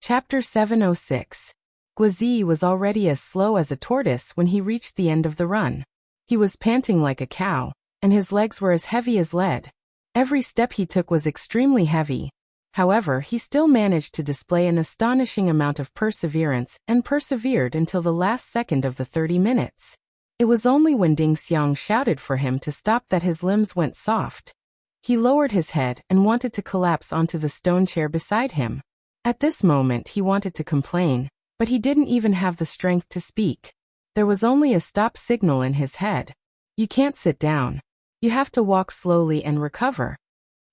Chapter 706. Guazi was already as slow as a tortoise when he reached the end of the run. He was panting like a cow, and his legs were as heavy as lead. Every step he took was extremely heavy. However, he still managed to display an astonishing amount of perseverance and persevered until the last second of the 30 minutes. It was only when Ding Xiang shouted for him to stop that his limbs went soft. He lowered his head and wanted to collapse onto the stone chair beside him. At this moment he wanted to complain, but he didn't even have the strength to speak. There was only a stop signal in his head. You can't sit down. You have to walk slowly and recover.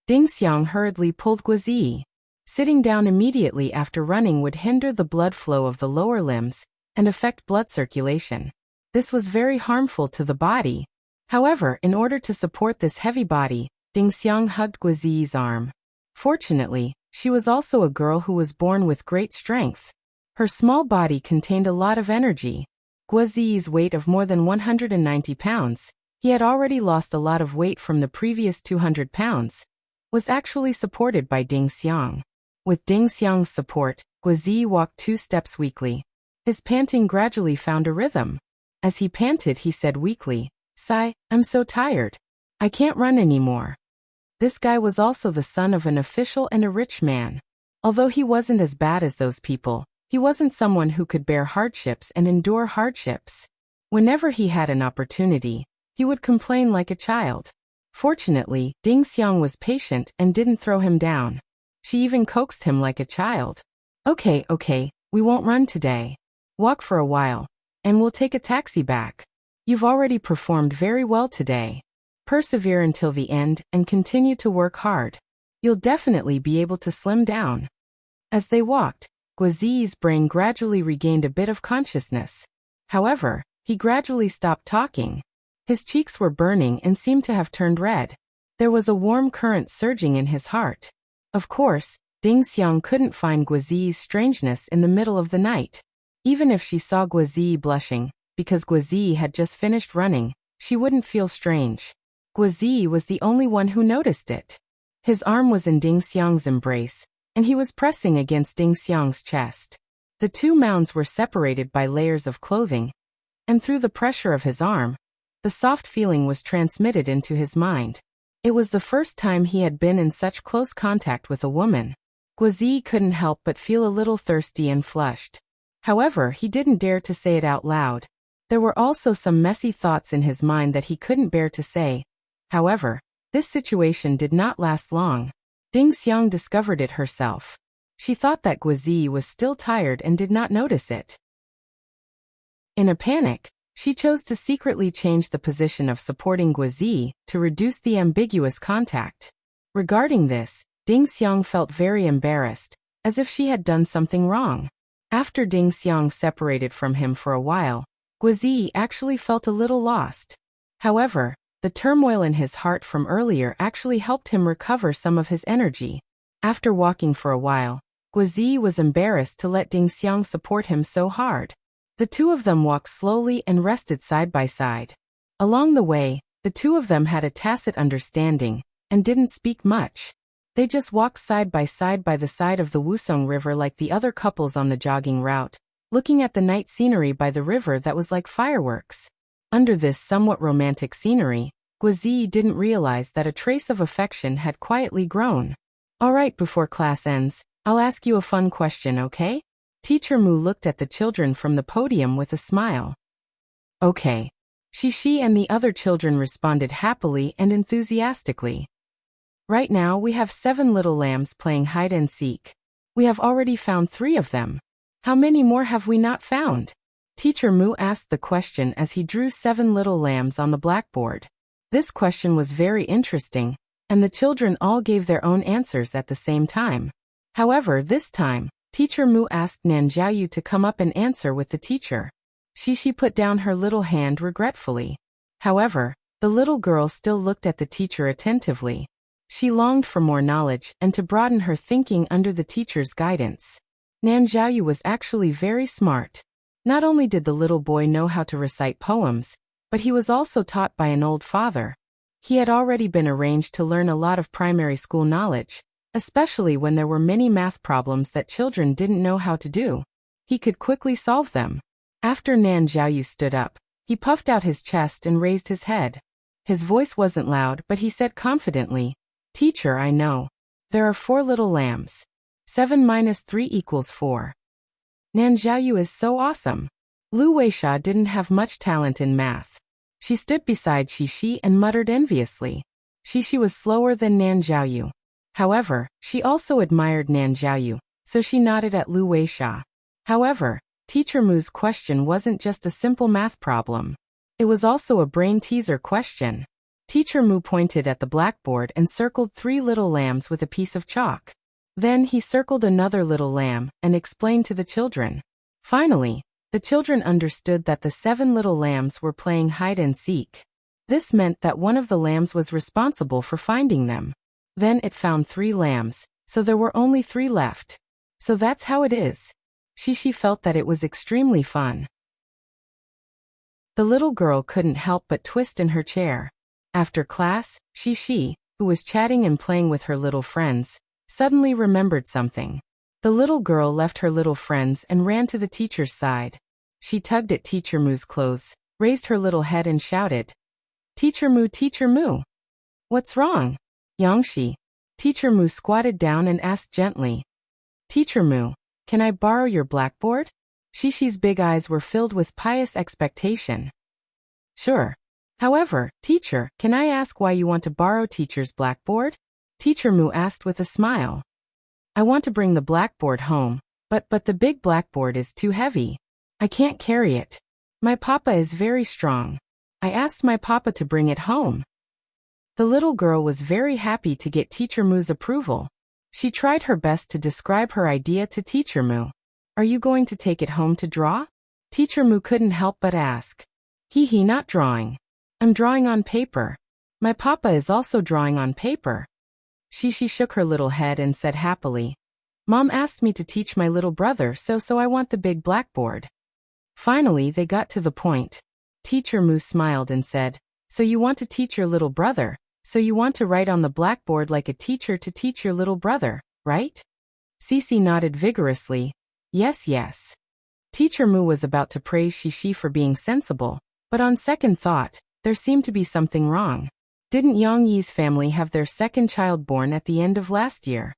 Ding Xiang hurriedly pulled Guazi. Sitting down immediately after running would hinder the blood flow of the lower limbs and affect blood circulation. This was very harmful to the body. However, in order to support this heavy body, Ding Xiang hugged Guazi's arm. Fortunately, she was also a girl who was born with great strength. Her small body contained a lot of energy. Guazi's weight of more than 190 pounds, he had already lost a lot of weight from the previous 200 pounds, was actually supported by Ding Xiang. With Ding Xiang's support, Guazi walked 2 steps weakly. His panting gradually found a rhythm. As he panted, he said weakly, "Sigh, I'm so tired. I can't run anymore." This guy was also the son of an official and a rich man. Although he wasn't as bad as those people, he wasn't someone who could bear hardships and endure hardships. Whenever he had an opportunity, he would complain like a child. Fortunately, Ding Xiang was patient and didn't throw him down. She even coaxed him like a child. Okay, we won't run today. Walk for a while, and we'll take a taxi back. You've already performed very well today. Persevere until the end and continue to work hard. You'll definitely be able to slim down." As they walked, Guazi's brain gradually regained a bit of consciousness. However, he gradually stopped talking. His cheeks were burning and seemed to have turned red. There was a warm current surging in his heart. Of course, Ding Xiang couldn't find Guazi's strangeness in the middle of the night. Even if she saw Guazi blushing, because Guazi had just finished running, she wouldn't feel strange. Guazi was the only one who noticed it. His arm was in Ding Xiang's embrace, and he was pressing against Ding Xiang's chest. The two mounds were separated by layers of clothing, and through the pressure of his arm, the soft feeling was transmitted into his mind. It was the first time he had been in such close contact with a woman. Guazi couldn't help but feel a little thirsty and flushed. However, he didn't dare to say it out loud. There were also some messy thoughts in his mind that he couldn't bear to say. However, this situation did not last long. Ding Xiang discovered it herself. She thought that Guazi was still tired and did not notice it. In a panic, she chose to secretly change the position of supporting Guazi to reduce the ambiguous contact. Regarding this, Ding Xiang felt very embarrassed, as if she had done something wrong. After Ding Xiang separated from him for a while, Guazi actually felt a little lost. However, the turmoil in his heart from earlier actually helped him recover some of his energy. After walking for a while, Guazi was embarrassed to let Ding Xiang support him so hard. The two of them walked slowly and rested side by side. Along the way, the two of them had a tacit understanding and didn't speak much. They just walked side by the side of the Wusong River like the other couples on the jogging route, looking at the night scenery by the river that was like fireworks. Under this somewhat romantic scenery, Guazi didn't realize that a trace of affection had quietly grown. "All right, before class ends, I'll ask you a fun question, okay?" Teacher Mu looked at the children from the podium with a smile. "Okay." She and the other children responded happily and enthusiastically. "Right now we have 7 little lambs playing hide and seek. We have already found 3 of them. How many more have we not found?" Teacher Mu asked the question as he drew 7 little lambs on the blackboard. This question was very interesting, and the children all gave their own answers at the same time. However, this time, Teacher Mu asked Nan Jiaoyu to come up and answer with the teacher. She put down her little hand regretfully. However, the little girl still looked at the teacher attentively. She longed for more knowledge and to broaden her thinking under the teacher's guidance. Nan Jiaoyu was actually very smart. Not only did the little boy know how to recite poems, but he was also taught by an old father. He had already been arranged to learn a lot of primary school knowledge, especially when there were many math problems that children didn't know how to do. He could quickly solve them. After Nan Xiaoyu stood up, he puffed out his chest and raised his head. His voice wasn't loud, but he said confidently, "Teacher, I know. There are 4 little lambs. 7 minus 3 equals 4. Nan Xiaoyu is so awesome." Lu Weisha didn't have much talent in math. She stood beside Xixi and muttered enviously. Xixi was slower than Nan Xiaoyu. However, she also admired Nan Xiaoyu, so she nodded at Lu Weisha. However, Teacher Mu's question wasn't just a simple math problem. It was also a brain-teaser question. Teacher Mu pointed at the blackboard and circled 3 little lambs with a piece of chalk. Then he circled another little lamb and explained to the children. Finally, the children understood that the 7 little lambs were playing hide and seek. This meant that one of the lambs was responsible for finding them. Then it found 3 lambs, so there were only 3 left. So that's how it is. Xixi felt that it was extremely fun. The little girl couldn't help but twist in her chair. After class, Xixi, who was chatting and playing with her little friends, suddenly remembered something. The little girl left her little friends and ran to the teacher's side. She tugged at Teacher Mu's clothes, raised her little head and shouted, Teacher Mu, what's wrong? Yangshi." Teacher Mu squatted down and asked gently, Teacher Mu, can I borrow your blackboard? Xixi's big eyes were filled with pious expectation. Sure. However, teacher, can I ask why you want to borrow teacher's blackboard? Teacher Mu asked with a smile. I want to bring the blackboard home, but the big blackboard is too heavy. I can't carry it. My papa is very strong. I asked my papa to bring it home. The little girl was very happy to get Teacher Mu's approval. She tried her best to describe her idea to Teacher Mu. Are you going to take it home to draw? Teacher Mu couldn't help but ask. He not drawing. I'm drawing on paper. My papa is also drawing on paper. Xixi shook her little head and said happily, Mom asked me to teach my little brother, so I want the big blackboard. Finally, they got to the point. Teacher Mu smiled and said, So you want to teach your little brother, so you want to write on the blackboard like a teacher to teach your little brother, right? Xixi nodded vigorously. Yes. Teacher Mu was about to praise Xixi for being sensible, but on second thought, there seemed to be something wrong. Didn't Yang Yi's family have their second child born at the end of last year?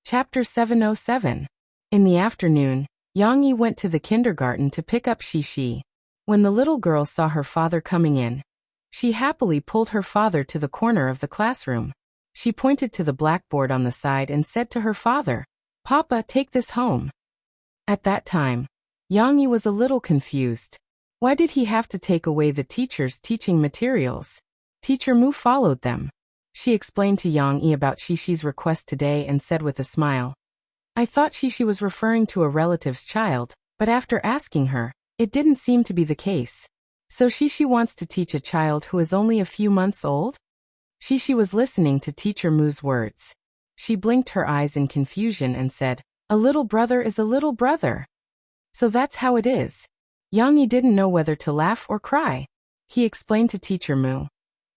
Chapter 707. In the afternoon, Yang Yi went to the kindergarten to pick up Xixi. When the little girl saw her father coming in, she happily pulled her father to the corner of the classroom. She pointed to the blackboard on the side and said to her father, Papa, take this home. At that time, Yang Yi was a little confused. Why did he have to take away the teacher's teaching materials? Teacher Mu followed them. She explained to Yang Yi about Xixi's request today and said with a smile, I thought Xixi was referring to a relative's child, but after asking her, it didn't seem to be the case. So Xixi wants to teach a child who is only a few months old? Xixi was listening to Teacher Mu's words. She blinked her eyes in confusion and said, A little brother is a little brother. So that's how it is. Yang Yi didn't know whether to laugh or cry. He explained to Teacher Mu.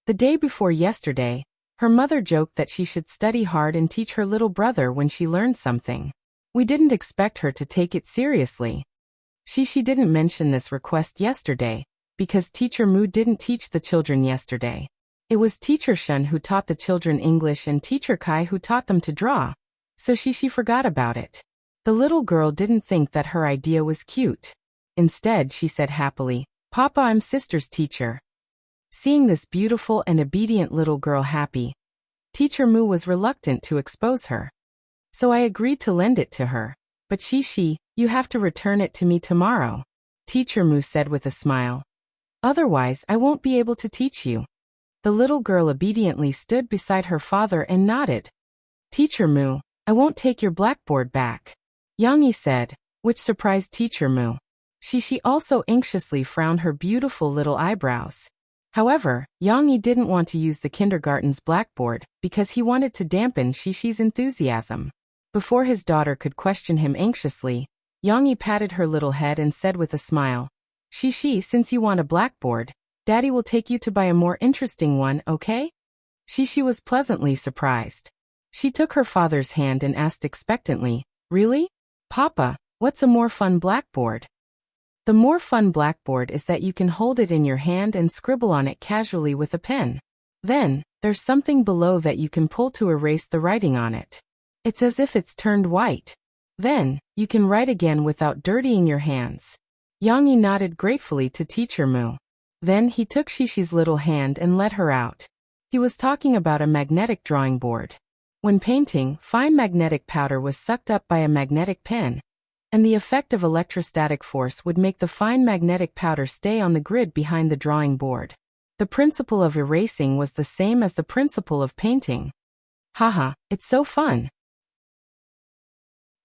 The day before yesterday, her mother joked that she should study hard and teach her little brother when she learned something. We didn't expect her to take it seriously. Xixi didn't mention this request yesterday, because Teacher Mu didn't teach the children yesterday. It was Teacher Shen who taught the children English and Teacher Kai who taught them to draw, so Xixi forgot about it. The little girl didn't think that her idea was cute. Instead, she said happily, Papa, I'm sister's teacher. Seeing this beautiful and obedient little girl happy, Teacher Mu was reluctant to expose her. So I agreed to lend it to her. But Xixi, you have to return it to me tomorrow. Teacher Mu said with a smile. Otherwise, I won't be able to teach you. The little girl obediently stood beside her father and nodded. Teacher Mu, I won't take your blackboard back. Yang Yi said, which surprised Teacher Mu. Xixi also anxiously frowned her beautiful little eyebrows. However, Yang Yi didn't want to use the kindergarten's blackboard because he wanted to dampen Xixi's enthusiasm. Before his daughter could question him anxiously, Yang Yi patted her little head and said with a smile, Xixi, since you want a blackboard, Daddy will take you to buy a more interesting one, okay? She was pleasantly surprised. She took her father's hand and asked expectantly, "Really? Papa, what's a more fun blackboard?" The more fun blackboard is that you can hold it in your hand and scribble on it casually with a pen. Then, there's something below that you can pull to erase the writing on it. It's as if it's turned white. Then, you can write again without dirtying your hands. Yang Yi nodded gratefully to Teacher Mu. Then he took Shishi's little hand and led her out. He was talking about a magnetic drawing board. When painting, fine magnetic powder was sucked up by a magnetic pen, and the effect of electrostatic force would make the fine magnetic powder stay on the grid behind the drawing board. The principle of erasing was the same as the principle of painting. Haha, it's so fun.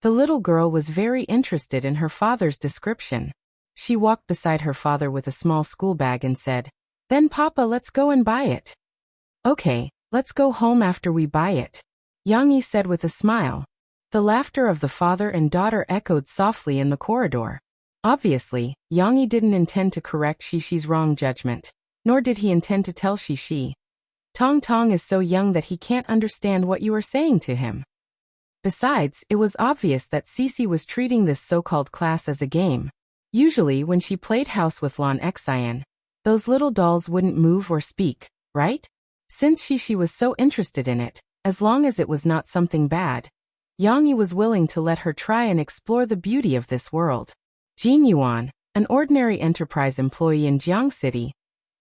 The little girl was very interested in her father's description. She walked beside her father with a small school bag and said, "Then Papa, let's go and buy it." "Okay, let's go home after we buy it," Yang Yi said with a smile. The laughter of the father and daughter echoed softly in the corridor. Obviously, Yang Yi didn't intend to correct Shishi's wrong judgment, nor did he intend to tell Shishi. Tong Tong is so young that he can't understand what you are saying to him. Besides, it was obvious that Cece was treating this so-called class as a game. Usually when she played house with Lan Xian, those little dolls wouldn't move or speak, right? Since Shishi was so interested in it, as long as it was not something bad, Yang Yi was willing to let her try and explore the beauty of this world. Jin Yuan, an ordinary enterprise employee in Jiang City,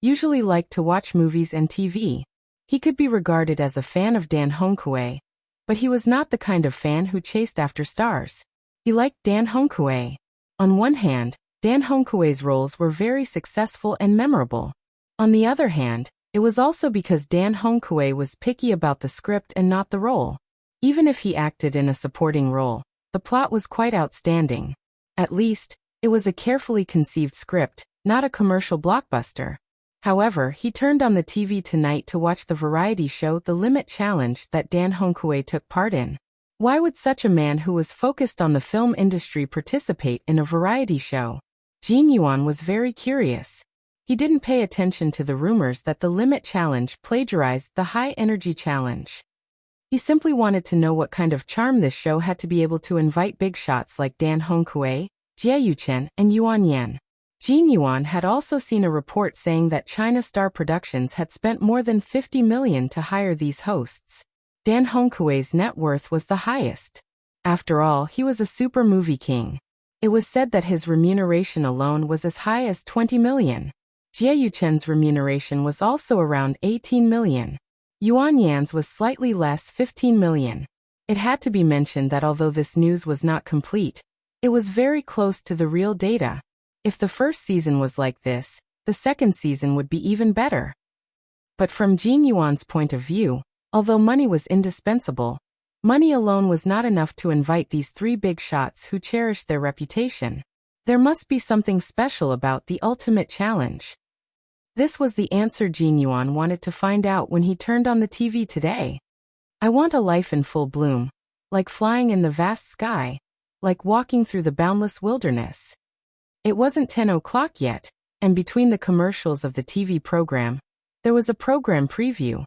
usually liked to watch movies and TV. He could be regarded as a fan of Dan Hongkue, but he was not the kind of fan who chased after stars. He liked Dan Hongkue. On one hand, Dan Hongkue's roles were very successful and memorable. On the other hand, it was also because Dan Hongkue was picky about the script and not the role. Even if he acted in a supporting role, the plot was quite outstanding. At least, it was a carefully conceived script, not a commercial blockbuster. However, he turned on the TV tonight to watch the variety show The Limit Challenge that Dan Hongkue took part in. Why would such a man who was focused on the film industry participate in a variety show? Jin Yuan was very curious. He didn't pay attention to the rumors that the Limit Challenge plagiarized the High Energy Challenge. He simply wanted to know what kind of charm this show had to be able to invite big shots like Dan Hongkue, Jie Yuchen, and Yuan Yan. Jin Yuan had also seen a report saying that China Star Productions had spent more than 50 million to hire these hosts. Dan Hongkue's net worth was the highest. After all, he was a super movie king. It was said that his remuneration alone was as high as 20 million. Jie Yuchen's remuneration was also around 18 million. Yuan Yan's was slightly less, 15 million. It had to be mentioned that although this news was not complete, it was very close to the real data. If the first season was like this, the second season would be even better. But from Jin Yuan's point of view, although money was indispensable, money alone was not enough to invite these three big shots who cherished their reputation. There must be something special about the ultimate challenge. This was the answer Jin Yuan wanted to find out when he turned on the TV today. I want a life in full bloom, like flying in the vast sky, like walking through the boundless wilderness. It wasn't 10 o'clock yet, and between the commercials of the TV program, there was a program preview.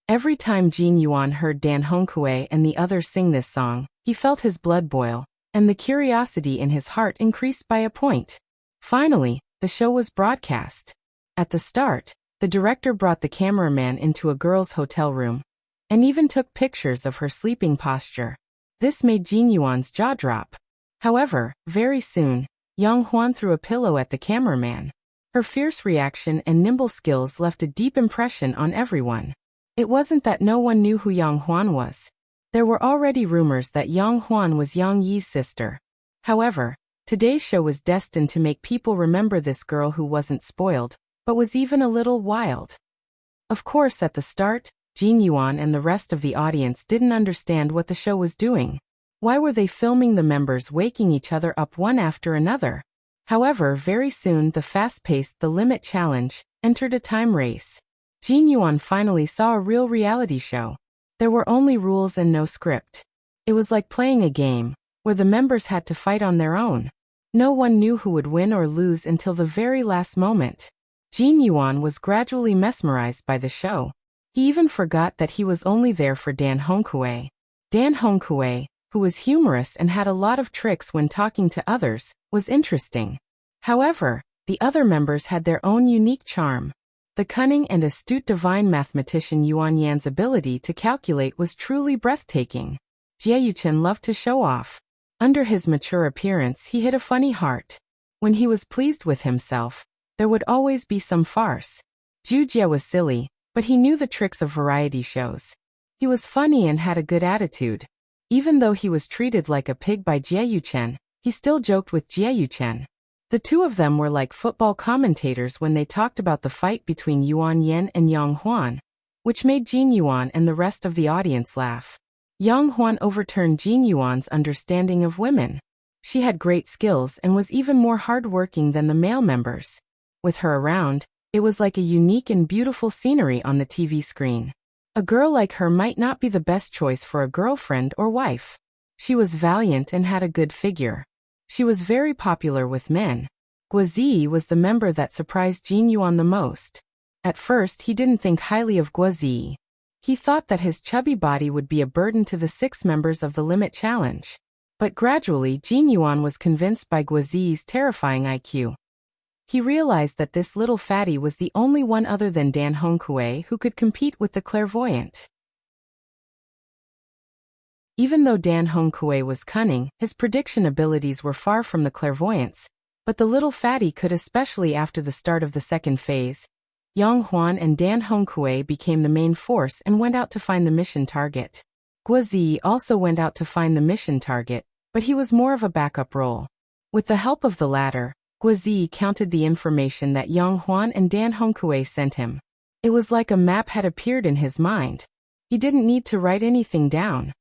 Every time Jin Yuan heard Dan Hongkue and the others sing this song, he felt his blood boil, and the curiosity in his heart increased by a point. Finally, the show was broadcast. At the start, the director brought the cameraman into a girl's hotel room, and even took pictures of her sleeping posture. This made Jin Yuan's jaw drop. However, very soon, Yang Huan threw a pillow at the cameraman. Her fierce reaction and nimble skills left a deep impression on everyone. It wasn't that no one knew who Yang Huan was. There were already rumors that Yang Huan was Yang Yi's sister. However, today's show was destined to make people remember this girl who wasn't spoiled, but was even a little wild. Of course, at the start, Jin Yuan and the rest of the audience didn't understand what the show was doing. Why were they filming the members waking each other up one after another? However, very soon the fast-paced The Limit Challenge entered a time race. Jin Yuan finally saw a real reality show. There were only rules and no script. It was like playing a game, where the members had to fight on their own. No one knew who would win or lose until the very last moment. Jin Yuan was gradually mesmerized by the show. He even forgot that he was only there for Dan Hongkui. Dan Hongkui, who was humorous and had a lot of tricks when talking to others, was interesting. However, the other members had their own unique charm. The cunning and astute divine mathematician Yuan Yan's ability to calculate was truly breathtaking. Jie Yuchen loved to show off. Under his mature appearance, he hid a funny heart. When he was pleased with himself, there would always be some farce. Zhu Jie was silly, but he knew the tricks of variety shows. He was funny and had a good attitude. Even though he was treated like a pig by Jie Yuchen, he still joked with Jie Yuchen. The two of them were like football commentators when they talked about the fight between Yuan Yan and Yang Huan, which made Jin Yuan and the rest of the audience laugh. Yang Huan overturned Jin Yuan's understanding of women. She had great skills and was even more hardworking than the male members. With her around, it was like a unique and beautiful scenery on the TV screen. A girl like her might not be the best choice for a girlfriend or wife. She was valiant and had a good figure. She was very popular with men. Guozi was the member that surprised Jin Yuan the most. At first, he didn't think highly of Guozi. He thought that his chubby body would be a burden to the 6 members of the Limit Challenge. But gradually, Jin Yuan was convinced by Guozi's terrifying IQ. He realized that this little fatty was the only one other than Dan Hongkui who could compete with the clairvoyant. Even though Dan Hongkui was cunning, his prediction abilities were far from the clairvoyance, but the little fatty could, especially after the start of the second phase. Yang Huan and Dan Hongkui became the main force and went out to find the mission target. Guozi also went out to find the mission target, but he was more of a backup role. With the help of the latter, Guozi counted the information that Yang Huan and Dan Hongkui sent him. It was like a map had appeared in his mind. He didn't need to write anything down.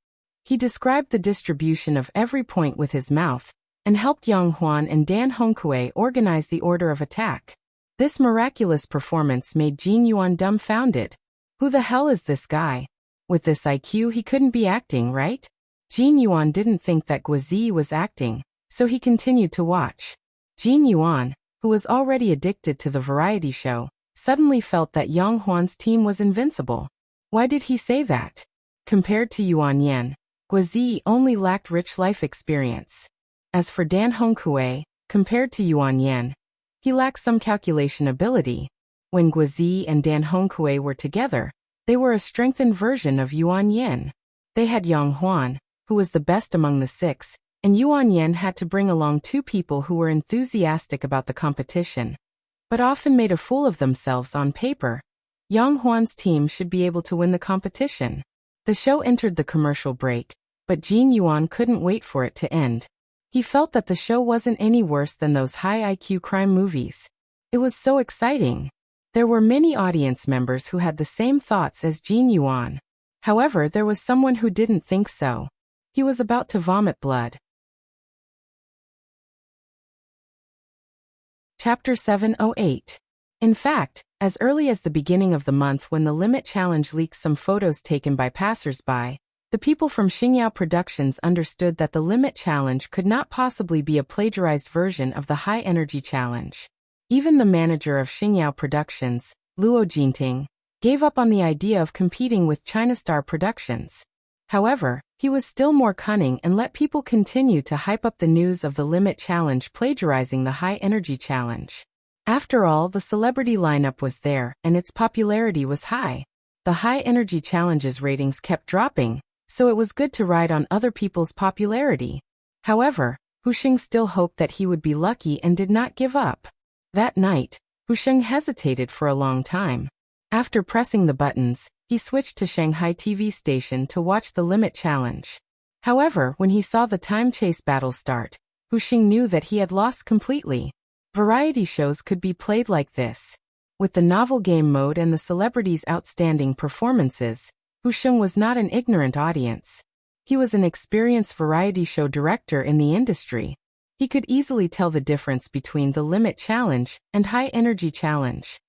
He described the distribution of every point with his mouth, and helped Yang Huan and Dan Hongkui organize the order of attack. This miraculous performance made Jin Yuan dumbfounded. Who the hell is this guy? With this IQ, he couldn't be acting, right? Jin Yuan didn't think that Guozi was acting, so he continued to watch. Jin Yuan, who was already addicted to the variety show, suddenly felt that Yang Huan's team was invincible. Why did he say that? Compared to Yuan Yan, Guozi only lacked rich life experience. As for Dan Hongkui, compared to Yuan Yan, he lacked some calculation ability. When Guozi and Dan Hongkui were together, they were a strengthened version of Yuan Yan. They had Yang Huan, who was the best among the 6, and Yuan Yan had to bring along 2 people who were enthusiastic about the competition, but often made a fool of themselves on paper. Yang Huan's team should be able to win the competition. The show entered the commercial break, but Jin Yuan couldn't wait for it to end. He felt that the show wasn't any worse than those high IQ crime movies. It was so exciting. There were many audience members who had the same thoughts as Jin Yuan. However, there was someone who didn't think so. He was about to vomit blood. Chapter 708. In fact, as early as the beginning of the month when the Limit Challenge leaked some photos taken by passers-by, the people from Xingyao Productions understood that the Limit Challenge could not possibly be a plagiarized version of the High Energy Challenge. Even the manager of Xingyao Productions, Luo Jinting, gave up on the idea of competing with China Star Productions. However, he was still more cunning and let people continue to hype up the news of the Limit Challenge plagiarizing the High Energy Challenge. After all, the celebrity lineup was there, and its popularity was high. The High Energy Challenge's ratings kept dropping, so it was good to ride on other people's popularity. However, Husheng still hoped that he would be lucky and did not give up. That night, Husheng hesitated for a long time. After pressing the buttons, he switched to Shanghai TV station to watch the Limit Challenge. However, when he saw the time chase battle start, Husheng knew that he had lost completely. Variety shows could be played like this. With the novel game mode and the celebrities' outstanding performances, Husheng was not an ignorant audience. He was an experienced variety show director in the industry. He could easily tell the difference between the Limit Challenge and High Energy Challenge.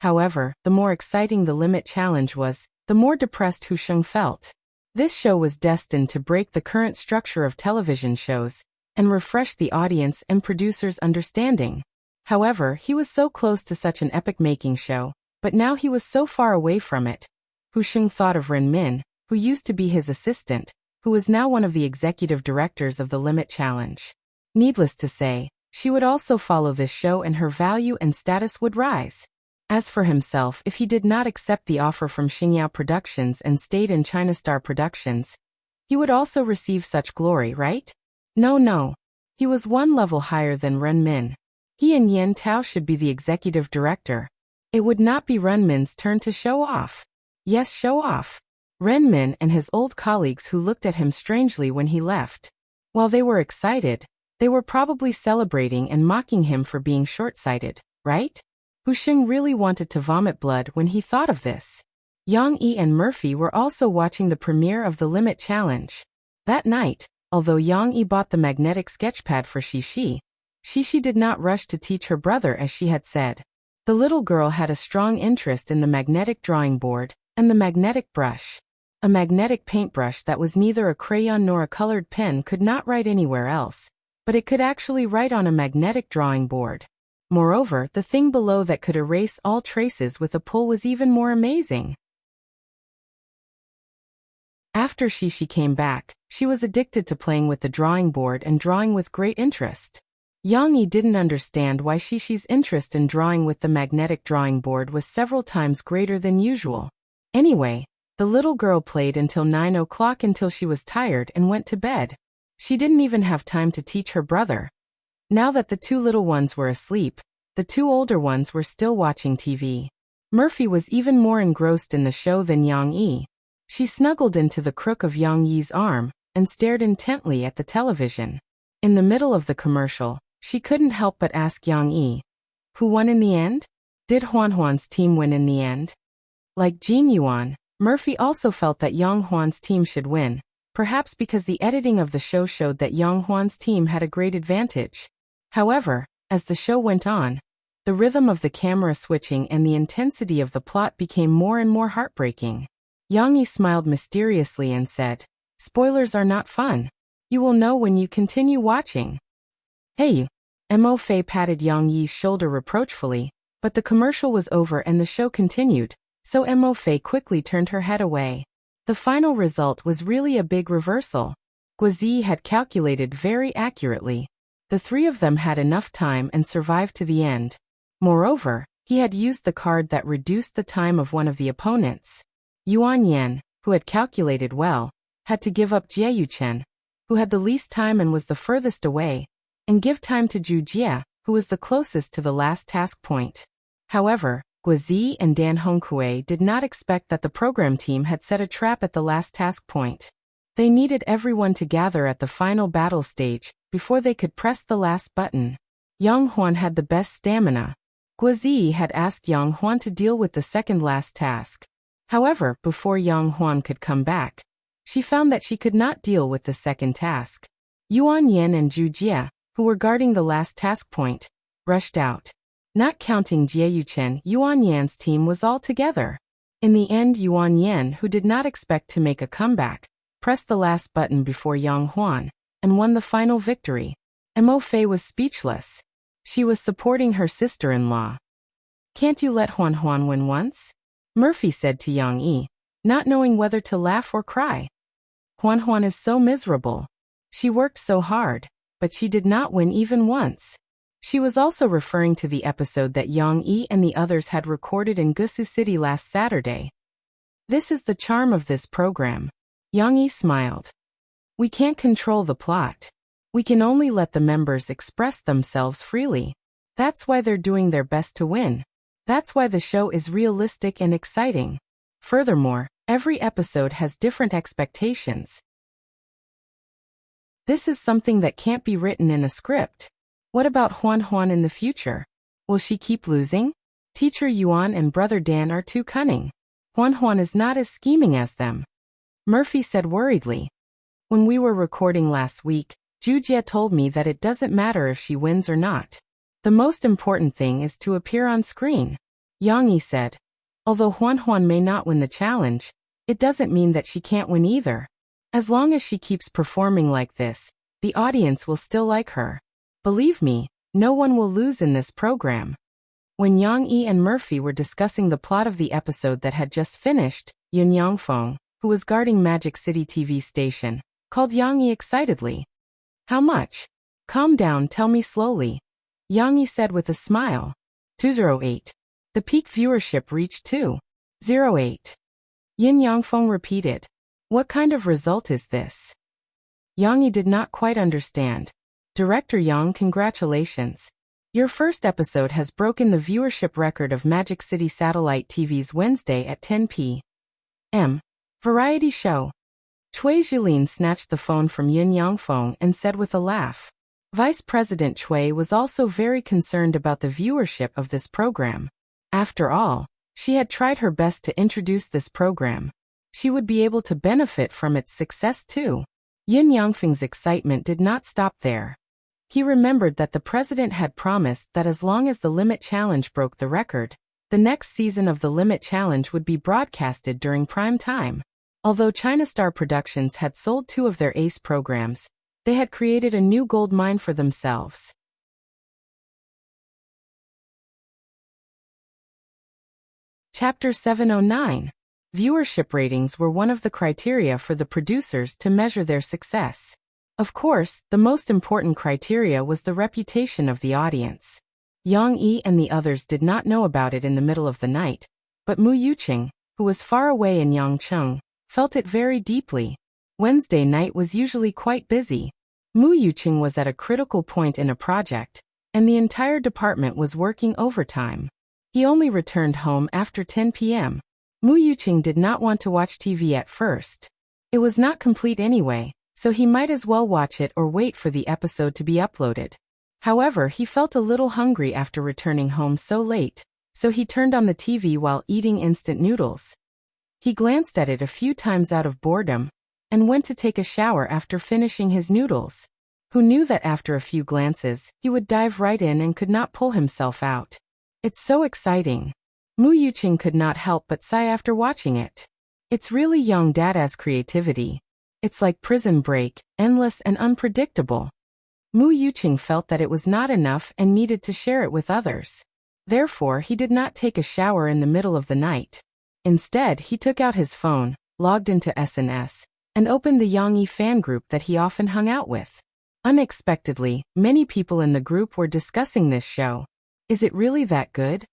However, the more exciting the Limit Challenge was, the more depressed Husheng felt. This show was destined to break the current structure of television shows and refresh the audience and producers' understanding. However, he was so close to such an epic-making show, but now he was so far away from it. Hu Sheng thought of Ren Min, who used to be his assistant, who was now one of the executive directors of the Limit Challenge. Needless to say, she would also follow this show and her value and status would rise. As for himself, if he did not accept the offer from Xingyao Productions and stayed in China Star Productions, he would also receive such glory, right? No. He was one level higher than Ren Min. He and Yen Tao should be the executive director. It would not be Ren Min's turn to show off. Yes, show off. Ren Min and his old colleagues who looked at him strangely when he left. While they were excited, they were probably celebrating and mocking him for being short-sighted, right? Hu Sheng really wanted to vomit blood when he thought of this. Yang Yi and Murphy were also watching the premiere of the Limit Challenge. That night, although Yang Yi bought the magnetic sketchpad for Shishi, Shishi did not rush to teach her brother as she had said. The little girl had a strong interest in the magnetic drawing board and the magnetic brush. A magnetic paintbrush that was neither a crayon nor a colored pen could not write anywhere else, but it could actually write on a magnetic drawing board. Moreover, the thing below that could erase all traces with a pull was even more amazing. After Shishi came back, she was addicted to playing with the drawing board and drawing with great interest. Yang Yi didn't understand why Shishi's interest in drawing with the magnetic drawing board was several times greater than usual. Anyway, the little girl played until 9 o'clock until she was tired and went to bed. She didn't even have time to teach her brother. Now that the two little ones were asleep, the two older ones were still watching TV. Murphy was even more engrossed in the show than Yang Yi. She snuggled into the crook of Yang Yi's arm and stared intently at the television. In the middle of the commercial, she couldn't help but ask Yang Yi, who won in the end? Did Huan's team win in the end? Like Jin Yuan, Murphy also felt that Yang Huan's team should win, perhaps because the editing of the show showed that Yang Huan's team had a great advantage. However, as the show went on, the rhythm of the camera switching and the intensity of the plot became more and more heartbreaking. Yang Yi smiled mysteriously and said, "Spoilers are not fun. You will know when you continue watching." "Hey." Mo Fei patted Yang Yi's shoulder reproachfully, but the commercial was over and the show continued, so Mo Fei quickly turned her head away. The final result was really a big reversal. Guozi had calculated very accurately. The three of them had enough time and survived to the end. Moreover, he had used the card that reduced the time of one of the opponents. Yuan Yan, who had calculated well, had to give up Jie Yuchen, who had the least time and was the furthest away, and give time to Zhu Jie, who was the closest to the last task point. However, Guozi and Dan Hongkue did not expect that the program team had set a trap at the last task point. They needed everyone to gather at the final battle stage before they could press the last button. Yang Huan had the best stamina. Guozi had asked Yang Huan to deal with the second last task. However, before Yang Huan could come back, she found that she could not deal with the second task. Yuan Yan and Zhu Jie, who were guarding the last task point, rushed out. Not counting Jie Yuchen, Yuan Yan's team was all together. In the end, Yuan Yan, who did not expect to make a comeback, pressed the last button before Yang Huan, and won the final victory. Mo Fei was speechless. She was supporting her sister-in-law. "Can't you let Huan win once?" Murphy said to Yang Yi, not knowing whether to laugh or cry. Huan is so miserable. She worked so hard, but she did not win even once. She was also referring to the episode that Yang Yi and the others had recorded in Gusu City last Saturday. This is the charm of this program. Yang Yi smiled. We can't control the plot. We can only let the members express themselves freely. That's why they're doing their best to win. That's why the show is realistic and exciting. Furthermore, every episode has different expectations. This is something that can't be written in a script. What about Huan in the future? Will she keep losing? Teacher Yuan and Brother Dan are too cunning. Huan is not as scheming as them. Murphy said worriedly. When we were recording last week, Zhu Jie told me that it doesn't matter if she wins or not. The most important thing is to appear on screen. Yang Yi said. Although Huan may not win the challenge, it doesn't mean that she can't win either. As long as she keeps performing like this, the audience will still like her. Believe me, No one will lose in this program. When Yang Yi and Murphy were discussing the plot of the episode that had just finished, Yun Yangfeng, who was guarding Magic City TV station, called Yang Yi excitedly. How much? Calm down, tell me slowly. Yang Yi said with a smile. 208. The peak viewership reached 208. Yin Yangfeng repeated. What kind of result is this? Yang Yi did not quite understand. Director Yang, congratulations. Your first episode has broken the viewership record of Magic City Satellite TV's Wednesday at 10 p.m. variety show. Cui Jilin snatched the phone from Yin Yangfeng and said with a laugh. Vice President Cui was also very concerned about the viewership of this program. After all, she had tried her best to introduce this program. She would be able to benefit from its success too. Yin Yangfeng's excitement did not stop there. He remembered that the president had promised that as long as the Limit Challenge broke the record, the next season of the Limit Challenge would be broadcasted during prime time. Although China Star Productions had sold 2 of their ace programs, they had created a new gold mine for themselves. Chapter 709. Viewership ratings were one of the criteria for the producers to measure their success. Of course, the most important criteria was the reputation of the audience. Yang Yi and the others did not know about it in the middle of the night, but Mu Yuqing, who was far away in Yangcheng, felt it very deeply. Wednesday night was usually quite busy. Mu Yuqing was at a critical point in a project, and the entire department was working overtime. He only returned home after 10 p.m. Mu Yuqing did not want to watch TV at first. It was not complete anyway, so he might as well watch it or wait for the episode to be uploaded. However, he felt a little hungry after returning home so late, so he turned on the TV while eating instant noodles. He glanced at it a few times out of boredom, and went to take a shower after finishing his noodles. Who knew that after a few glances, he would dive right in and could not pull himself out. It's so exciting. Mu Yuqing could not help but sigh after watching it. It's really young Dada's creativity. It's like Prison Break, endless and unpredictable. Mu Yuqing felt that it was not enough and needed to share it with others. Therefore, he did not take a shower in the middle of the night. Instead, he took out his phone, logged into SNS, and opened the Yang Yi fan group that he often hung out with. Unexpectedly, many people in the group were discussing this show. Is it really that good?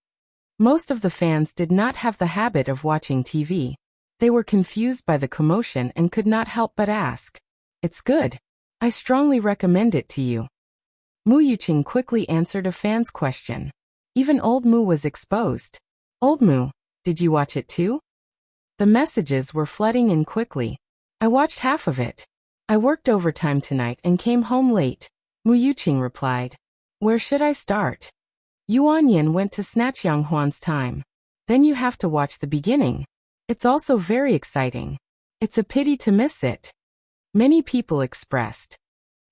Most of the fans did not have the habit of watching TV. They were confused by the commotion and could not help but ask. It's good. I strongly recommend it to you. Mu Yuqing quickly answered a fan's question. Even old Mu was exposed. Old Mu, did you watch it too? The messages were flooding in quickly. I watched half of it. I worked overtime tonight and came home late. Mu Yuqing replied. Where should I start? Yuan Yin went to snatch Yang Huan's time. Then you have to watch the beginning. It's also very exciting. It's a pity to miss it. Many people expressed.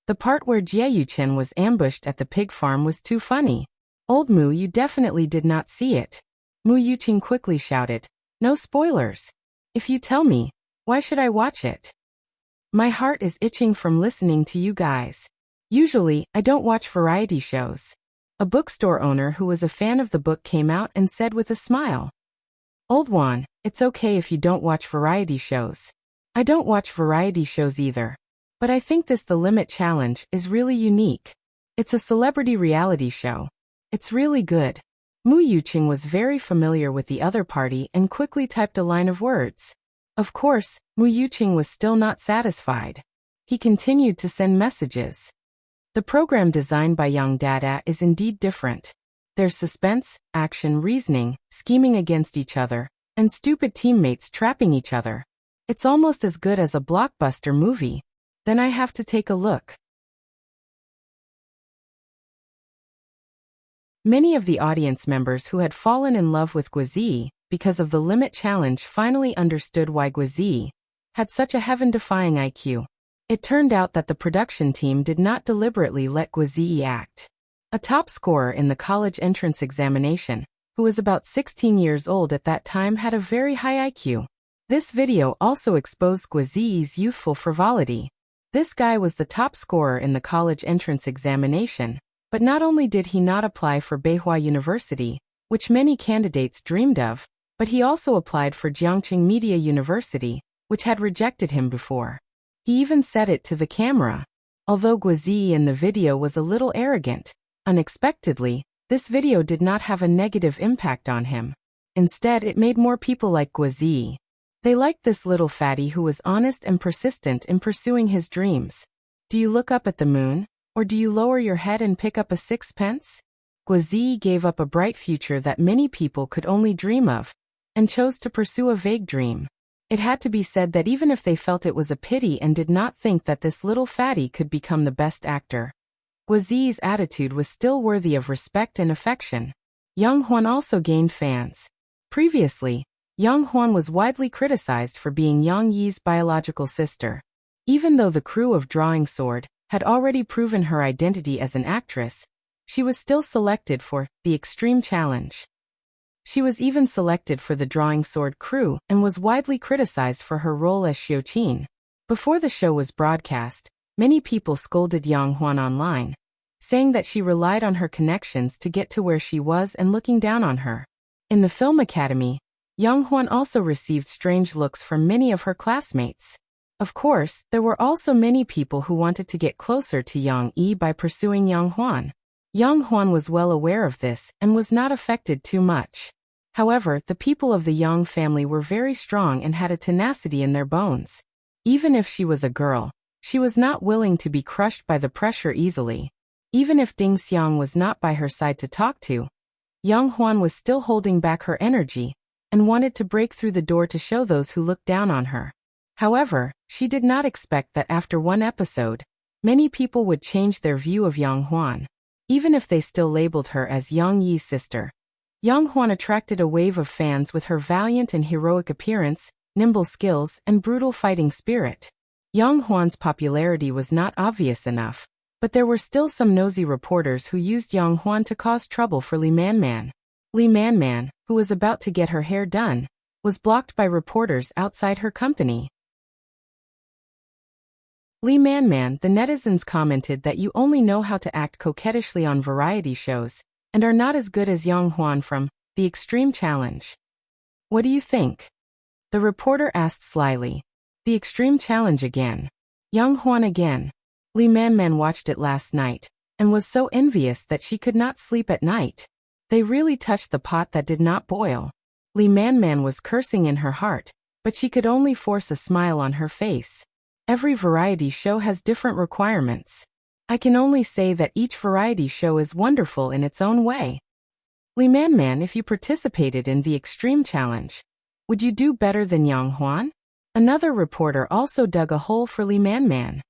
The part where Jie Yuchen was ambushed at the pig farm was too funny. Old Mu, you definitely did not see it. Mu Yuqing quickly shouted. No spoilers. If you tell me, why should I watch it? My heart is itching from listening to you guys. Usually, I don't watch variety shows. A bookstore owner who was a fan of the book came out and said with a smile. Old Juan, it's okay if you don't watch variety shows. I don't watch variety shows either. But I think this The Limit Challenge is really unique. It's a celebrity reality show. It's really good. Mu Yuqing was very familiar with the other party and quickly typed a line of words. Of course, Mu Yuqing was still not satisfied. He continued to send messages. The program designed by Young Dada is indeed different. There's suspense, action, reasoning, scheming against each other, and stupid teammates trapping each other. It's almost as good as a blockbuster movie. Then I have to take a look. Many of the audience members who had fallen in love with Guizi because of the Limit Challenge finally understood why Guizi had such a heaven-defying IQ. It turned out that the production team did not deliberately let Guizi act. A top scorer in the college entrance examination, who was about 16 years old at that time, had a very high IQ. This video also exposed Guizi's youthful frivolity. This guy was the top scorer in the college entrance examination, But not only did he not apply for Beihua University, which many candidates dreamed of, but he also applied for Jiangqing Media University, which had rejected him before. He even said it to the camera. Although Guozi in the video was a little arrogant, unexpectedly, this video did not have a negative impact on him. Instead, it made more people like Guozi. They liked this little fatty who was honest and persistent in pursuing his dreams. Do you look up at the moon? Or do you lower your head and pick up a sixpence? Guozi gave up a bright future that many people could only dream of, and chose to pursue a vague dream. It had to be said that even if they felt it was a pity and did not think that this little fatty could become the best actor, Guozi's attitude was still worthy of respect and affection. Yang Huan also gained fans. Previously, Yang Huan was widely criticized for being Yang Yi's biological sister. Even though the crew of Drawing Sword had already proven her identity as an actress, she was still selected for the Extreme Challenge. She was even selected for the Drawing Sword crew and was widely criticized for her role as Xiuqin. Before the show was broadcast, many people scolded Yang Huan online, saying that she relied on her connections to get to where she was and looking down on her. In the film academy, Yang Huan also received strange looks from many of her classmates. Of course, there were also many people who wanted to get closer to Yang Yi by pursuing Yang Huan. Yang Huan was well aware of this and was not affected too much. However, the people of the Yang family were very strong and had a tenacity in their bones. Even if she was a girl, she was not willing to be crushed by the pressure easily. Even if Ding Xiang was not by her side to talk to, Yang Huan was still holding back her energy and wanted to break through the door to show those who looked down on her. However, she did not expect that after one episode, many people would change their view of Yang Huan. Even if they still labeled her as Yang Yi's sister, Yang Huan attracted a wave of fans with her valiant and heroic appearance, nimble skills, and brutal fighting spirit. Yang Huan's popularity was not obvious enough, but there were still some nosy reporters who used Yang Huan to cause trouble for Li Manman. Li Manman, who was about to get her hair done, was blocked by reporters outside her company. Li Manman, the netizens commented that you only know how to act coquettishly on variety shows, and are not as good as Yang Huan from the Extreme Challenge. What do you think? The reporter asked slyly. The Extreme Challenge again. Yang Huan again. Li Manman watched it last night, and was so envious that she could not sleep at night. They really touched the pot that did not boil. Li Manman was cursing in her heart, but she could only force a smile on her face. Every variety show has different requirements. I can only say that each variety show is wonderful in its own way. Li Manman, if you participated in the Extreme Challenge, would you do better than Yang Huan? Another reporter also dug a hole for Li Manman.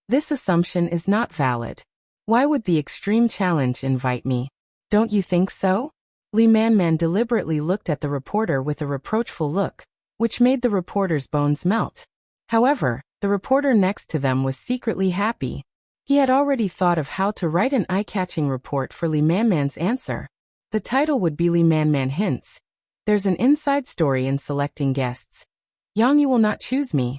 This assumption is not valid. Why would the Extreme Challenge invite me? Don't you think so? Li Manman deliberately looked at the reporter with a reproachful look, which made the reporter's bones melt. However, the reporter next to them was secretly happy. He had already thought of how to write an eye-catching report for Li Manman's answer. The title would be Li Manman Hints. There's an inside story in selecting guests. Yang Yi will not choose me.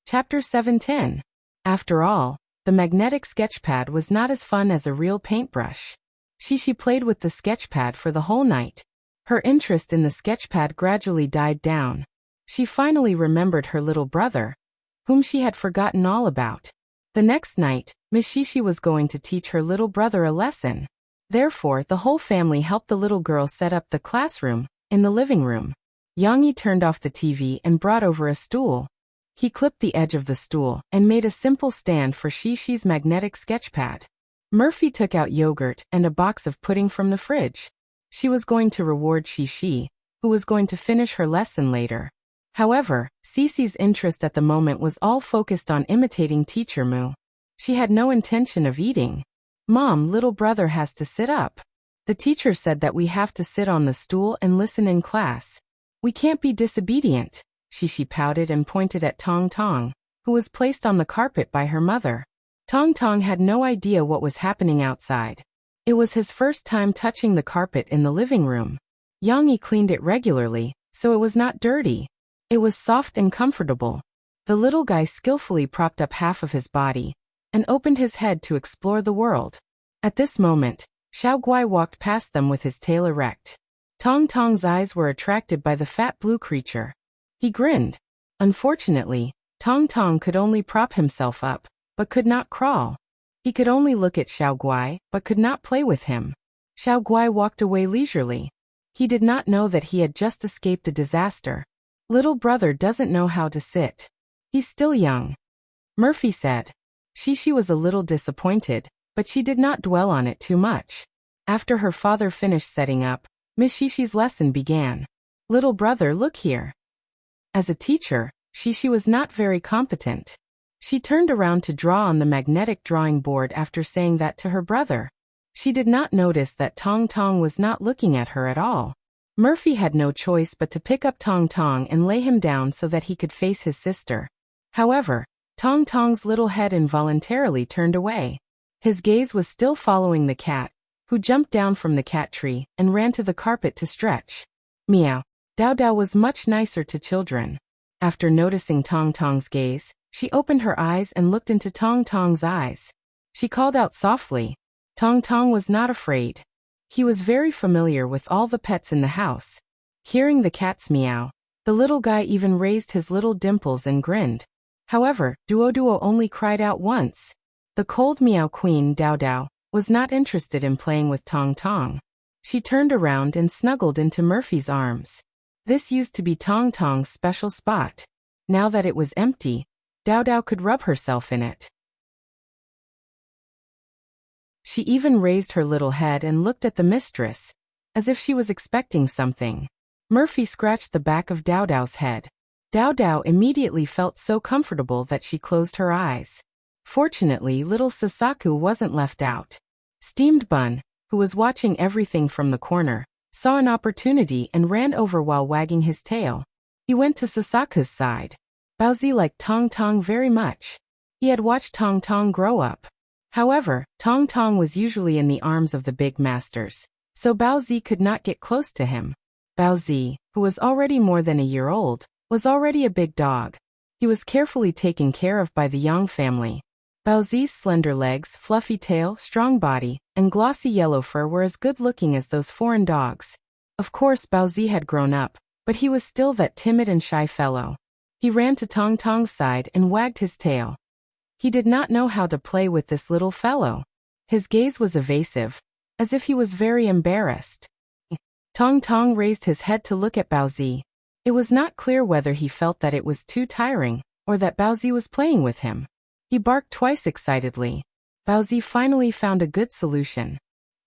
Chapter 710. After all, the magnetic sketchpad was not as fun as a real paintbrush. She played with the sketchpad for the whole night. Her interest in the sketchpad gradually died down. She finally remembered her little brother, whom she had forgotten all about. The next night, Miss Shishi was going to teach her little brother a lesson. Therefore, the whole family helped the little girl set up the classroom in the living room. Yang Yi turned off the TV and brought over a stool. He clipped the edge of the stool and made a simple stand for Shishi's magnetic sketchpad. Murphy took out yogurt and a box of pudding from the fridge. She was going to reward Shishi, who was going to finish her lesson later. However, Cece's interest at the moment was all focused on imitating Teacher Mu. She had no intention of eating. Mom, little brother has to sit up. The teacher said that we have to sit on the stool and listen in class. We can't be disobedient. Shishi pouted and pointed at Tong Tong, who was placed on the carpet by her mother. Tong Tong had no idea what was happening outside. It was his first time touching the carpet in the living room. Yang Yi cleaned it regularly, so it was not dirty. It was soft and comfortable. The little guy skillfully propped up half of his body and opened his head to explore the world. At this moment, Xiao Guai walked past them with his tail erect. Tong Tong's eyes were attracted by the fat blue creature. He grinned. Unfortunately, Tong Tong could only prop himself up, but could not crawl. He could only look at Xiao Guai, but could not play with him. Xiao Guai walked away leisurely. He did not know that he had just escaped a disaster. Little brother doesn't know how to sit. He's still young. Murphy said. Shishi was a little disappointed, but she did not dwell on it too much. After her father finished setting up, Miss Shishi's lesson began. Little brother, look here. As a teacher, Shishi was not very competent. She turned around to draw on the magnetic drawing board after saying that to her brother. She did not notice that Tong Tong was not looking at her at all. Murphy had no choice but to pick up Tong Tong and lay him down so that he could face his sister. However, Tong Tong's little head involuntarily turned away. His gaze was still following the cat, who jumped down from the cat tree and ran to the carpet to stretch. Meow. Dao Dao was much nicer to children. After noticing Tong Tong's gaze, she opened her eyes and looked into Tong Tong's eyes. She called out softly. Tong Tong was not afraid. He was very familiar with all the pets in the house. Hearing the cat's meow, the little guy even raised his little dimples and grinned. However, Duo only cried out once. The cold meow queen, Dao Dao, was not interested in playing with Tong Tong. She turned around and snuggled into Murphy's arms. This used to be Tong Tong's special spot. Now that it was empty, Dao Dao could rub herself in it. She even raised her little head and looked at the mistress, as if she was expecting something. Murphy scratched the back of Dao Dao's head. Dao Dao immediately felt so comfortable that she closed her eyes. Fortunately, little Sasaku wasn't left out. Steamed Bun, who was watching everything from the corner, saw an opportunity and ran over while wagging his tail. He went to Sasaku's side. Baozi liked Tong Tong very much. He had watched Tong Tong grow up. However, Tong Tong was usually in the arms of the big masters, so Baozi could not get close to him. Baozi, who was already more than a year old, was already a big dog. He was carefully taken care of by the Yang family. Baozi's slender legs, fluffy tail, strong body, and glossy yellow fur were as good-looking as those foreign dogs. Of course, Baozi had grown up, but he was still that timid and shy fellow. He ran to Tong Tong's side and wagged his tail. He did not know how to play with this little fellow. His gaze was evasive, as if he was very embarrassed. Tong Tong raised his head to look at Baozi. It was not clear whether he felt that it was too tiring, or that Baozi was playing with him. He barked twice excitedly. Baozi finally found a good solution.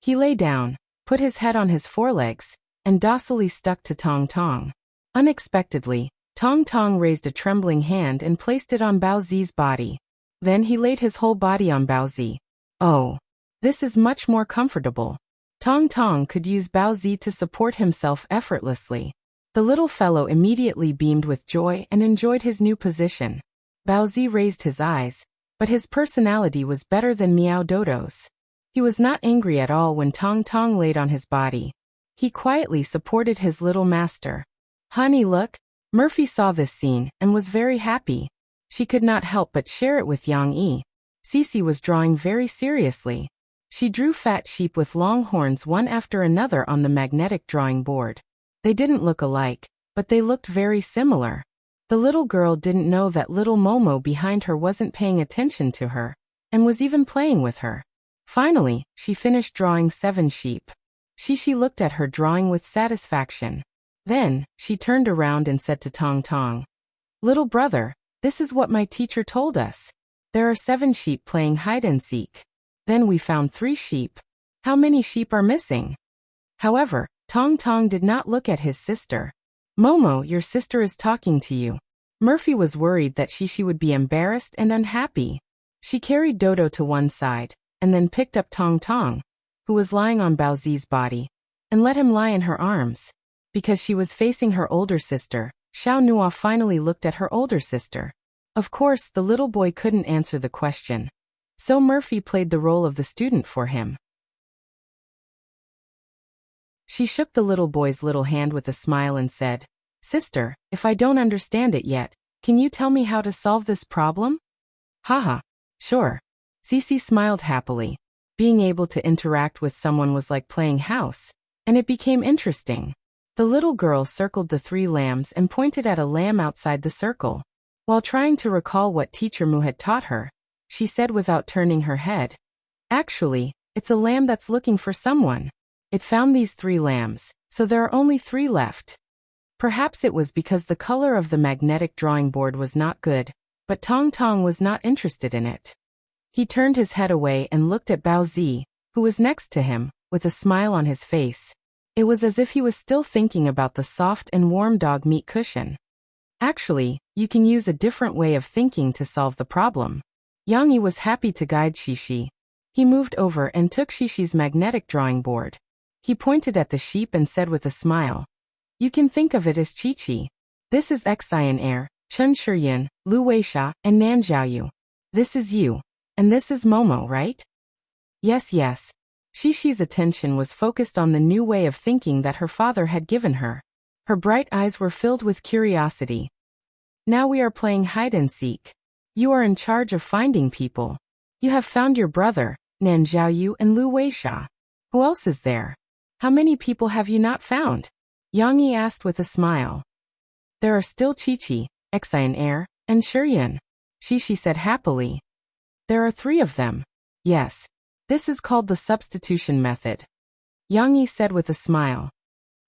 He lay down, put his head on his forelegs, and docilely stuck to Tong Tong. Unexpectedly, Tong Tong raised a trembling hand and placed it on Baozi's body. Then he laid his whole body on Baozi. Oh, this is much more comfortable. Tong Tong could use Baozi to support himself effortlessly. The little fellow immediately beamed with joy and enjoyed his new position. Baozi raised his eyes, but his personality was better than Meow Dodo's. He was not angry at all when Tong Tong laid on his body. He quietly supported his little master. Honey, look. Murphy saw this scene and was very happy. She could not help but share it with Yang Yi. Cece was drawing very seriously. She drew fat sheep with long horns one after another on the magnetic drawing board. They didn't look alike, but they looked very similar. The little girl didn't know that little Momo behind her wasn't paying attention to her, and was even playing with her. Finally, she finished drawing 7 sheep. Shishi looked at her drawing with satisfaction. Then, she turned around and said to Tong Tong, "Little brother, this is what my teacher told us. There are 7 sheep playing hide and seek. Then we found 3 sheep. How many sheep are missing?" However, Tong Tong did not look at his sister. "Momo, your sister is talking to you." Murphy was worried that Shishi would be embarrassed and unhappy. She carried Dodo to one side, and then picked up Tong Tong, who was lying on Baozi's body, and let him lie in her arms. Because she was facing her older sister, Xiao Nua finally looked at her older sister. Of course, the little boy couldn't answer the question. So Murphy played the role of the student for him. She shook the little boy's little hand with a smile and said, "Sister, if I don't understand it yet, Can you tell me how to solve this problem? Haha. Sure. Cece smiled happily. Being able to interact with someone was like playing house, and it became interesting. The little girl circled the 3 lambs and pointed at a lamb outside the circle. While trying to recall what Teacher Mu had taught her, she said without turning her head, "Actually, it's a lamb that's looking for someone. It found these 3 lambs, so there are only 3 left." Perhaps it was because the color of the magnetic drawing board was not good, but Tong Tong was not interested in it. He turned his head away and looked at Bao Zi, who was next to him, with a smile on his face. It was as if he was still thinking about the soft and warm dog meat cushion. Actually, you can use a different way of thinking to solve the problem. Yang Yi was happy to guide Shishi. He moved over and took Shishi's magnetic drawing board. He pointed at the sheep and said with a smile, "You can think of it as Chi-Chi. This is Xian Air, Chen Shiyin, Lu Weisha, and Nan Xiaoyu. This is you. And this is Momo, right?" Yes, yes. Shishi's attention was focused on the new way of thinking that her father had given her. Her bright eyes were filled with curiosity. "Now we are playing hide and seek. You are in charge of finding people. You have found your brother, Nan Xiaoyu and Lu Weisha. Who else is there? How many people have you not found?" Yang Yi asked with a smile. "There are still Chi-Chi, Xian Air, and Shiyin," Shishi said happily. "There are 3 of them. Yes. This is called the substitution method," Yang Yi said with a smile.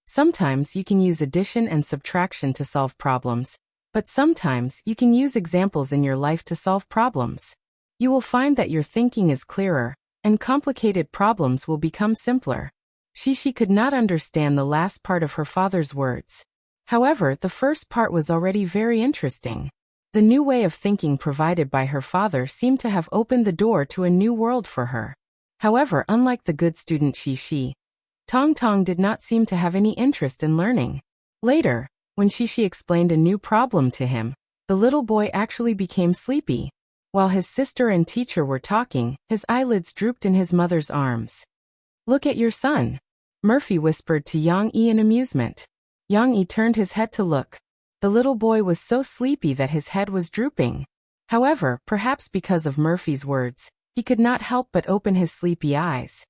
Sometimes you can use addition and subtraction to solve problems, but sometimes you can use examples in your life to solve problems. You will find that your thinking is clearer, and complicated problems will become simpler. Shishi could not understand the last part of her father's words. However, the first part was already very interesting. The new way of thinking provided by her father seemed to have opened the door to a new world for her. However, unlike the good student Shishi, Tong Tong did not seem to have any interest in learning. Later, when Shishi explained a new problem to him, the little boy actually became sleepy. While his sister and teacher were talking, his eyelids drooped in his mother's arms. "Look at your son," Murphy whispered to Yang Yi in amusement. Yang Yi turned his head to look. The little boy was so sleepy that his head was drooping. However, perhaps because of Murphy's words, he could not help but open his sleepy eyes.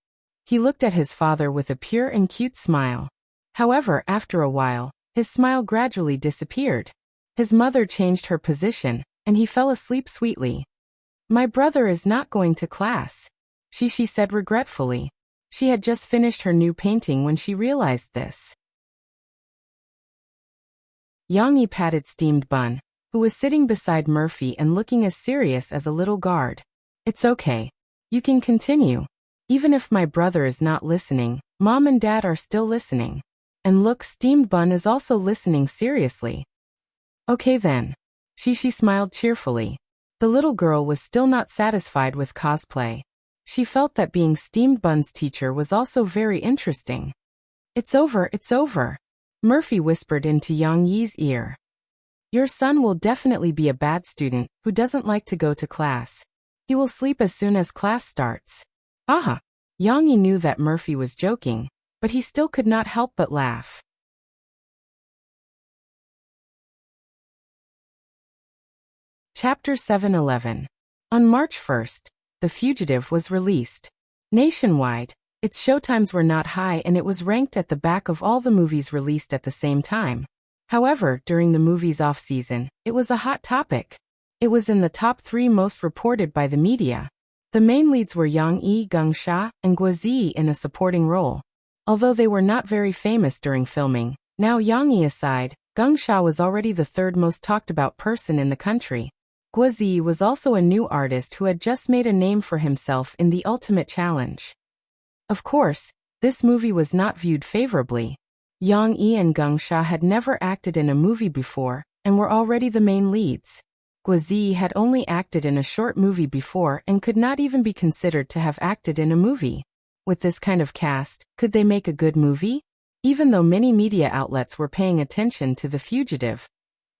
He looked at his father with a pure and cute smile. However, after a while, his smile gradually disappeared. His mother changed her position, and he fell asleep sweetly. "My brother is not going to class," Shishi said regretfully. She had just finished her new painting when she realized this. Yang Yi patted Steamed Bun, who was sitting beside Murphy and looking as serious as a little guard. "It's okay. You can continue. Even if my brother is not listening, Mom and Dad are still listening. And look, Steamed Bun is also listening seriously." "Okay then." Shishi smiled cheerfully. The little girl was still not satisfied with cosplay. She felt that being Steamed Bun's teacher was also very interesting. It's over," Murphy whispered into Yang Yi's ear. "Your son will definitely be a bad student who doesn't like to go to class. He will sleep as soon as class starts." Aha! Yang Yi knew that Murphy was joking, but he still could not help but laugh. Chapter 711. On March 1st, The Fugitive was released. Nationwide, its showtimes were not high and it was ranked at the back of all the movies released at the same time. However, during the movie's off-season, it was a hot topic. It was in the top 3 most reported by the media. The main leads were Yang Yi, Geng Sha, and Guo Zi in a supporting role. Although they were not very famous during filming, now Yang Yi aside, Geng Sha was already the 3rd most talked about person in the country. Guo Zi was also a new artist who had just made a name for himself in the Ultimate Challenge. Of course, this movie was not viewed favorably. Yang Yi and Geng Sha had never acted in a movie before, and were already the main leads. Guo Zi had only acted in a short movie before and could not even be considered to have acted in a movie. With this kind of cast, could they make a good movie? Even though many media outlets were paying attention to The Fugitive,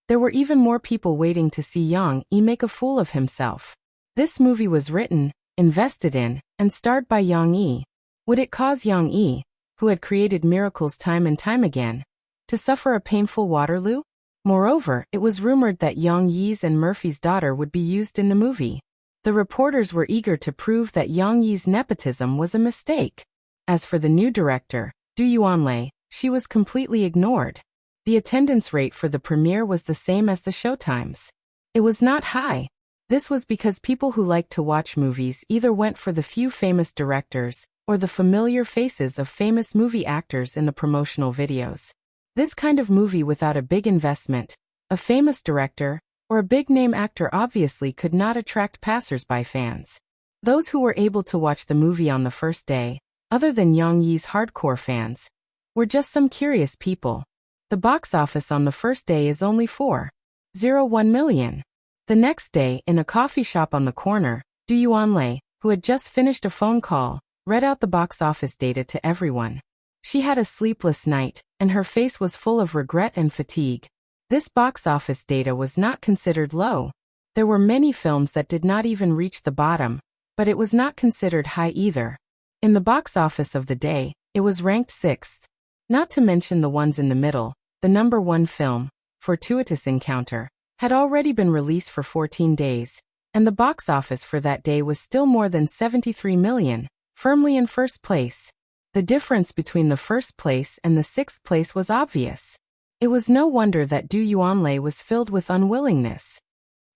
there were even more people waiting to see Yang Yi make a fool of himself. This movie was written, invested in, and starred by Yang Yi. Would it cause Yang Yi, who had created miracles time and time again, to suffer a painful Waterloo? Moreover, it was rumored that Yang Yi's and Murphy's daughter would be used in the movie. The reporters were eager to prove that Yang Yi's nepotism was a mistake. As for the new director, Du Yuanlei, she was completely ignored. The attendance rate for the premiere was the same as the showtimes. It was not high. This was because people who liked to watch movies either went for the few famous directors or the familiar faces of famous movie actors in the promotional videos. This kind of movie without a big investment, a famous director, or a big-name actor obviously could not attract passers-by fans. Those who were able to watch the movie on the first day, other than Yang Yi's hardcore fans, were just some curious people. The box office on the first day is only 4.01 million. The next day, in a coffee shop on the corner, Du Yuanlei, who had just finished a phone call, read out the box office data to everyone. She had a sleepless night, and her face was full of regret and fatigue. This box office data was not considered low. There were many films that did not even reach the bottom, but it was not considered high either. In the box office of the day, it was ranked 6th. Not to mention the ones in the middle, the number 1 film, Fortuitous Encounter, had already been released for 14 days, and the box office for that day was still more than 73 million, firmly in first place. The difference between the first place and the 6th place was obvious. It was no wonder that Du Yuanlei was filled with unwillingness.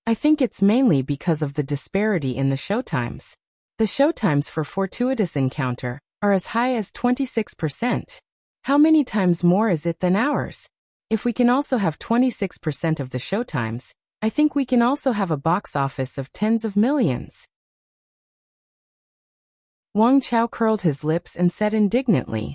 I think it's mainly because of the disparity in the showtimes. The showtimes for Fortuitous Encounter are as high as 26%. How many times more is it than ours? If we can also have 26% of the showtimes, I think we can also have a box office of tens of millions. Wang Chao curled his lips and said indignantly,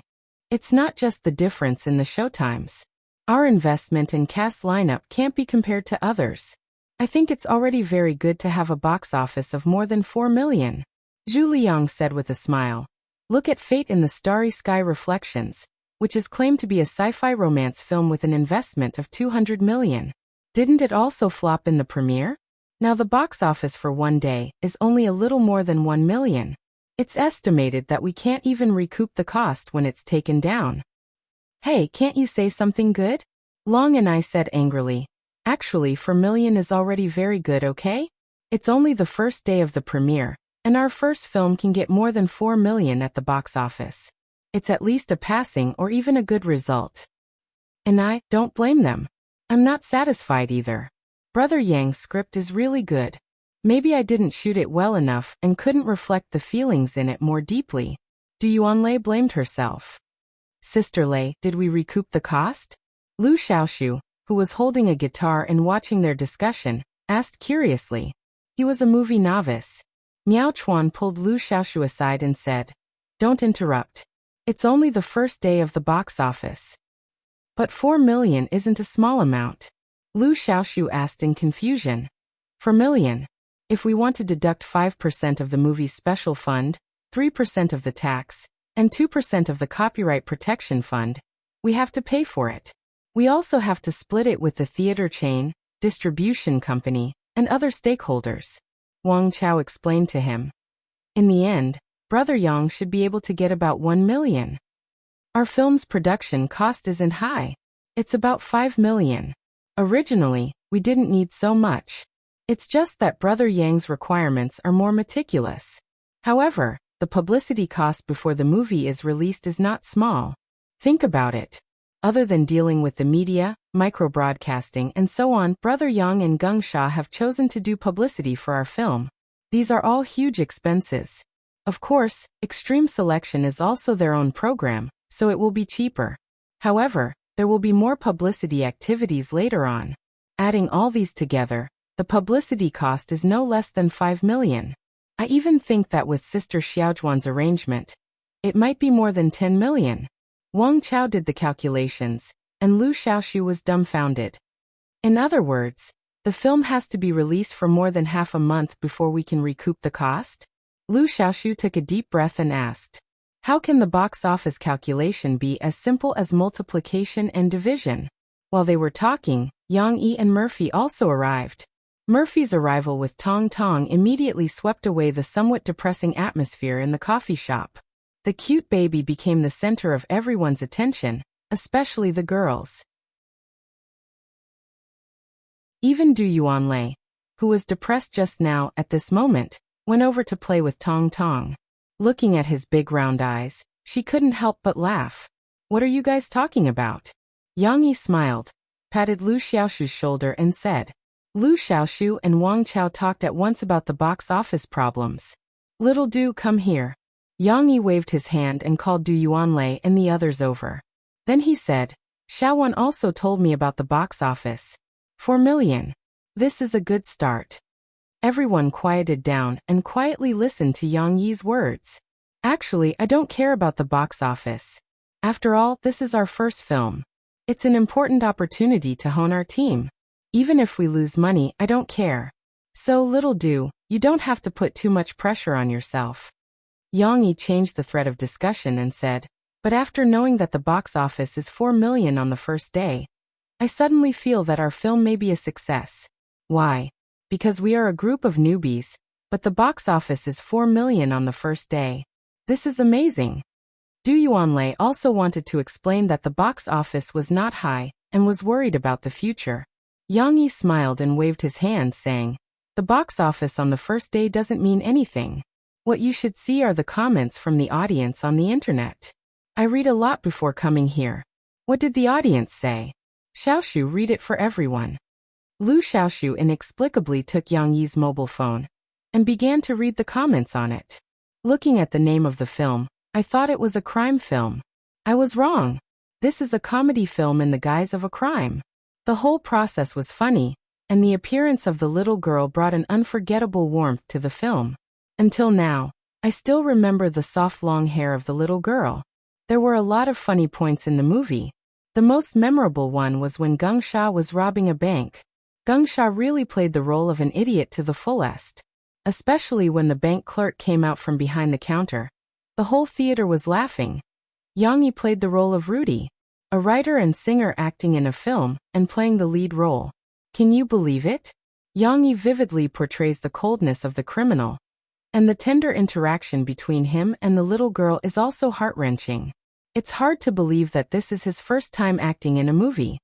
"It's not just the difference in the showtimes. Our investment and cast lineup can't be compared to others. I think it's already very good to have a box office of more than 4 million. Zhu Liang said with a smile. Look at Fate in the Starry Sky Reflections, which is claimed to be a sci-fi romance film with an investment of 200 million. Didn't it also flop in the premiere? Now the box office for one day is only a little more than 1 million. It's estimated that we can't even recoup the cost when it's taken down." "Hey, can't you say something good?" Long and I said angrily. "Actually, 4 million is already very good, okay? It's only the first day of the premiere, and our first film can get more than 4 million at the box office. It's at least a passing or even a good result." And I don't blame them. I'm not satisfied either. Brother Yang's script is really good. Maybe I didn't shoot it well enough and couldn't reflect the feelings in it more deeply. Du Yuanlei blamed herself. "Sister Lei, did we recoup the cost?" Lu Xiaoshu, who was holding a guitar and watching their discussion, asked curiously. He was a movie novice. Miao Chuan pulled Lu Xiaoshu aside and said, "Don't interrupt. It's only the first day of the box office." "But 4 million isn't a small amount." Lu Xiaoshu asked in confusion. "4 million. If we want to deduct 5% of the movie's special fund, 3% of the tax, and 2% of the copyright protection fund, we have to pay for it. We also have to split it with the theater chain, distribution company, and other stakeholders," Wang Chao explained to him. "In the end, Brother Yang should be able to get about 1 million. Our film's production cost isn't high. It's about 5 million. Originally, we didn't need so much. It's just that Brother Yang's requirements are more meticulous. However, the publicity cost before the movie is released is not small. Think about it. Other than dealing with the media, micro-broadcasting, and so on, Brother Yang and Geng Sha have chosen to do publicity for our film. These are all huge expenses. Of course, Extreme Selection is also their own program, so it will be cheaper. However, there will be more publicity activities later on. Adding all these together, the publicity cost is no less than 5 million. I even think that with Sister Xiaozhuan's arrangement, it might be more than 10 million. Wang Chao did the calculations, and Lu Xiaoshu was dumbfounded. In other words, the film has to be released for more than half a month before we can recoup the cost? Lu Xiaoshu took a deep breath and asked, "How can the box office calculation be as simple as multiplication and division?" While they were talking, Yang Yi and Murphy also arrived. Murphy's arrival with Tong Tong immediately swept away the somewhat depressing atmosphere in the coffee shop. The cute baby became the center of everyone's attention, especially the girls. Even Du Yuanlei, who was depressed just now at this moment, went over to play with Tong Tong. Looking at his big round eyes, she couldn't help but laugh. What are you guys talking about? Yang Yi smiled, patted Lu Xiaoshu's shoulder and said. Lu Xiaoshu and Wang Chao talked at once about the box office problems. Little Du, come here. Yang Yi waved his hand and called Du Yuanlei and the others over. Then he said, Xiaowan also told me about the box office. 4 million. This is a good start. Everyone quieted down and quietly listened to Yang Yi's words. Actually, I don't care about the box office. After all, this is our first film. It's an important opportunity to hone our team. Even if we lose money, I don't care. So, little Du, you don't have to put too much pressure on yourself. Yang Yi changed the thread of discussion and said, but after knowing that the box office is 4 million on the first day, I suddenly feel that our film may be a success. Why? Because we are a group of newbies, but the box office is 4 million on the first day. This is amazing. Du Yuanlei also wanted to explain that the box office was not high and was worried about the future. Yang Yi smiled and waved his hand, saying, the box office on the first day doesn't mean anything. What you should see are the comments from the audience on the internet. I read a lot before coming here. What did the audience say? Xiaoshu, read it for everyone. Lu Xiaoshu inexplicably took Yang Yi's mobile phone and began to read the comments on it. Looking at the name of the film, I thought it was a crime film. I was wrong. This is a comedy film in the guise of a crime. The whole process was funny, and the appearance of the little girl brought an unforgettable warmth to the film. Until now, I still remember the soft long hair of the little girl. There were a lot of funny points in the movie. The most memorable one was when Geng Sha was robbing a bank. Geng Sha really played the role of an idiot to the fullest. Especially when the bank clerk came out from behind the counter. The whole theater was laughing. Yang Yi played the role of Rudy, a writer and singer acting in a film and playing the lead role. Can you believe it? Yang Yi vividly portrays the coldness of the criminal. And the tender interaction between him and the little girl is also heart-wrenching. It's hard to believe that this is his first time acting in a movie.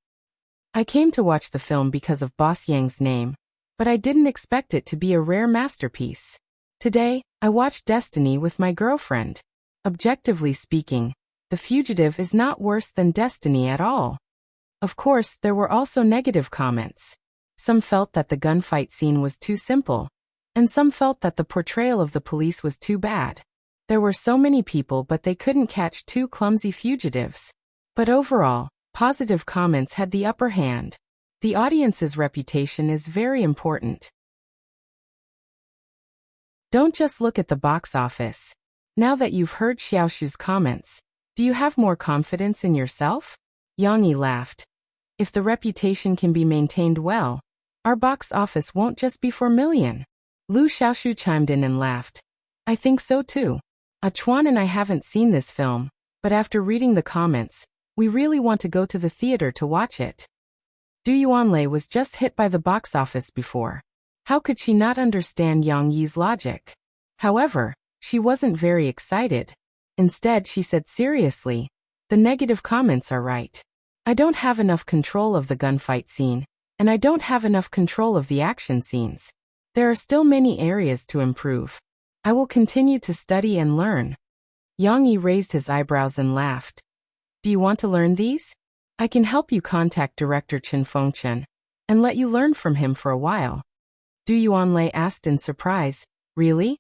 I came to watch the film because of Boss Yang's name, but I didn't expect it to be a rare masterpiece. Today, I watched Destiny with my girlfriend. Objectively speaking, The Fugitive is not worse than Destiny at all. Of course, there were also negative comments. Some felt that the gunfight scene was too simple, and some felt that the portrayal of the police was too bad. There were so many people, but they couldn't catch two clumsy fugitives. But overall, positive comments had the upper hand. The audience's reputation is very important. Don't just look at the box office. Now that you've heard Xiaoshu's comments, do you have more confidence in yourself? Yang Yi laughed. If the reputation can be maintained well, our box office won't just be 4 million. Lu Xiaoshu chimed in and laughed. I think so too. Chuan and I haven't seen this film, but after reading the comments, we really want to go to the theater to watch it. Du Yuanlei was just hit by the box office before. How could she not understand Yang Yi's logic? However, she wasn't very excited. Instead, she said seriously, the negative comments are right. I don't have enough control of the gunfight scene, and I don't have enough control of the action scenes. There are still many areas to improve. I will continue to study and learn. Yang Yi raised his eyebrows and laughed. Do you want to learn these? I can help you contact Director Chen Fengchen and let you learn from him for a while. Du Yuanlei asked in surprise, really?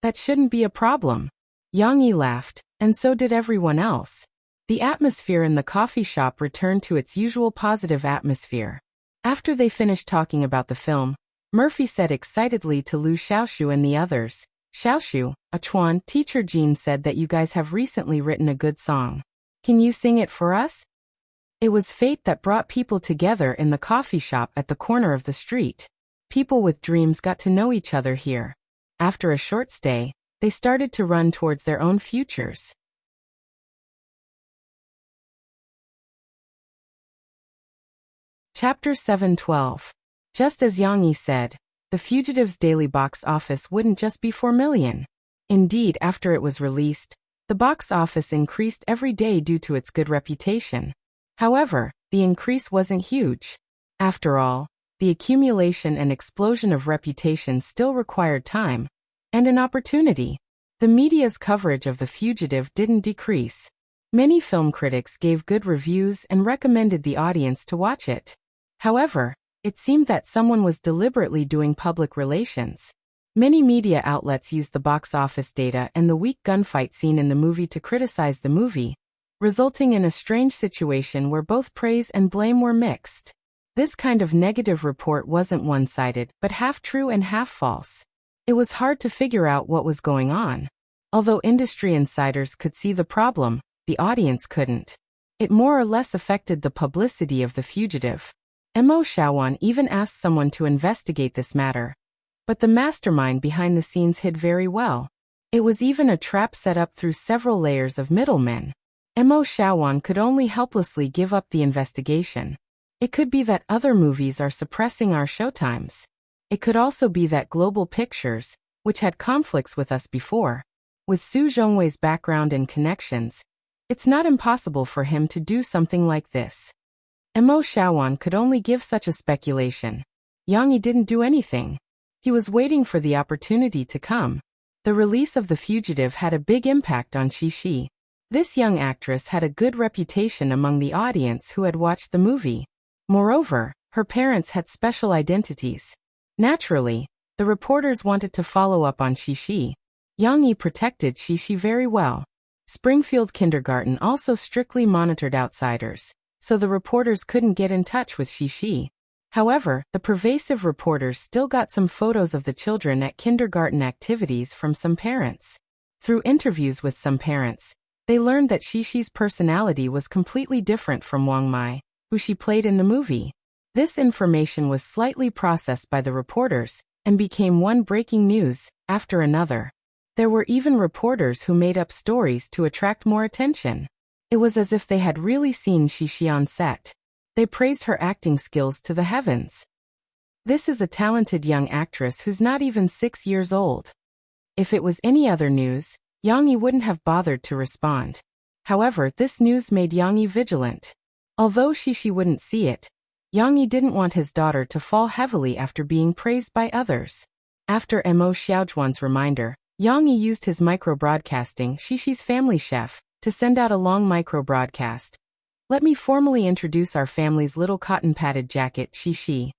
That shouldn't be a problem. Yang Yi laughed, and so did everyone else. The atmosphere in the coffee shop returned to its usual positive atmosphere. After they finished talking about the film, Murphy said excitedly to Lu Xiaoshu and the others, Xiaoshu, Chuan, Teacher Jean said that you guys have recently written a good song. Can you sing it for us? It was fate that brought people together in the coffee shop at the corner of the street. People with dreams got to know each other here. After a short stay, they started to run towards their own futures. Chapter 7:12. Just as Yang Yi said, The Fugitive's daily box office wouldn't just be 4 million. Indeed, after it was released, the box office increased every day due to its good reputation. However, the increase wasn't huge. After all, the accumulation and explosion of reputation still required time and an opportunity. The media's coverage of The Fugitive didn't decrease. Many film critics gave good reviews and recommended the audience to watch it. However, it seemed that someone was deliberately doing public relations. Many media outlets used the box office data and the weak gunfight scene in the movie to criticize the movie, resulting in a strange situation where both praise and blame were mixed. This kind of negative report wasn't one-sided, but half true and half false. It was hard to figure out what was going on. Although industry insiders could see the problem, the audience couldn't. It more or less affected the publicity of The Fugitive. Mo Shawan even asked someone to investigate this matter. But the mastermind behind the scenes hid very well. It was even a trap set up through several layers of middlemen. Mo Shawan could only helplessly give up the investigation. It could be that other movies are suppressing our showtimes. It could also be that Global Pictures, which had conflicts with us before, with Su Zhongwei's background and connections, it's not impossible for him to do something like this. Mo Shawan could only give such a speculation. Yang Yi didn't do anything. He was waiting for the opportunity to come. The release of The Fugitive had a big impact on Xixi. This young actress had a good reputation among the audience who had watched the movie. Moreover, her parents had special identities. Naturally, the reporters wanted to follow up on Xixi. Yang Yi protected Xixi very well. Springfield Kindergarten also strictly monitored outsiders, so the reporters couldn't get in touch with Xixi. However, the pervasive reporters still got some photos of the children at kindergarten activities from some parents. Through interviews with some parents, they learned that Xixi's personality was completely different from Wang Mai, who she played in the movie. This information was slightly processed by the reporters and became one breaking news after another. There were even reporters who made up stories to attract more attention. It was as if they had really seen Xixi on set. They praised her acting skills to the heavens. This is a talented young actress who's not even 6 years old. If it was any other news, Yang Yi wouldn't have bothered to respond. However, this news made Yang Yi vigilant. Although Xixi wouldn't see it, Yang Yi didn't want his daughter to fall heavily after being praised by others. After Mo Xiaozhuan's reminder, Yang Yi used his micro-broadcasting, Xixi's family chef, to send out a long micro-broadcast. Let me formally introduce our family's little cotton-padded jacket, Xixi.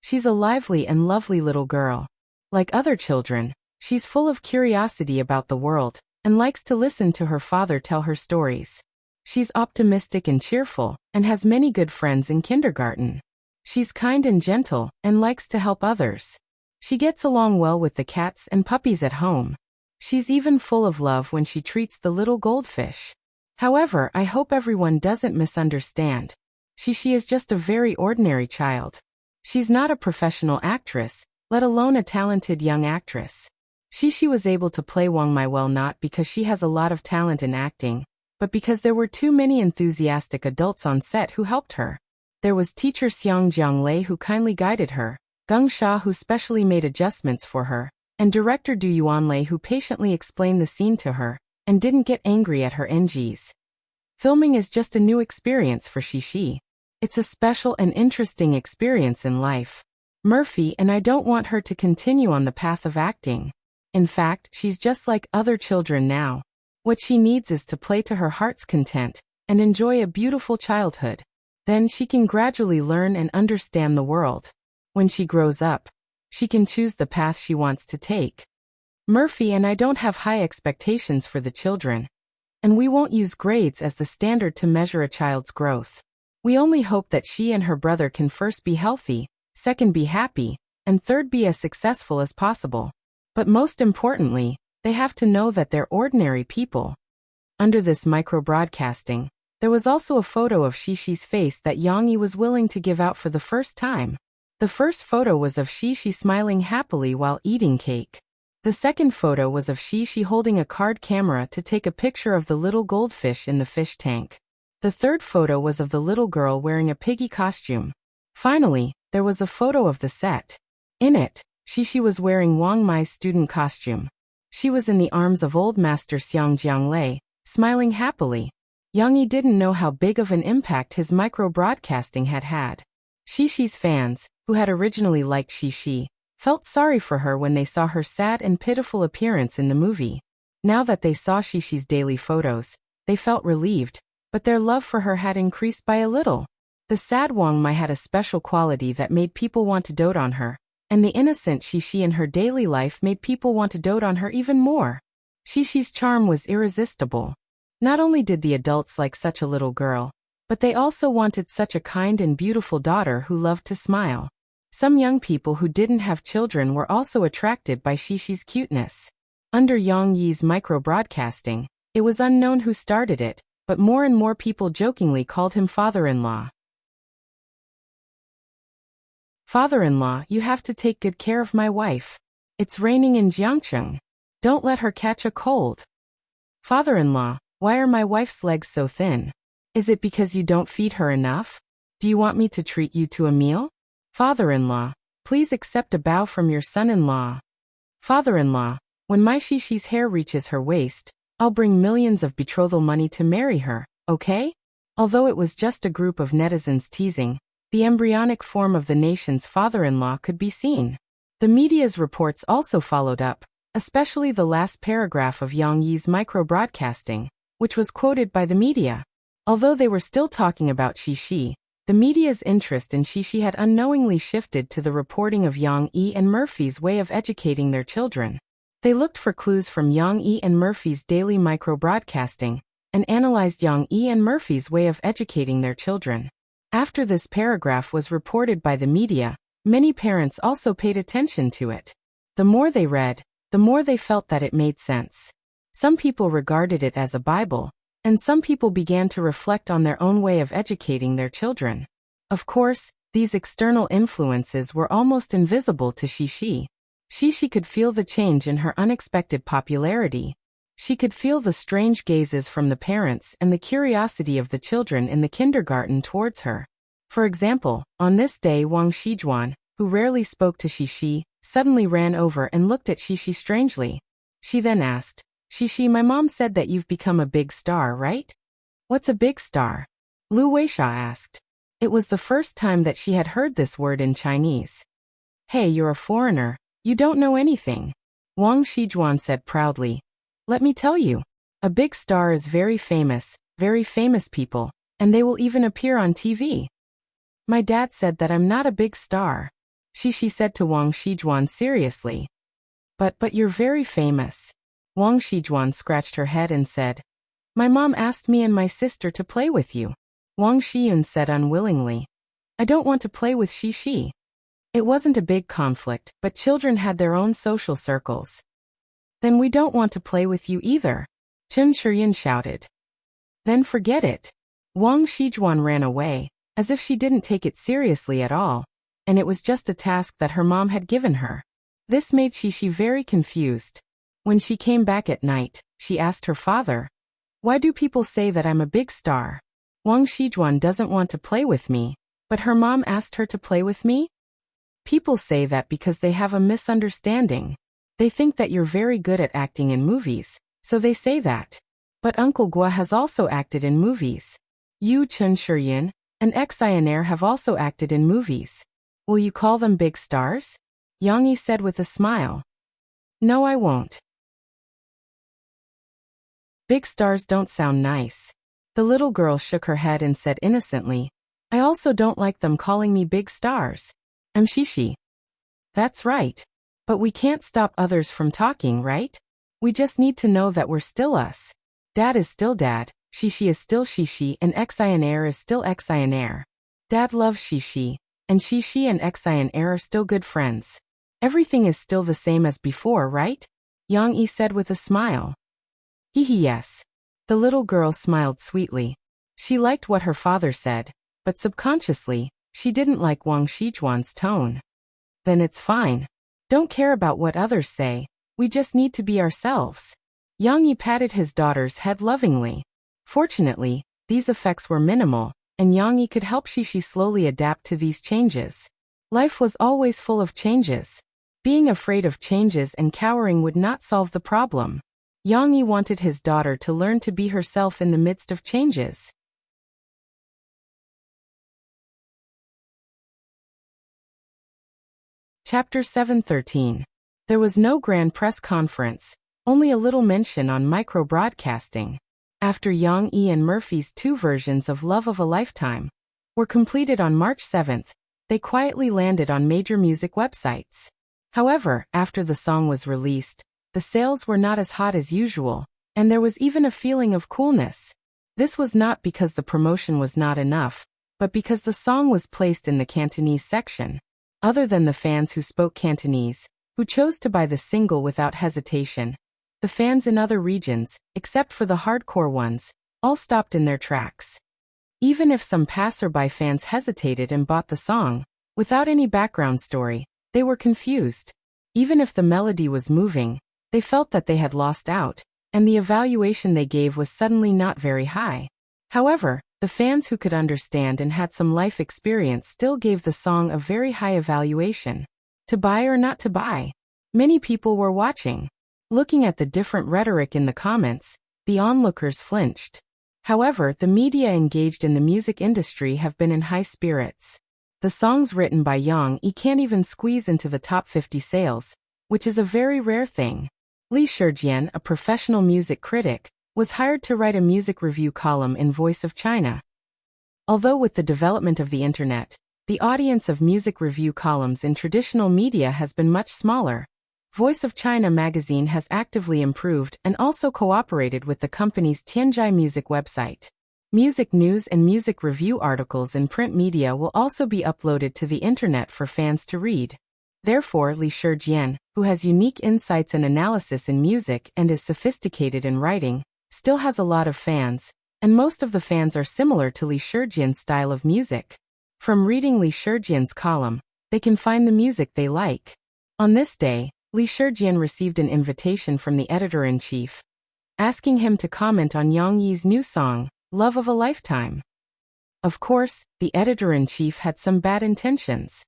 She's a lively and lovely little girl. Like other children, she's full of curiosity about the world, and likes to listen to her father tell her stories. She's optimistic and cheerful, and has many good friends in kindergarten. She's kind and gentle, and likes to help others. She gets along well with the cats and puppies at home. She's even full of love when she treats the little goldfish. However, I hope everyone doesn't misunderstand. Xixi is just a very ordinary child. She's not a professional actress, let alone a talented young actress. Xixi was able to play Wang Mai well not because she has a lot of talent in acting, but because there were too many enthusiastic adults on set who helped her. There was teacher Xiang Jianglei who kindly guided her, Geng Sha who specially made adjustments for her, and director Du Yuanlei who patiently explained the scene to her, and didn't get angry at her NGs. Filming is just a new experience for Xixi. It's a special and interesting experience in life. Murphy and I don't want her to continue on the path of acting. In fact, she's just like other children now. What she needs is to play to her heart's content, and enjoy a beautiful childhood. Then she can gradually learn and understand the world. When she grows up, she can choose the path she wants to take. Murphy and I don't have high expectations for the children, and we won't use grades as the standard to measure a child's growth. We only hope that she and her brother can first be healthy, second be happy, and third be as successful as possible. But most importantly, they have to know that they're ordinary people. Under this micro-broadcasting, there was also a photo of Xixi's face that Yang Yi was willing to give out for the first time. The first photo was of Xixi smiling happily while eating cake. The second photo was of Xixi holding a card camera to take a picture of the little goldfish in the fish tank. The third photo was of the little girl wearing a piggy costume. Finally, there was a photo of the set. In it, Xixi was wearing Wang Mai's student costume. She was in the arms of old master Xiang Jianglei, smiling happily. Yang Yi didn't know how big of an impact his micro-broadcasting had had. Xishi's fans, who had originally liked Xishi, felt sorry for her when they saw her sad and pitiful appearance in the movie. Now that they saw Xishi's daily photos, they felt relieved, but their love for her had increased by a little. The sad Wang Mai had a special quality that made people want to dote on her, and the innocent Xishi in her daily life made people want to dote on her even more. Xishi's charm was irresistible. Not only did the adults like such a little girl, but they also wanted such a kind and beautiful daughter who loved to smile. Some young people who didn't have children were also attracted by Xishi's cuteness. Under Yang Yi's micro-broadcasting, it was unknown who started it, but more and more people jokingly called him father-in-law. Father-in-law, you have to take good care of my wife. It's raining in Jiangcheng. Don't let her catch a cold. Father-in-law, why are my wife's legs so thin? Is it because you don't feed her enough? Do you want me to treat you to a meal? Father-in-law, please accept a bow from your son-in-law. Father-in-law, when my Xishi's hair reaches her waist, I'll bring millions of betrothal money to marry her, okay? Although it was just a group of netizens teasing, the embryonic form of the nation's father-in-law could be seen. The media's reports also followed up, especially the last paragraph of Yang Yi's micro-broadcasting, which was quoted by the media. Although they were still talking about Xishi, the media's interest in Xishi had unknowingly shifted to the reporting of Yang Yi and Murphy's way of educating their children. They looked for clues from Yang Yi and Murphy's daily micro-broadcasting, and analyzed Yang Yi and Murphy's way of educating their children. After this paragraph was reported by the media, many parents also paid attention to it. The more they read, the more they felt that it made sense. Some people regarded it as a Bible, and some people began to reflect on their own way of educating their children. Of course, these external influences were almost invisible to Xishi. Xishi could feel the change in her unexpected popularity. She could feel the strange gazes from the parents and the curiosity of the children in the kindergarten towards her. For example, on this day Wang Shijuan, who rarely spoke to Xishi, suddenly ran over and looked at Xishi strangely. She then asked, Xishi, my mom said that you've become a big star, right? What's a big star? Lu Weisha asked. It was the first time that she had heard this word in Chinese. Hey, you're a foreigner. You don't know anything. Wang Shijuan said proudly. Let me tell you. A big star is very famous people, and they will even appear on TV. My dad said that I'm not a big star. Xishi said to Wang Shijuan seriously. But you're very famous. Wang Shijuan scratched her head and said, My mom asked me and my sister to play with you. Wang Xiyun said unwillingly. I don't want to play with Xishi. It wasn't a big conflict, but children had their own social circles. Then we don't want to play with you either, Chen Shiyin shouted. Then forget it. Wang Shijuan ran away, as if she didn't take it seriously at all, and it was just a task that her mom had given her. This made Xishi very confused. When she came back at night, she asked her father, Why do people say that I'm a big star? Wang Shijuan doesn't want to play with me, but her mom asked her to play with me? People say that because they have a misunderstanding. They think that you're very good at acting in movies, so they say that. But Uncle Gua has also acted in movies. You, Chen Shiyin, and Xionaire have also acted in movies. Will you call them big stars? Yang Yi said with a smile. No, I won't. Big stars don't sound nice. The little girl shook her head and said innocently, I also don't like them calling me big stars. I'm Xishi. That's right. But we can't stop others from talking, right? We just need to know that we're still us. Dad is still Dad, Xishi is still Xishi, and Xionaire is still Xionaire. Dad loves Xishi, and Xishi and Xionaire are still good friends. Everything is still the same as before, right? Yang Yi said with a smile. Yes. The little girl smiled sweetly. She liked what her father said, but subconsciously, she didn't like Wang Shijuan's tone. Then it's fine. Don't care about what others say, we just need to be ourselves. Yang Yi patted his daughter's head lovingly. Fortunately, these effects were minimal, and Yang Yi could help Xishi slowly adapt to these changes. Life was always full of changes. Being afraid of changes and cowering would not solve the problem. Yang Yi wanted his daughter to learn to be herself in the midst of changes. Chapter 7:13. There was no grand press conference, only a little mention on micro-broadcasting. After Yang Yi and Murphy's 2 versions of Love of a Lifetime were completed on March 7th, they quietly landed on major music websites. However, after the song was released, the sales were not as hot as usual, and there was even a feeling of coolness. This was not because the promotion was not enough, but because the song was placed in the Cantonese section. Other than the fans who spoke Cantonese, who chose to buy the single without hesitation, the fans in other regions, except for the hardcore ones, all stopped in their tracks. Even if some passerby fans hesitated and bought the song, without any background story, they were confused. Even if the melody was moving, they felt that they had lost out, and the evaluation they gave was suddenly not very high. However, the fans who could understand and had some life experience still gave the song a very high evaluation. To buy or not to buy? Many people were watching. Looking at the different rhetoric in the comments, the onlookers flinched. However, the media engaged in the music industry have been in high spirits. The songs written by Yang Yi can't even squeeze into the top 50 sales, which is a very rare thing. Li Shijian, a professional music critic, was hired to write a music review column in Voice of China. Although with the development of the internet, the audience of music review columns in traditional media has been much smaller, Voice of China magazine has actively improved and also cooperated with the company's Tianjai Music website. Music news and music review articles in print media will also be uploaded to the internet for fans to read. Therefore, Li Shijian, who has unique insights and analysis in music and is sophisticated in writing, still has a lot of fans, and most of the fans are similar to Li Shijian's style of music. From reading Li Shijian's column, they can find the music they like. On this day, Li Shijian received an invitation from the editor-in-chief, asking him to comment on Yang Yi's new song, Love of a Lifetime. Of course, the editor-in-chief had some bad intentions.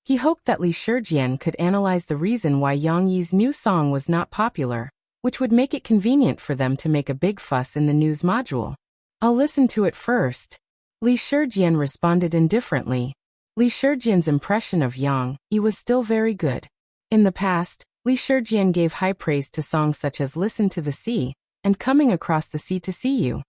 He hoped that Li Shijian could analyze the reason why Yang Yi's new song was not popular, which would make it convenient for them to make a big fuss in the news module. I'll listen to it first. Li Shijian responded indifferently. Li Shijian's impression of Yang Yi was still very good. In the past, Li Shijian gave high praise to songs such as Listen to the Sea and Coming Across the Sea to See You.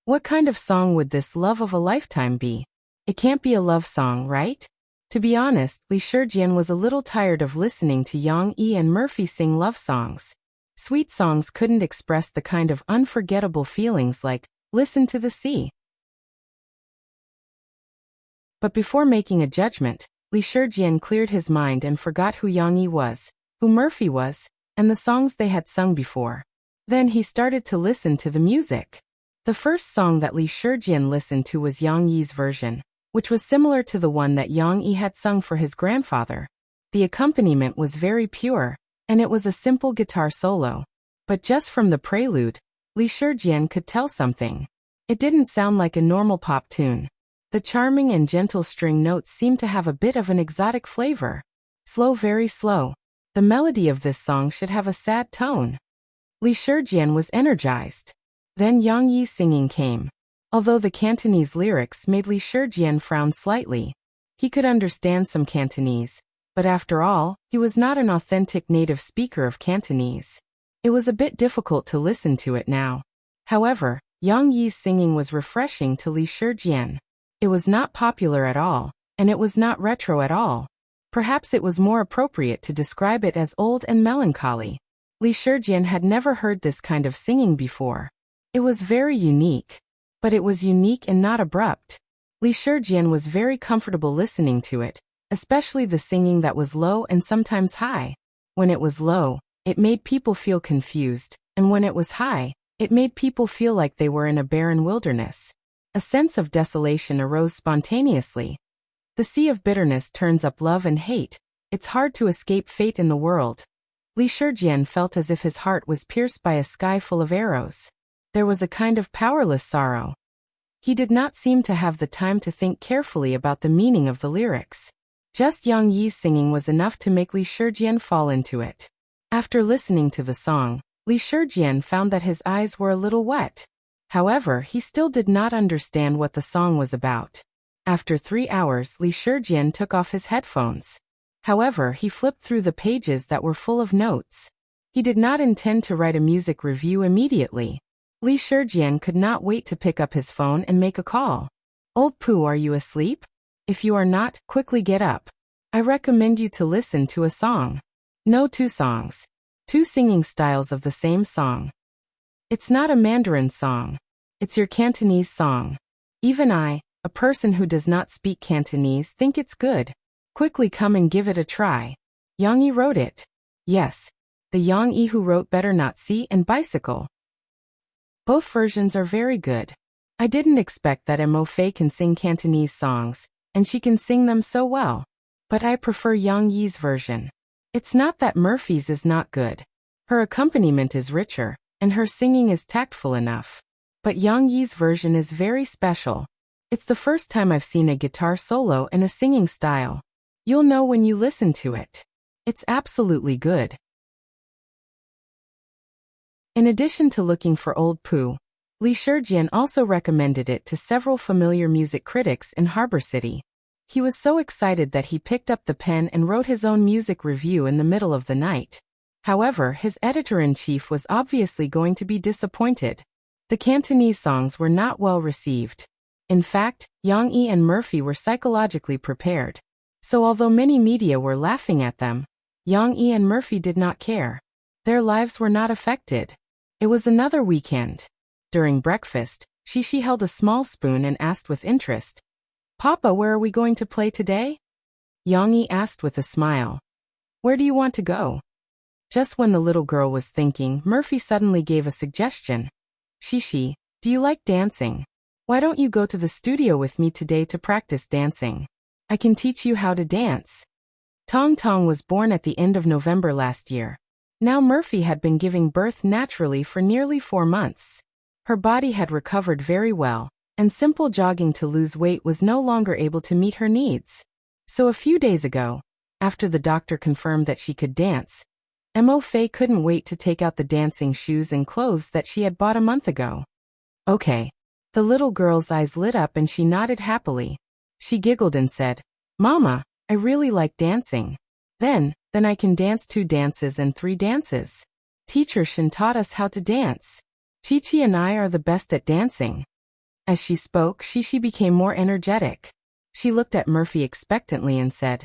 What kind of song would this Love of a Lifetime be? It can't be a love song, right? To be honest, Li Shijian was a little tired of listening to Yang Yi and Murphy sing love songs. Sweet songs couldn't express the kind of unforgettable feelings like Listen to the Sea. But before making a judgment, Li Shijian cleared his mind and forgot who Yang Yi was, who Murphy was, and the songs they had sung before. Then he started to listen to the music. The first song that Li Shijian listened to was Yang Yi's version, which was similar to the one that Yang Yi had sung for his grandfather. The accompaniment was very pure, and it was a simple guitar solo. But just from the prelude, Li Shijian could tell something. It didn't sound like a normal pop tune. The charming and gentle string notes seemed to have a bit of an exotic flavor. Slow, very slow. The melody of this song should have a sad tone. Li Shijian was energized. Then Yang Yi's singing came. Although the Cantonese lyrics made Li Shijian frown slightly. He could understand some Cantonese, but after all, he was not an authentic native speaker of Cantonese. It was a bit difficult to listen to it now. However, Yang Yi's singing was refreshing to Li Shijian. It was not popular at all, and it was not retro at all. Perhaps it was more appropriate to describe it as old and melancholy. Li Shijian had never heard this kind of singing before. It was very unique. But it was unique and not abrupt. Li Shijian was very comfortable listening to it, especially the singing that was low and sometimes high. When it was low, it made people feel confused, and when it was high, it made people feel like they were in a barren wilderness. A sense of desolation arose spontaneously. The sea of bitterness turns up love and hate. It's hard to escape fate in the world. Li Shijian felt as if his heart was pierced by a sky full of arrows. There was a kind of powerless sorrow. He did not seem to have the time to think carefully about the meaning of the lyrics. Just Yang Yi's singing was enough to make Li Shijian fall into it. After listening to the song, Li Shijian found that his eyes were a little wet. However, he still did not understand what the song was about. After 3 hours, Li Shijian took off his headphones. However, he flipped through the pages that were full of notes. He did not intend to write a music review immediately. Li Shijian could not wait to pick up his phone and make a call. Old Pooh, are you asleep? If you are not, quickly get up. I recommend you to listen to a song. No, 2 songs. 2 singing styles of the same song. It's not a Mandarin song. It's your Cantonese song. Even I, a person who does not speak Cantonese, think it's good. Quickly come and give it a try. Yang Yi wrote it. Yes. The Yang Yi who wrote Better Not See and Bicycle. Both versions are very good. I didn't expect that Mo Fei can sing Cantonese songs, and she can sing them so well. But I prefer Yang Yi's version. It's not that Murphy's is not good. Her accompaniment is richer, and her singing is tactful enough. But Yang Yi's version is very special. It's the first time I've seen a guitar solo in a singing style. You'll know when you listen to it. It's absolutely good. In addition to looking for Old Pooh, Li Shijian also recommended it to several familiar music critics in Harbor City. He was so excited that he picked up the pen and wrote his own music review in the middle of the night. However, his editor-in-chief was obviously going to be disappointed. The Cantonese songs were not well received. In fact, Yang Yi and Murphy were psychologically prepared. So although many media were laughing at them, Yang Yi and Murphy did not care. Their lives were not affected. It was another weekend. During breakfast, Shishi held a small spoon and asked with interest, "Papa, where are we going to play today?" Yang Yi asked with a smile. "Where do you want to go?" Just when the little girl was thinking, Murphy suddenly gave a suggestion. "Shishi, do you like dancing? Why don't you go to the studio with me today to practice dancing? I can teach you how to dance." Tong Tong was born at the end of November last year. Now Murphy had been giving birth naturally for nearly 4 months. Her body had recovered very well, and simple jogging to lose weight was no longer able to meet her needs. So a few days ago, after the doctor confirmed that she could dance, Mo Fei couldn't wait to take out the dancing shoes and clothes that she had bought a month ago. "Okay." The little girl's eyes lit up and she nodded happily. She giggled and said, "Mama, I really like dancing. Then I can dance 2 dances and 3 dances. Teacher Shin taught us how to dance. Chi-Chi and I are the best at dancing." As she spoke, Shishi became more energetic. She looked at Murphy expectantly and said,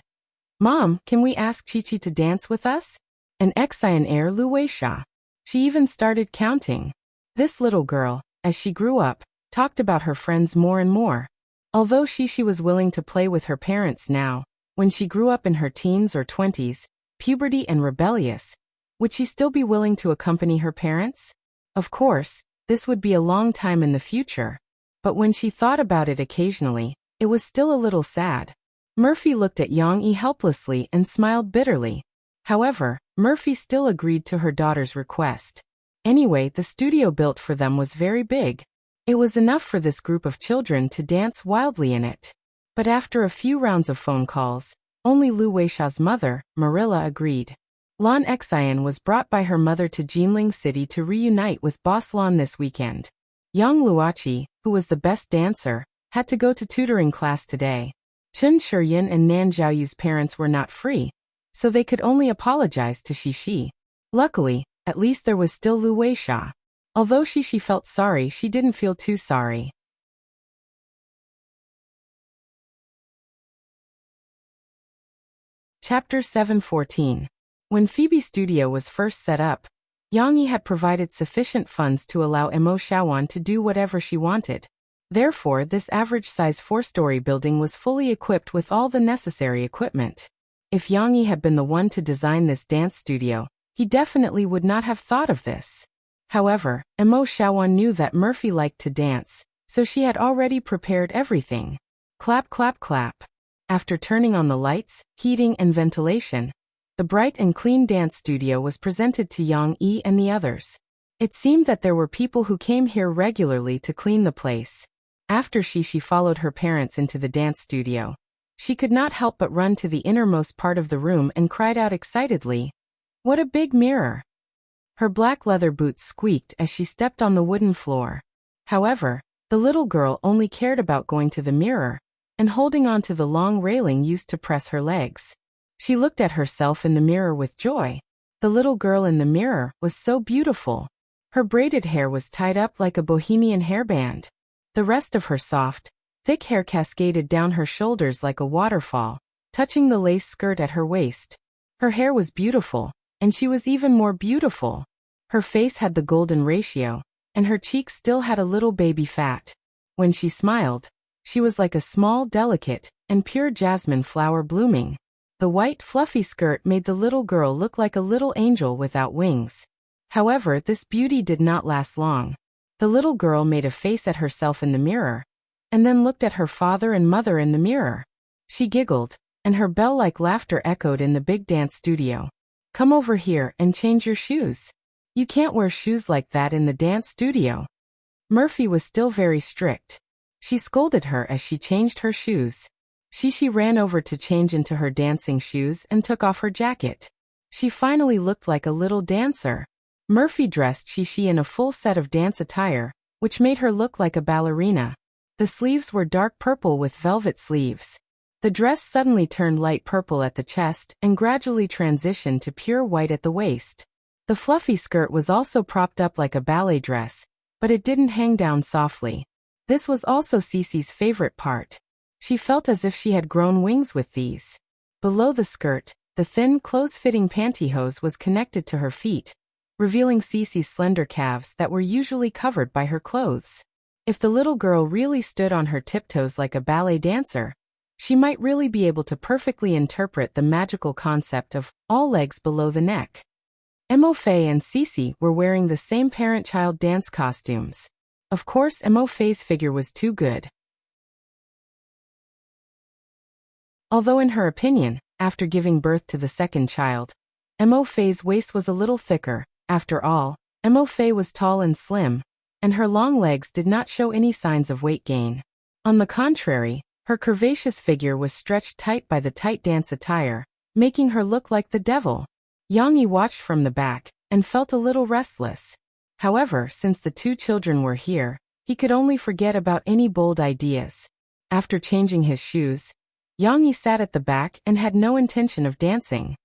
"Mom, can we ask Chi-Chi to dance with us? And Xian Air Lu Weisha." She even started counting. This little girl, as she grew up, talked about her friends more and more. Although Shishi was willing to play with her parents now, when she grew up in her teens or 20s, puberty and rebellious, would she still be willing to accompany her parents? Of course, this would be a long time in the future. But when she thought about it occasionally, it was still a little sad. Murphy looked at Yang Yi helplessly and smiled bitterly. However, Murphy still agreed to her daughter's request. Anyway, the studio built for them was very big. It was enough for this group of children to dance wildly in it. But after a few rounds of phone calls, only Lu Weisha's mother, Marilla, agreed. Lan Xian was brought by her mother to Jinling City to reunite with Boss Lan this weekend. Yang Luoqi, who was the best dancer, had to go to tutoring class today. Chen Shiyin and Nan Zhaoyu's parents were not free, so they could only apologize to Shishi. Luckily, at least there was still Lu Weisha. Although Shishi felt sorry, she didn't feel too sorry. Chapter 7:14. When Phoebe's studio was first set up, Yang Yi had provided sufficient funds to allow Mo Shaoan to do whatever she wanted. Therefore, this average-size 4-story building was fully equipped with all the necessary equipment. If Yang Yi had been the one to design this dance studio, he definitely would not have thought of this. However, Mo Shaoan knew that Murphy liked to dance, so she had already prepared everything. Clap, clap, clap. After turning on the lights, heating, and ventilation, the bright and clean dance studio was presented to Yang Yi and the others. It seemed that there were people who came here regularly to clean the place. After she followed her parents into the dance studio, she could not help but run to the innermost part of the room and cried out excitedly, "What a big mirror!" Her black leather boots squeaked as she stepped on the wooden floor. However, the little girl only cared about going to the mirror and holding on to the long railing used to press her legs. She looked at herself in the mirror with joy. The little girl in the mirror was so beautiful. Her braided hair was tied up like a bohemian hairband. The rest of her soft, thick hair cascaded down her shoulders like a waterfall, touching the lace skirt at her waist. Her hair was beautiful, and she was even more beautiful. Her face had the golden ratio, and her cheeks still had a little baby fat. When she smiled, she was like a small, delicate, and pure jasmine flower blooming. The white, fluffy skirt made the little girl look like a little angel without wings. However, this beauty did not last long. The little girl made a face at herself in the mirror, and then looked at her father and mother in the mirror. She giggled, and her bell-like laughter echoed in the big dance studio. "Come over here and change your shoes. You can't wear shoes like that in the dance studio." Murphy was still very strict. She scolded her as she changed her shoes. She ran over to change into her dancing shoes and took off her jacket. She finally looked like a little dancer. Murphy dressed Shishi in a full set of dance attire, which made her look like a ballerina. The sleeves were dark purple with velvet sleeves. The dress suddenly turned light purple at the chest and gradually transitioned to pure white at the waist. The fluffy skirt was also propped up like a ballet dress, but it didn't hang down softly. This was also Cece's favorite part. She felt as if she had grown wings with these. Below the skirt, the thin, close-fitting pantyhose was connected to her feet, revealing Cece's slender calves that were usually covered by her clothes. If the little girl really stood on her tiptoes like a ballet dancer, she might really be able to perfectly interpret the magical concept of all legs below the neck. Mo-Fei and Cece were wearing the same parent-child dance costumes. Of course, Mo-Fei's figure was too good. Although in her opinion, after giving birth to the second child, Mo-Fei's waist was a little thicker. After all, Mo-Fei was tall and slim, and her long legs did not show any signs of weight gain. On the contrary, her curvaceous figure was stretched tight by the tight dance attire, making her look like the devil. Yang Yi watched from the back and felt a little restless. However, since the two children were here, he could only forget about any bold ideas. After changing his shoes, Yang Yi sat at the back and had no intention of dancing.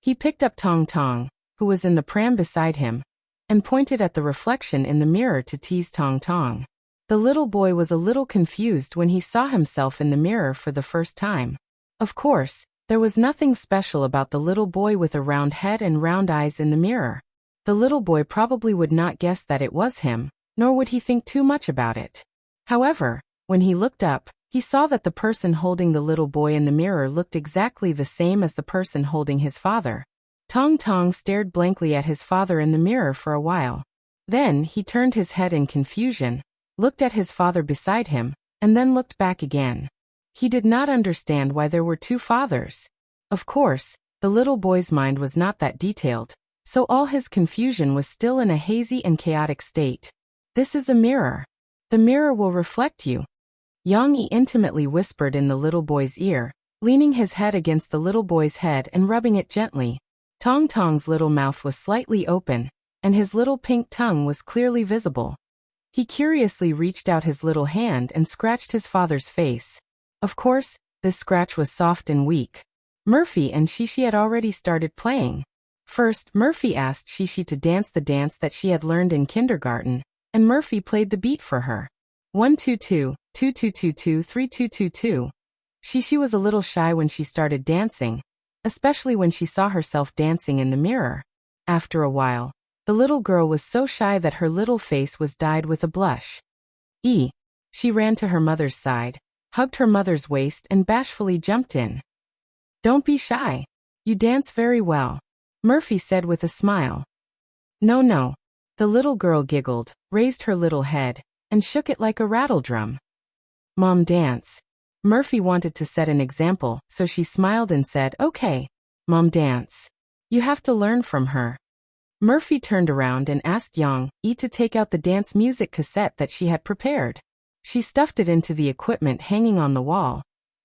He picked up Tong Tong, who was in the pram beside him, and pointed at the reflection in the mirror to tease Tong Tong. The little boy was a little confused when he saw himself in the mirror for the first time. Of course, there was nothing special about the little boy with a round head and round eyes in the mirror. The little boy probably would not guess that it was him, nor would he think too much about it. However, when he looked up, he saw that the person holding the little boy in the mirror looked exactly the same as the person holding his father. Tong Tong stared blankly at his father in the mirror for a while. Then he turned his head in confusion, looked at his father beside him, and then looked back again. He did not understand why there were two fathers. Of course, the little boy's mind was not that detailed, so all his confusion was still in a hazy and chaotic state. "This is a mirror. The mirror will reflect you," Yang Yi intimately whispered in the little boy's ear, leaning his head against the little boy's head and rubbing it gently. Tong Tong's little mouth was slightly open, and his little pink tongue was clearly visible. He curiously reached out his little hand and scratched his father's face. Of course, this scratch was soft and weak. Murphy and Shishi had already started playing. First, Murphy asked Shishi to dance the dance that she had learned in kindergarten, and Murphy played the beat for her. 1-2-2, 2-2-2-2, 3-2-2-2. Shishi was a little shy when she started dancing, especially when she saw herself dancing in the mirror. After a while, the little girl was so shy that her little face was dyed with a blush. She ran to her mother's side, hugged her mother's waist and bashfully jumped in. "Don't be shy. You dance very well," Murphy said with a smile. No. The little girl giggled, raised her little head, and shook it like a rattledrum. "Mom, dance." Murphy wanted to set an example, so she smiled and said, "Okay, Mom, dance. You have to learn from her." Murphy turned around and asked Yang Yi to take out the dance music cassette that she had prepared. She stuffed it into the equipment hanging on the wall,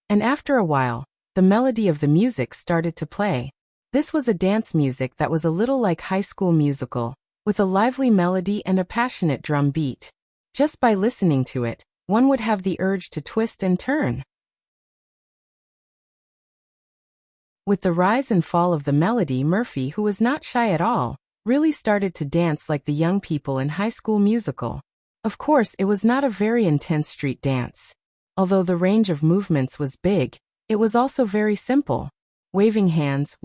and after a while, the melody of the music started to play. This was a dance music that was a little like High School Musical, with a lively melody and a passionate drum beat. Just by listening to it, one would have the urge to twist and turn. With the rise and fall of the melody, Murphy, who was not shy at all, really started to dance like the young people in High School Musical. Of course, it was not a very intense street dance. Although the range of movements was big, it was also very simple. Waving hands,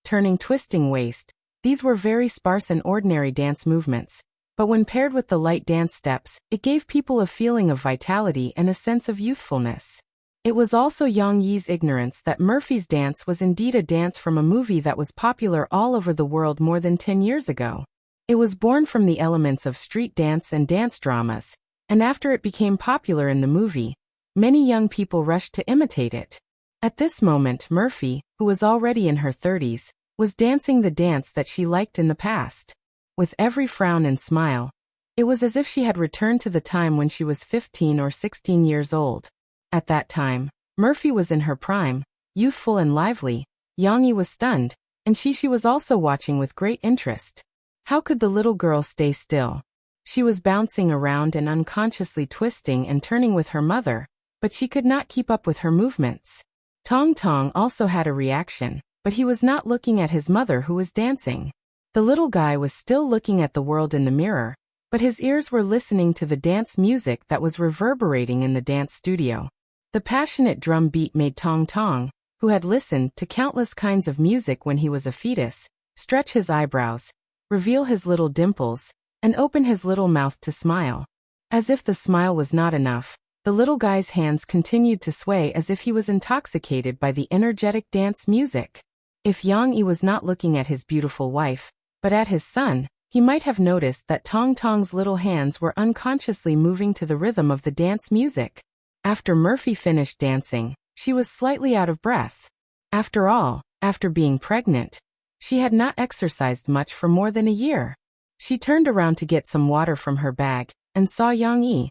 turning, twisting waist. These were very sparse and ordinary dance movements. But when paired with the light dance steps, it gave people a feeling of vitality and a sense of youthfulness. It was also Yang Yi's ignorance that Murphy's dance was indeed a dance from a movie that was popular all over the world more than 10 years ago. It was born from the elements of street dance and dance dramas, and after it became popular in the movie, many young people rushed to imitate it. At this moment, Murphy, who was already in her 30s, was dancing the dance that she liked in the past. With every frown and smile, it was as if she had returned to the time when she was 15 or 16 years old. At that time, Murphy was in her prime, youthful and lively. Yang Yi was stunned, and she was also watching with great interest. How could the little girl stay still? She was bouncing around and unconsciously twisting and turning with her mother, but she could not keep up with her movements. Tong Tong also had a reaction, but he was not looking at his mother who was dancing. The little guy was still looking at the world in the mirror, but his ears were listening to the dance music that was reverberating in the dance studio. The passionate drum beat made Tong Tong, who had listened to countless kinds of music when he was a fetus, stretch his eyebrows, reveal his little dimples, and open his little mouth to smile. As if the smile was not enough, the little guy's hands continued to sway as if he was intoxicated by the energetic dance music. If Yang Yi was not looking at his beautiful wife, but at his son, he might have noticed that Tong Tong's little hands were unconsciously moving to the rhythm of the dance music. After Murphy finished dancing, she was slightly out of breath. After all, after being pregnant, she had not exercised much for more than a year. She turned around to get some water from her bag, and saw Yang Yi,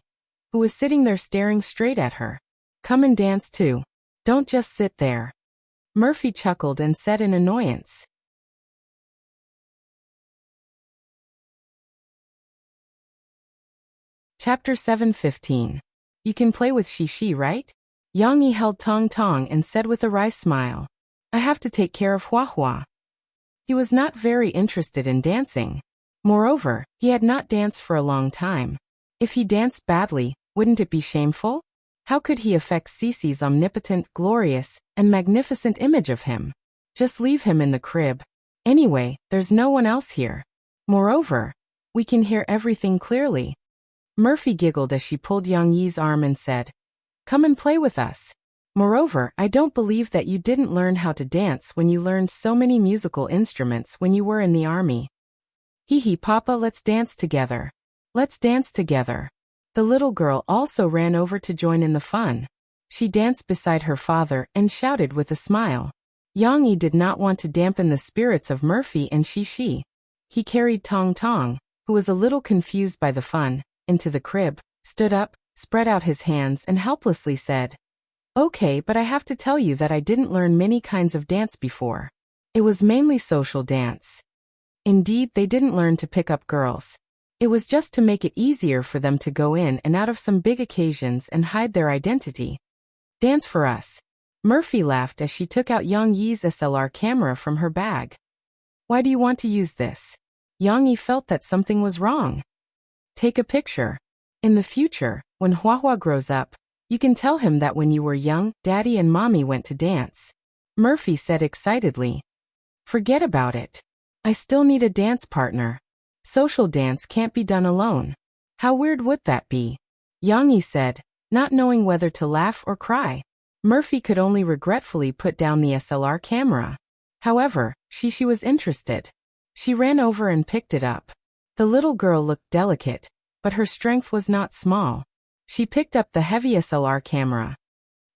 who was sitting there staring straight at her. "Come and dance too. Don't just sit there." Murphy chuckled and said in annoyance. Chapter 7:15. You can play with Shishi, right? Yang Yi held Tong Tong and said with a wry smile, "I have to take care of Hua Hua." He was not very interested in dancing. Moreover, he had not danced for a long time. If he danced badly, wouldn't it be shameful? How could he affect Cece's omnipotent, glorious, and magnificent image of him? Just leave him in the crib. Anyway, there's no one else here. Moreover, we can hear everything clearly. Murphy giggled as she pulled Yang Yi's arm and said, "Come and play with us. Moreover, I don't believe that you didn't learn how to dance when you learned so many musical instruments when you were in the army." "Hee hee, Papa, let's dance together. Let's dance together." The little girl also ran over to join in the fun. She danced beside her father and shouted with a smile. Yang Yi did not want to dampen the spirits of Murphy and Shishi. He carried Tong Tong, who was a little confused by the fun, into the crib, stood up, spread out his hands and helplessly said, "Okay, but I have to tell you that I didn't learn many kinds of dance before. It was mainly social dance. Indeed, they didn't learn to pick up girls. It was just to make it easier for them to go in and out of some big occasions and hide their identity. Dance for us." Murphy laughed as she took out Yang Yi's SLR camera from her bag. "Why do you want to use this?" Yang Yi felt that something was wrong. "Take a picture. In the future, when Hua Hua grows up, you can tell him that when you were young, Daddy and Mommy went to dance." Murphy said excitedly. "Forget about it. I still need a dance partner. Social dance can't be done alone." "How weird would that be?" Yang Yi said, not knowing whether to laugh or cry. Murphy could only regretfully put down the SLR camera. However, she was interested. She ran over and picked it up. The little girl looked delicate, but her strength was not small. She picked up the heavy SLR camera.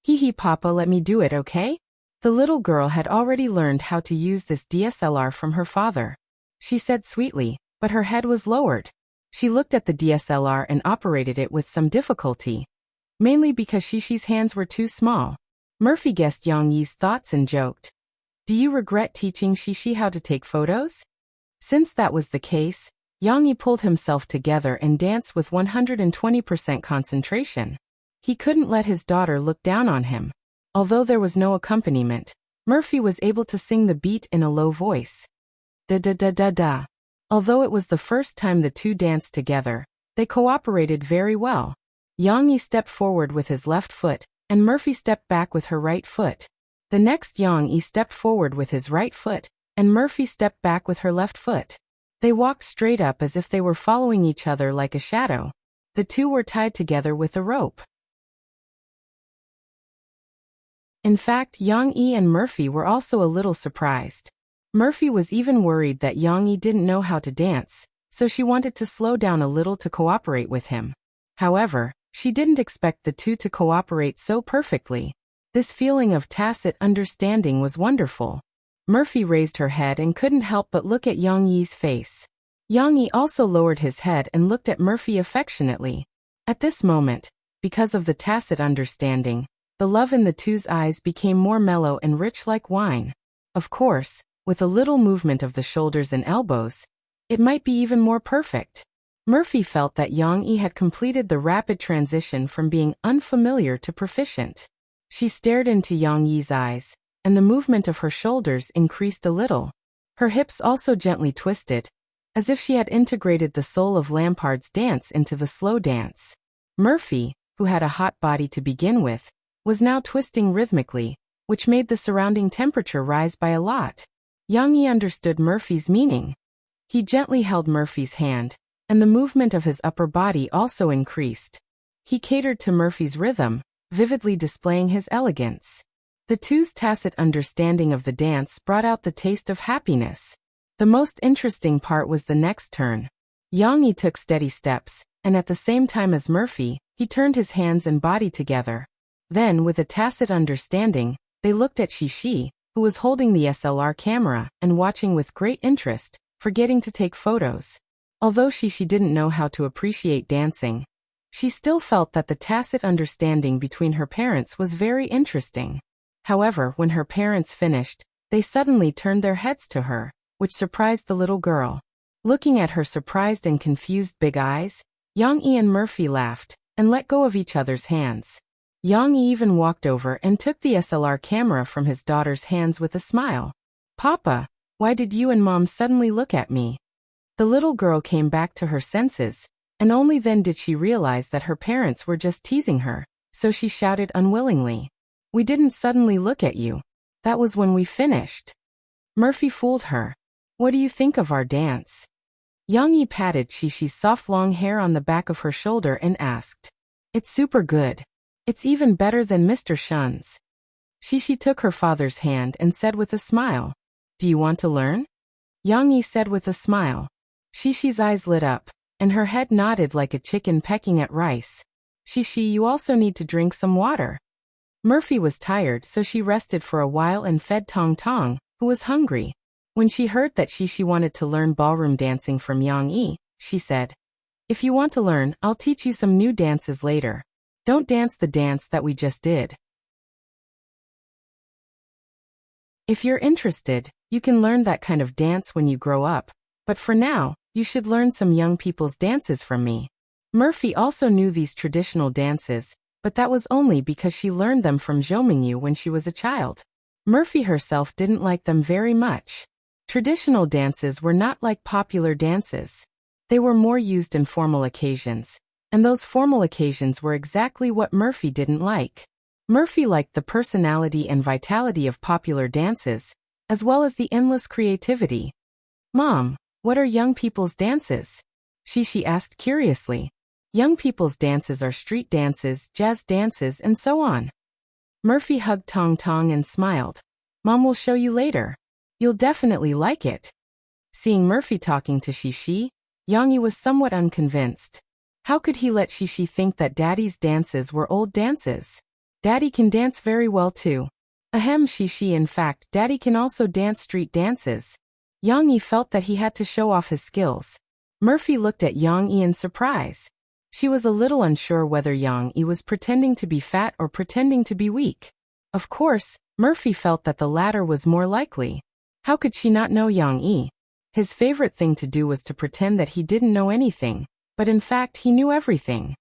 "Hee hee, Papa, let me do it, okay?" The little girl had already learned how to use this DSLR from her father. She said sweetly, but her head was lowered. She looked at the DSLR and operated it with some difficulty, mainly because Shishi's hands were too small. Murphy guessed Yang Yi's thoughts and joked, "Do you regret teaching Shishi how to take photos?" Since that was the case, Yang Yi pulled himself together and danced with 120% concentration. He couldn't let his daughter look down on him. Although there was no accompaniment, Murphy was able to sing the beat in a low voice. Da-da-da-da-da. Although it was the first time the two danced together, they cooperated very well. Yang Yi stepped forward with his left foot, and Murphy stepped back with her right foot. The next Yang Yi stepped forward with his right foot, and Murphy stepped back with her left foot. They walked straight up as if they were following each other like a shadow. The two were tied together with a rope. In fact, Yang Yi and Murphy were also a little surprised. Murphy was even worried that Yang Yi didn't know how to dance, so she wanted to slow down a little to cooperate with him. However, she didn't expect the two to cooperate so perfectly. This feeling of tacit understanding was wonderful. Murphy raised her head and couldn't help but look at Yang Yi's face. Yang Yi also lowered his head and looked at Murphy affectionately. At this moment, because of the tacit understanding, the love in the two's eyes became more mellow and rich like wine. Of course, with a little movement of the shoulders and elbows, it might be even more perfect. Murphy felt that Yang Yi had completed the rapid transition from being unfamiliar to proficient. She stared into Yang Yi's eyes, and the movement of her shoulders increased a little. Her hips also gently twisted, as if she had integrated the soul of Lampard's dance into the slow dance. Murphy, who had a hot body to begin with, was now twisting rhythmically, which made the surrounding temperature rise by a lot. Yang Yi understood Murphy's meaning. He gently held Murphy's hand, and the movement of his upper body also increased. He catered to Murphy's rhythm, vividly displaying his elegance. The two's tacit understanding of the dance brought out the taste of happiness. The most interesting part was the next turn. Yang Yi took steady steps, and at the same time as Murphy, he turned his hands and body together. Then, with a tacit understanding, they looked at Shishi, who was holding the SLR camera and watching with great interest, forgetting to take photos. Although Shishi didn't know how to appreciate dancing, she still felt that the tacit understanding between her parents was very interesting. However, when her parents finished, they suddenly turned their heads to her, which surprised the little girl. Looking at her surprised and confused big eyes, Yang Yi and Murphy laughed and let go of each other's hands. Yang Yi even walked over and took the SLR camera from his daughter's hands with a smile. "Papa, why did you and Mom suddenly look at me?" The little girl came back to her senses, and only then did she realize that her parents were just teasing her, so she shouted unwillingly, "We didn't suddenly look at you. That was when we finished." Murphy fooled her. "What do you think of our dance?" Yang Yi patted Shishi's soft long hair on the back of her shoulder and asked, "It's super good. It's even better than Mr. Shun's." Shishi took her father's hand and said with a smile, "Do you want to learn?" Yang Yi said with a smile. Shishi's eyes lit up, and her head nodded like a chicken pecking at rice. "Shishi, you also need to drink some water." Murphy was tired, so she rested for a while and fed Tong Tong, who was hungry. When she heard that Shishi wanted to learn ballroom dancing from Yang Yi, she said, "If you want to learn, I'll teach you some new dances later. Don't dance the dance that we just did. If you're interested, you can learn that kind of dance when you grow up, but for now, you should learn some young people's dances from me." Murphy also knew these traditional dances, but that was only because she learned them from Zhou Mingyu when she was a child. Murphy herself didn't like them very much. Traditional dances were not like popular dances. They were more used in formal occasions, and those formal occasions were exactly what Murphy didn't like. Murphy liked the personality and vitality of popular dances, as well as the endless creativity. "Mom, what are young people's dances?" Shishi asked curiously. "Young people's dances are street dances, jazz dances, and so on." Murphy hugged Tong Tong and smiled. "Mom will show you later. You'll definitely like it." Seeing Murphy talking to Shishi, Yang Yi was somewhat unconvinced. How could he let Shishi think that Daddy's dances were old dances? Daddy can dance very well too. Ahem, Shishi, in fact, Daddy can also dance street dances. Yang Yi felt that he had to show off his skills. Murphy looked at Yang Yi in surprise. She was a little unsure whether Yang Yi was pretending to be fat or pretending to be weak. Of course, Murphy felt that the latter was more likely. How could she not know Yang Yi? His favorite thing to do was to pretend that he didn't know anything, but in fact he knew everything.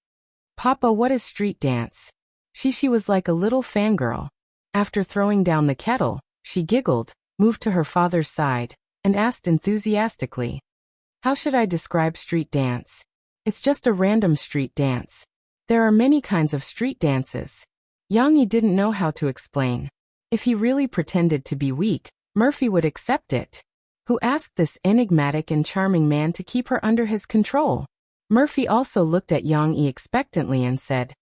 Papa, what is street dance? She was like a little fangirl. After throwing down the kettle, she giggled, moved to her father's side, and asked enthusiastically, "How should I describe street dance? It's just a random street dance. There are many kinds of street dances." Yang Yi didn't know how to explain. If he really pretended to be weak, Murphy would accept it. Who asked this enigmatic and charming man to keep her under his control? Murphy also looked at Yang Yi expectantly and said,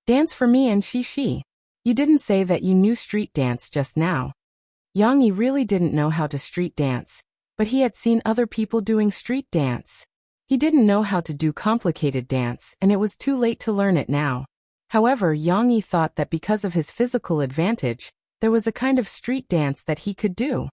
"Dance for me and she. You didn't say that you knew street dance just now." Yang Yi really didn't know how to street dance, but he had seen other people doing street dance. He didn't know how to do complicated dance, and it was too late to learn it now. However, Yang Yi thought that because of his physical advantage, there was a kind of street dance that he could do.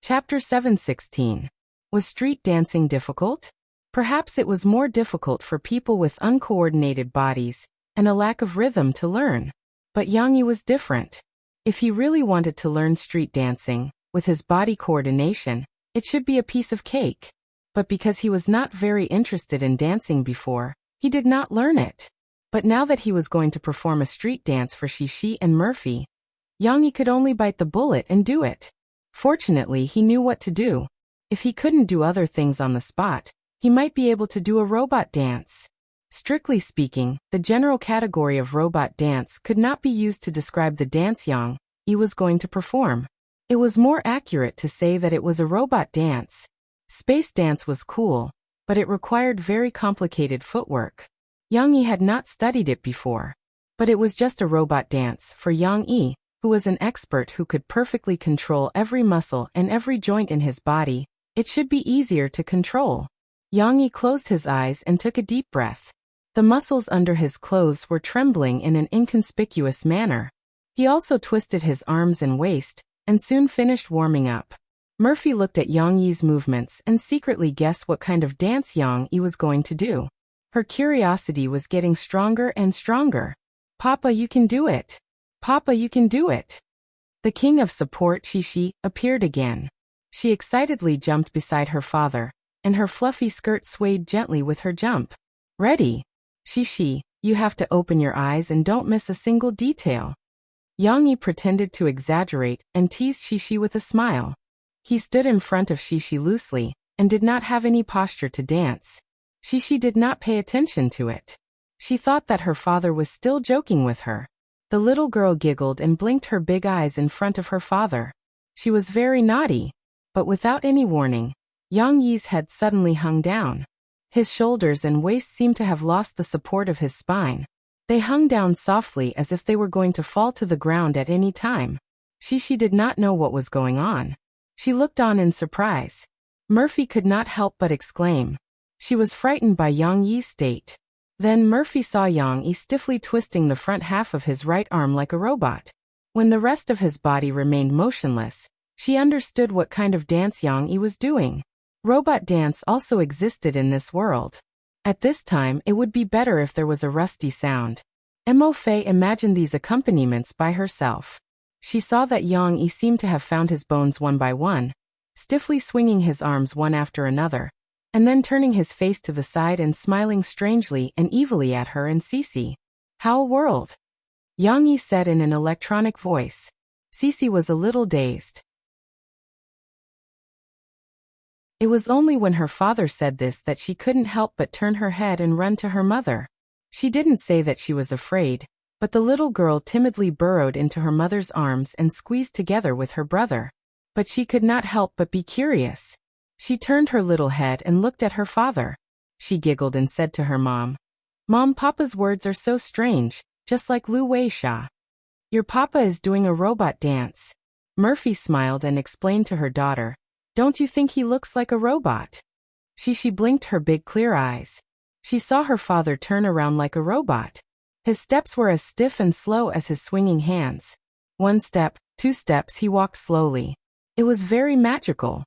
Chapter 7:16. Was street dancing difficult? Perhaps it was more difficult for people with uncoordinated bodies and a lack of rhythm to learn. But Yang Yi was different. If he really wanted to learn street dancing, with his body coordination, it should be a piece of cake. But because he was not very interested in dancing before, he did not learn it. But now that he was going to perform a street dance for Shishi and Murphy, Yang Yi could only bite the bullet and do it. Fortunately, he knew what to do. If he couldn't do other things on the spot, he might be able to do a robot dance. Strictly speaking, the general category of robot dance could not be used to describe the dance Yang Yi was going to perform. It was more accurate to say that it was a robot dance. Space dance was cool, but it required very complicated footwork. Yang Yi had not studied it before. But it was just a robot dance for Yang Yi, who was an expert who could perfectly control every muscle and every joint in his body. It should be easier to control. Yang Yi closed his eyes and took a deep breath. The muscles under his clothes were trembling in an inconspicuous manner. He also twisted his arms and waist, and soon finished warming up. Murphy looked at Yang Yi's movements and secretly guessed what kind of dance Yang Yi was going to do. Her curiosity was getting stronger and stronger. "Papa, you can do it. Papa, you can do it." The king of support, Shishi, appeared again. She excitedly jumped beside her father, and her fluffy skirt swayed gently with her jump. "Ready? Shishi, you have to open your eyes and don't miss a single detail." Yang Yi pretended to exaggerate and teased Shishi with a smile. He stood in front of Shishi loosely, and did not have any posture to dance. Shishi did not pay attention to it. She thought that her father was still joking with her. The little girl giggled and blinked her big eyes in front of her father. She was very naughty. But without any warning, Yang Yi's head suddenly hung down. His shoulders and waist seemed to have lost the support of his spine. They hung down softly as if they were going to fall to the ground at any time. Shishi did not know what was going on. She looked on in surprise. Murphy could not help but exclaim. She was frightened by Yang Yi's state. Then Murphy saw Yang Yi stiffly twisting the front half of his right arm like a robot. When the rest of his body remained motionless, she understood what kind of dance Yang Yi was doing. Robot dance also existed in this world. At this time, it would be better if there was a rusty sound. Mo Fei imagined these accompaniments by herself. She saw that Yang Yi seemed to have found his bones one by one, stiffly swinging his arms one after another, and then turning his face to the side and smiling strangely and evilly at her and Cece. "How world?" Yang Yi said in an electronic voice. Cece was a little dazed. It was only when her father said this that she couldn't help but turn her head and run to her mother. She didn't say that she was afraid, but the little girl timidly burrowed into her mother's arms and squeezed together with her brother. But she could not help but be curious. She turned her little head and looked at her father. She giggled and said to her mom, "Mom, Papa's words are so strange, just like Lu Weisha. Your papa is doing a robot dance." Murphy smiled and explained to her daughter, "Don't you think he looks like a robot?" She blinked her big clear eyes. She saw her father turn around like a robot. His steps were as stiff and slow as his swinging hands. 1 step, 2 steps, he walked slowly. It was very magical.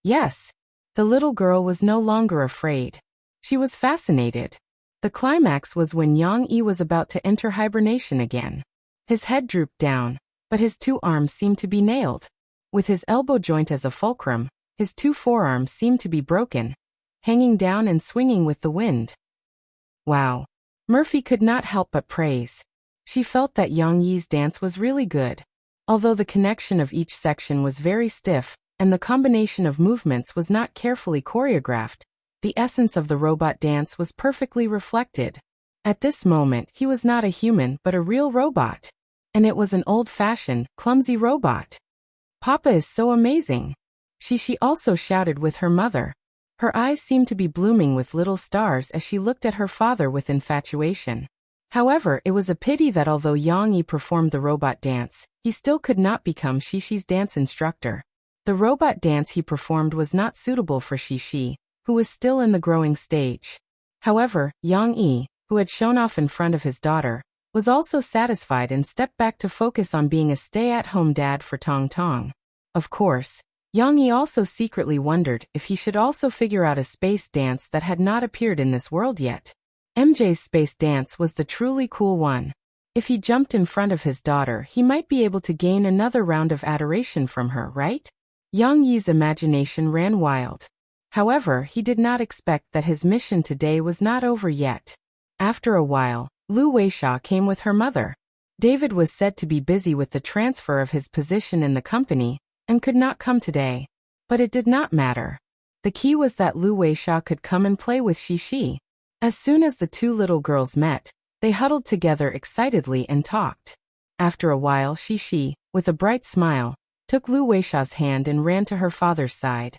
Yes, the little girl was no longer afraid. She was fascinated. The climax was when Yang Yi was about to enter hibernation again. His head drooped down, but his 2 arms seemed to be nailed. With his elbow joint as a fulcrum, his 2 forearms seemed to be broken, hanging down and swinging with the wind. Wow. Murphy could not help but praise. She felt that Yang Yi's dance was really good. Although the connection of each section was very stiff, and the combination of movements was not carefully choreographed, the essence of the robot dance was perfectly reflected. At this moment, he was not a human but a real robot. And it was an old-fashioned, clumsy robot. Papa is so amazing. She also shouted with her mother. Her eyes seemed to be blooming with little stars as she looked at her father with infatuation. However, it was a pity that although Yang Yi performed the robot dance, he still could not become Shishi's dance instructor. The robot dance he performed was not suitable for Shishi, who was still in the growing stage. However, Yang Yi, who had shown off in front of his daughter, was also satisfied and stepped back to focus on being a stay-at-home dad for Tong Tong. Of course, Yang Yi also secretly wondered if he should also figure out a space dance that had not appeared in this world yet. MJ's space dance was the truly cool one. If he jumped in front of his daughter, he might be able to gain another round of adoration from her, right? Yang Yi's imagination ran wild. However, he did not expect that his mission today was not over yet. After a while, Lu Weisha came with her mother. David was said to be busy with the transfer of his position in the company, and could not come today. But it did not matter. The key was that Lu Weisha could come and play with Shishi. As soon as the 2 little girls met, they huddled together excitedly and talked. After a while, Shishi, with a bright smile, took Lu Weisha's hand and ran to her father's side.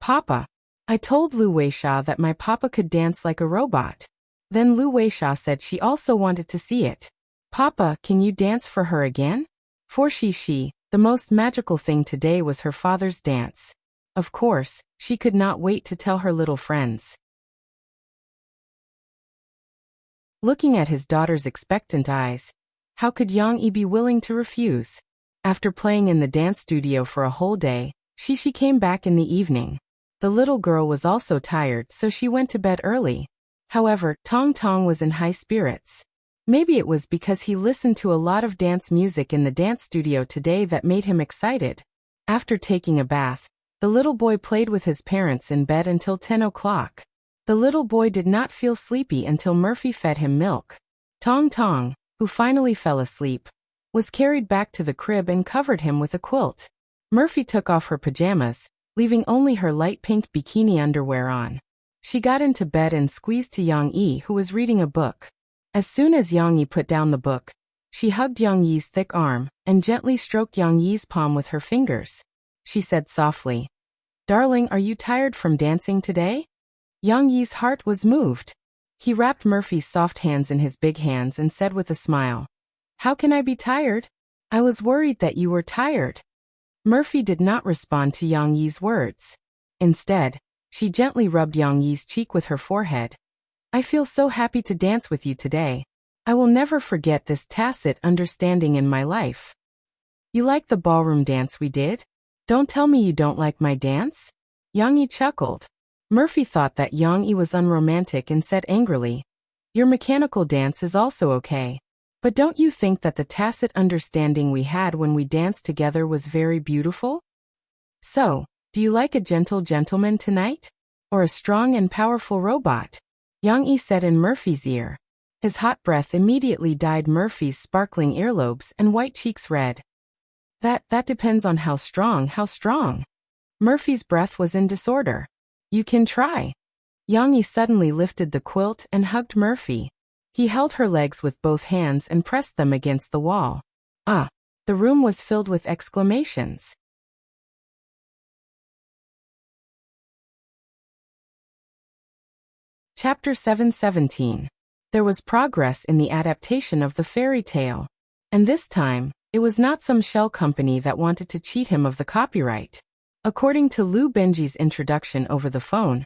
Papa. I told Lu Weisha that my papa could dance like a robot. Then Lu Weisha said she also wanted to see it. Papa, can you dance for her again? For Shishi, the most magical thing today was her father's dance. Of course, she could not wait to tell her little friends. Looking at his daughter's expectant eyes, how could Yang Yi be willing to refuse? After playing in the dance studio for a whole day, Shishi came back in the evening. The little girl was also tired, so she went to bed early. However, Tong Tong was in high spirits. Maybe it was because he listened to a lot of dance music in the dance studio today that made him excited. After taking a bath, the little boy played with his parents in bed until 10 o'clock. The little boy did not feel sleepy until Murphy fed him milk. Tong Tong, who finally fell asleep, was carried back to the crib and covered him with a quilt. Murphy took off her pajamas, leaving only her light pink bikini underwear on. She got into bed and squeezed to Yang Yi, who was reading a book. As soon as Yang Yi put down the book, she hugged Yang Yi's thick arm and gently stroked Yang Yi's palm with her fingers. She said softly, "Darling, are you tired from dancing today?" Yang Yi's heart was moved. He wrapped Murphy's soft hands in his big hands and said with a smile, "How can I be tired? I was worried that you were tired." Murphy did not respond to Yang Yi's words. Instead, she gently rubbed Yang Yi's cheek with her forehead. "I feel so happy to dance with you today. I will never forget this tacit understanding in my life." "You like the ballroom dance we did? Don't tell me you don't like my dance?" Yang Yi chuckled. Murphy thought that Yang Yi was unromantic and said angrily, "Your mechanical dance is also okay. But don't you think that the tacit understanding we had when we danced together was very beautiful? So, do you like a gentle gentleman tonight? Or a strong and powerful robot?" Yang Yi said in Murphy's ear. His hot breath immediately dyed Murphy's sparkling earlobes and white cheeks red. That depends on how strong. Murphy's breath was in disorder. "You can try." Yang Yi suddenly lifted the quilt and hugged Murphy. He held her legs with both hands and pressed them against the wall. "Ah!" The room was filled with exclamations. Chapter 717. There was progress in the adaptation of the fairy tale. And this time, it was not some shell company that wanted to cheat him of the copyright. According to Lu Benji's introduction over the phone,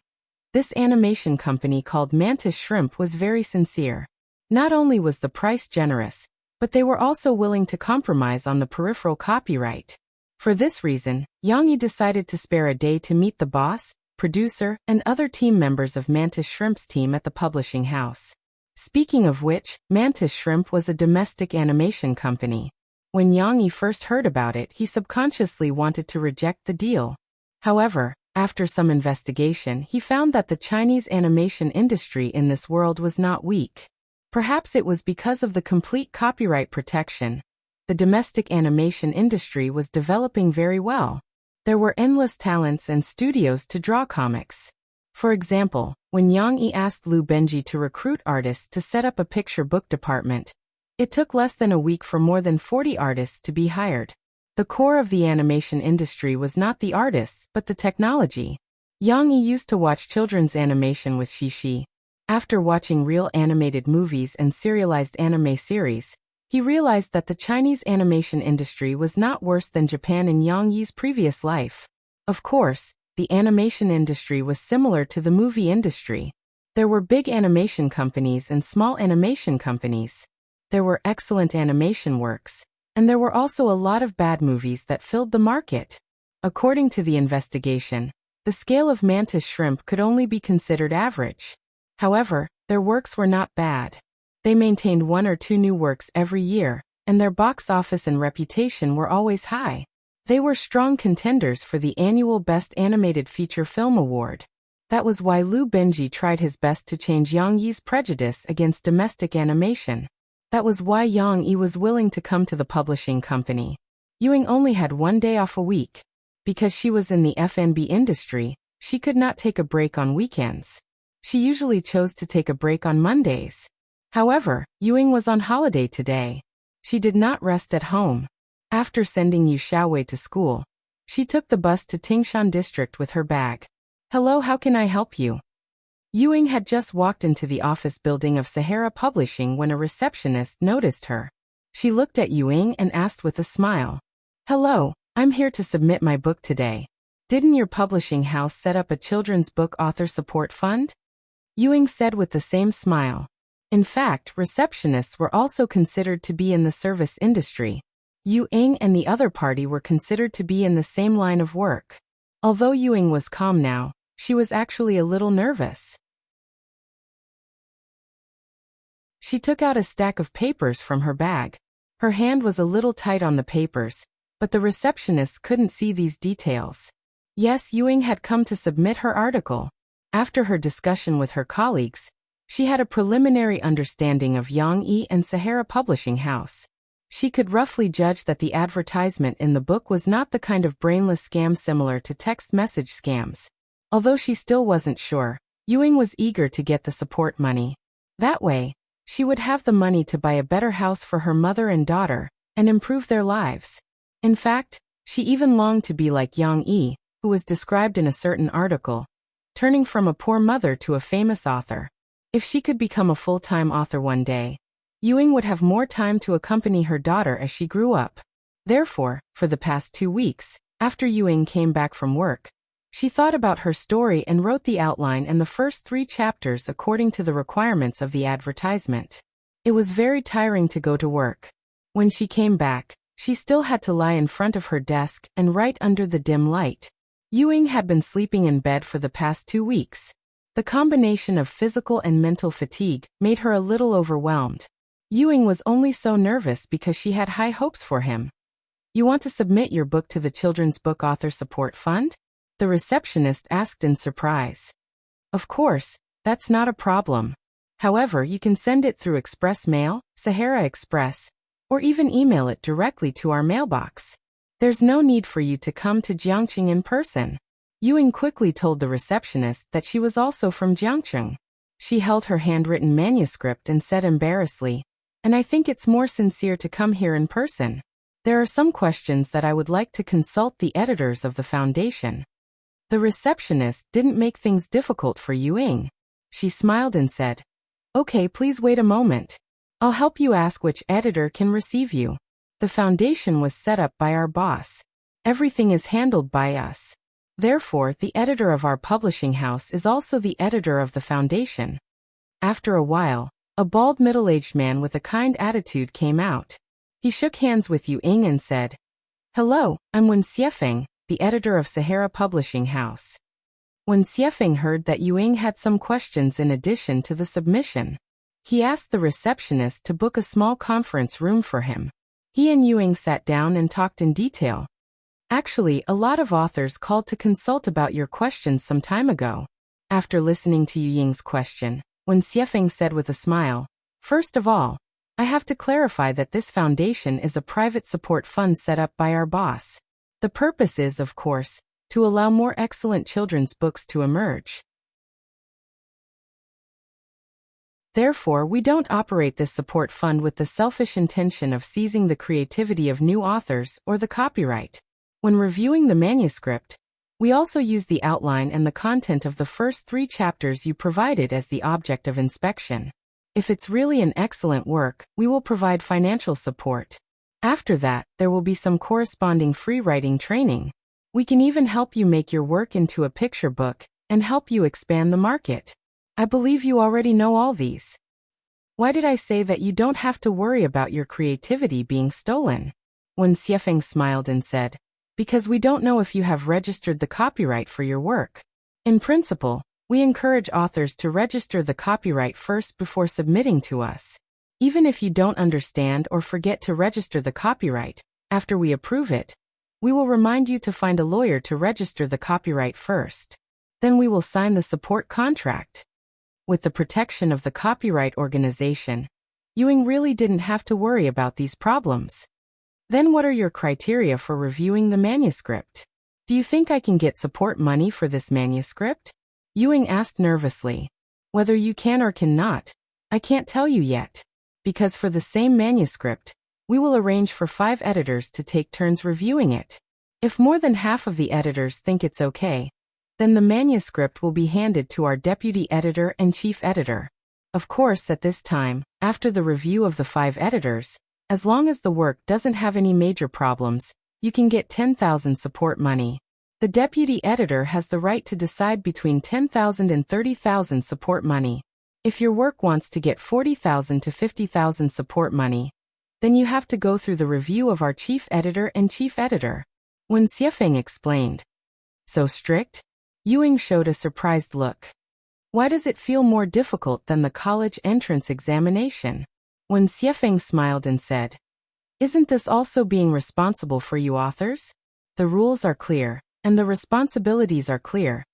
this animation company called Mantis Shrimp was very sincere. Not only was the price generous, but they were also willing to compromise on the peripheral copyright. For this reason, Yang Yi decided to spare a day to meet the boss, producer, and other team members of Mantis Shrimp's team at the publishing house. Speaking of which, Mantis Shrimp was a domestic animation company. When Yang Yi first heard about it, he subconsciously wanted to reject the deal. However, after some investigation, he found that the Chinese animation industry in this world was not weak. Perhaps it was because of the complete copyright protection. The domestic animation industry was developing very well. There were endless talents and studios to draw comics. For example, when Yang Yi asked Lu Benji to recruit artists to set up a picture book department, it took less than a week for more than 40 artists to be hired. The core of the animation industry was not the artists, but the technology. Yang Yi used to watch children's animation with Shishi. After watching real animated movies and serialized anime series, he realized that the Chinese animation industry was not worse than Japan in Yang Yi's previous life. Of course, the animation industry was similar to the movie industry. There were big animation companies and small animation companies. There were excellent animation works, and there were also a lot of bad movies that filled the market. According to the investigation, the scale of Mantis Shrimp could only be considered average. However, their works were not bad. They maintained 1 or 2 new works every year, and their box office and reputation were always high. They were strong contenders for the annual Best Animated Feature Film Award. That was why Lu Benji tried his best to change Yang Yi's prejudice against domestic animation. That was why Yang Yi was willing to come to the publishing company. Ewing only had 1 day off a week. Because she was in the F&B industry, she could not take a break on weekends. She usually chose to take a break on Mondays. However, Ewing was on holiday today. She did not rest at home. After sending Yu Xiaowei to school, she took the bus to Tingshan District with her bag. "Hello, how can I help you?" Ewing had just walked into the office building of Sahara Publishing when a receptionist noticed her. She looked at Ewing and asked with a smile, "Hello, I'm here to submit my book today. Didn't your publishing house set up a children's book author support fund?" Ewing said with the same smile. In fact, receptionists were also considered to be in the service industry. Ewing and the other party were considered to be in the same line of work. Although Ewing was calm now, she was actually a little nervous. She took out a stack of papers from her bag. Her hand was a little tight on the papers, but the receptionist couldn't see these details. Yes, Ewing had come to submit her article. After her discussion with her colleagues, she had a preliminary understanding of Yang Yi and Sahara Publishing House. She could roughly judge that the advertisement in the book was not the kind of brainless scam similar to text message scams. Although she still wasn't sure, Ewing was eager to get the support money. That way, she would have the money to buy a better house for her mother and daughter, and improve their lives. In fact, she even longed to be like Yang Yi, who was described in a certain article, turning from a poor mother to a famous author. If she could become a full-time author one day, Ewing would have more time to accompany her daughter as she grew up. Therefore, for the past 2 weeks, after Ewing came back from work, she thought about her story and wrote the outline and the first 3 chapters according to the requirements of the advertisement. It was very tiring to go to work. When she came back, she still had to lie in front of her desk and write under the dim light. Ewing had been sleeping in bed for the past 2 weeks. The combination of physical and mental fatigue made her a little overwhelmed. Ewing was only so nervous because she had high hopes for him. "You want to submit your book to the Children's Book Author Support Fund?" the receptionist asked in surprise. "Of course, that's not a problem. However, you can send it through Express Mail, Sahara Express, or even email it directly to our mailbox. There's no need for you to come to Jiangqing in person." Ewing quickly told the receptionist that she was also from Jiangqing. She held her handwritten manuscript and said embarrassedly, "And I think it's more sincere to come here in person. There are some questions that I would like to consult the editors of the foundation." The receptionist didn't make things difficult for Ewing. She smiled and said, "Okay, please wait a moment. I'll help you ask which editor can receive you. The foundation was set up by our boss. Everything is handled by us. Therefore, the editor of our publishing house is also the editor of the foundation." After a while, a bald middle-aged man with a kind attitude came out. He shook hands with Ewing and said, "Hello, I'm Wen Xiefeng, the editor of Sahara Publishing House." Wen Xiefeng heard that Ewing had some questions in addition to the submission. He asked the receptionist to book a small conference room for him. He and Ewing sat down and talked in detail. Actually, a lot of authors called to consult about your questions some time ago. After listening to Ewing's question, Wen Xiefeng said with a smile, "First of all, I have to clarify that this foundation is a private support fund set up by our boss. The purpose is, of course, to allow more excellent children's books to emerge. Therefore, we don't operate this support fund with the selfish intention of seizing the creativity of new authors or the copyright. When reviewing the manuscript, we also use the outline and the content of the first 3 chapters you provided as the object of inspection. If it's really an excellent work, we will provide financial support. After that, there will be some corresponding free writing training. We can even help you make your work into a picture book and help you expand the market. I believe you already know all these. Why did I say that you don't have to worry about your creativity being stolen?" Wen Xiefeng smiled and said, "Because we don't know if you have registered the copyright for your work. In principle, we encourage authors to register the copyright first before submitting to us. Even if you don't understand or forget to register the copyright, after we approve it, we will remind you to find a lawyer to register the copyright first. Then we will sign the support contract." With the protection of the copyright organization, Ewing really didn't have to worry about these problems. "Then what are your criteria for reviewing the manuscript? Do you think I can get support money for this manuscript?" Ewing asked nervously. "Whether you can or cannot, I can't tell you yet. Because for the same manuscript, we will arrange for 5 editors to take turns reviewing it. If more than half of the editors think it's okay, then the manuscript will be handed to our deputy editor and chief editor. Of course, at this time, after the review of the 5 editors, as long as the work doesn't have any major problems, you can get 10,000 support money. The deputy editor has the right to decide between 10,000 and 30,000 support money. If your work wants to get 40,000 to 50,000 support money, then you have to go through the review of our chief editor and chief editor," Wen Xiefeng explained. "So strict?" Ewing showed a surprised look. "Why does it feel more difficult than the college entrance examination?" Wen Xiefeng smiled and said, "Isn't this also being responsible for you authors? The rules are clear, and the responsibilities are clear,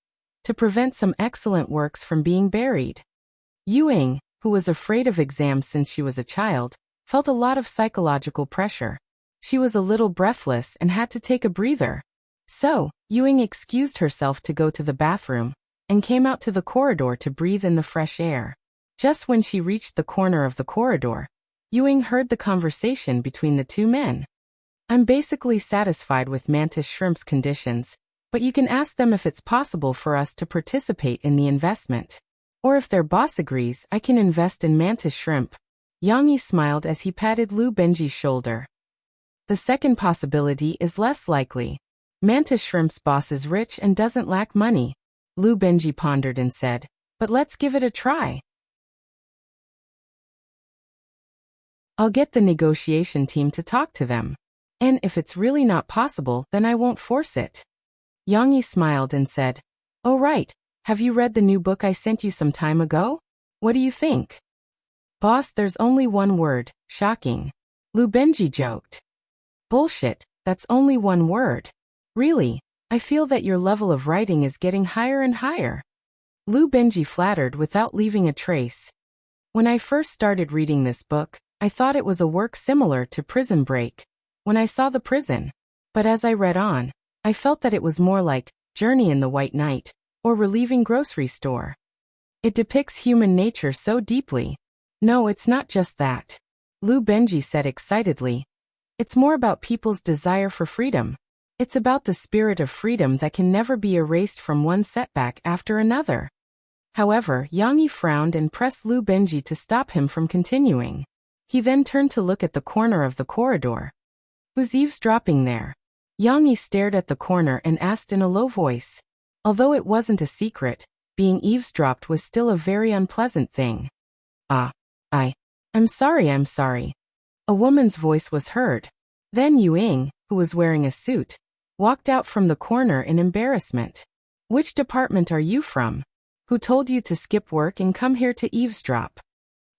to prevent some excellent works from being buried." Ewing, who was afraid of exams since she was a child, felt a lot of psychological pressure. She was a little breathless and had to take a breather. So, Ewing excused herself to go to the bathroom, and came out to the corridor to breathe in the fresh air. Just when she reached the corner of the corridor, Ewing heard the conversation between the 2 men. "I'm basically satisfied with Mantis Shrimp's conditions, but you can ask them if it's possible for us to participate in the investment. Or if their boss agrees, I can invest in Mantis Shrimp." Yang Yi smiled as he patted Lu Benji's shoulder. "The second possibility is less likely. Mantis Shrimp's boss is rich and doesn't lack money," Lu Benji pondered and said, "but let's give it a try. I'll get the negotiation team to talk to them. And if it's really not possible, then I won't force it." Yang Yi smiled and said, "Oh right, have you read the new book I sent you some time ago? What do you think?" "Boss, there's only one word, shocking," Lu Benji joked. "Bullshit, that's only one word. Really, I feel that your level of writing is getting higher and higher," Lu Benji flattered without leaving a trace. "When I first started reading this book, I thought it was a work similar to Prison Break, when I saw the prison. But as I read on, I felt that it was more like Journey in the White Night, or Relieving Grocery Store. It depicts human nature so deeply." "No, it's not just that," Lu Benji said excitedly. "It's more about people's desire for freedom. It's about the spirit of freedom that can never be erased from one setback after another." However, Yang Yi frowned and pressed Lu Benji to stop him from continuing. He then turned to look at the corner of the corridor. "Who's eavesdropping there?" Yang Yi stared at the corner and asked in a low voice. Although it wasn't a secret, being eavesdropped was still a very unpleasant thing. I'm sorry. A woman's voice was heard. Then Ewing, who was wearing a suit, walked out from the corner in embarrassment. "Which department are you from? Who told you to skip work and come here to eavesdrop?"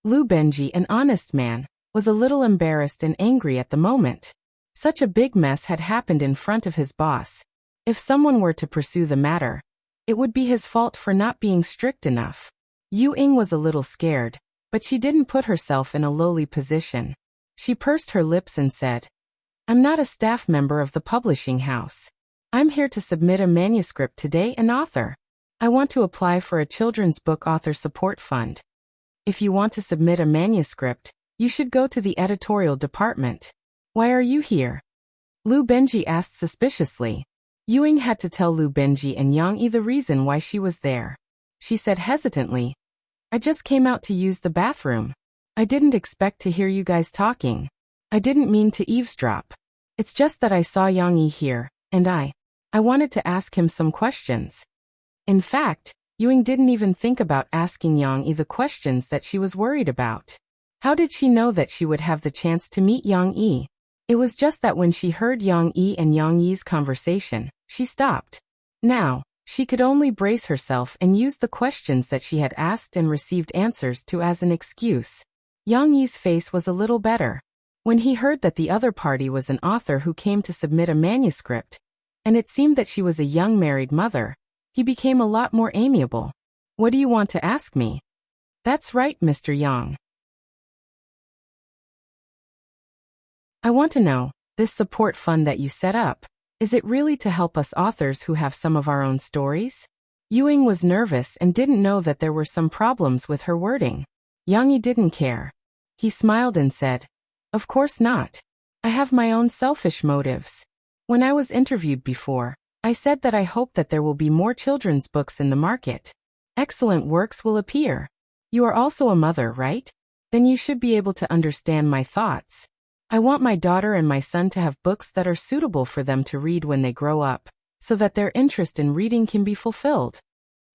Lu Benji, an honest man, was a little embarrassed and angry at the moment. Such a big mess had happened in front of his boss. If someone were to pursue the matter, it would be his fault for not being strict enough. Yu Ying was a little scared, but she didn't put herself in a lowly position. She pursed her lips and said, "I'm not a staff member of the publishing house. I'm here to submit a manuscript today, an author. I want to apply for a children's book author support fund. If you want to submit a manuscript, you should go to the editorial department. Why are you here?" Lu Benji asked suspiciously. Yu Ying had to tell Lu Benji and Yang Yi the reason why she was there. She said hesitantly, "I just came out to use the bathroom. I didn't expect to hear you guys talking. I didn't mean to eavesdrop. It's just that I saw Yang Yi here, and I wanted to ask him some questions." In fact, Yu Ying didn't even think about asking Yang Yi the questions that she was worried about. How did she know that she would have the chance to meet Yang Yi? It was just that when she heard Yang Yi and Yang Yi's conversation, she stopped. Now, she could only brace herself and use the questions that she had asked and received answers to as an excuse. Yang Yi's face was a little better. When he heard that the other party was an author who came to submit a manuscript, and it seemed that she was a young married mother, he became a lot more amiable. "What do you want to ask me?" "That's right, Mr. Yang. I want to know, this support fund that you set up, is it really to help us authors who have some of our own stories?" Yu Ying was nervous and didn't know that there were some problems with her wording. Yang Yi didn't care. He smiled and said, "Of course not. I have my own selfish motives. When I was interviewed before, I said that I hope that there will be more children's books in the market. Excellent works will appear. You are also a mother, right? Then you should be able to understand my thoughts. I want my daughter and my son to have books that are suitable for them to read when they grow up, so that their interest in reading can be fulfilled."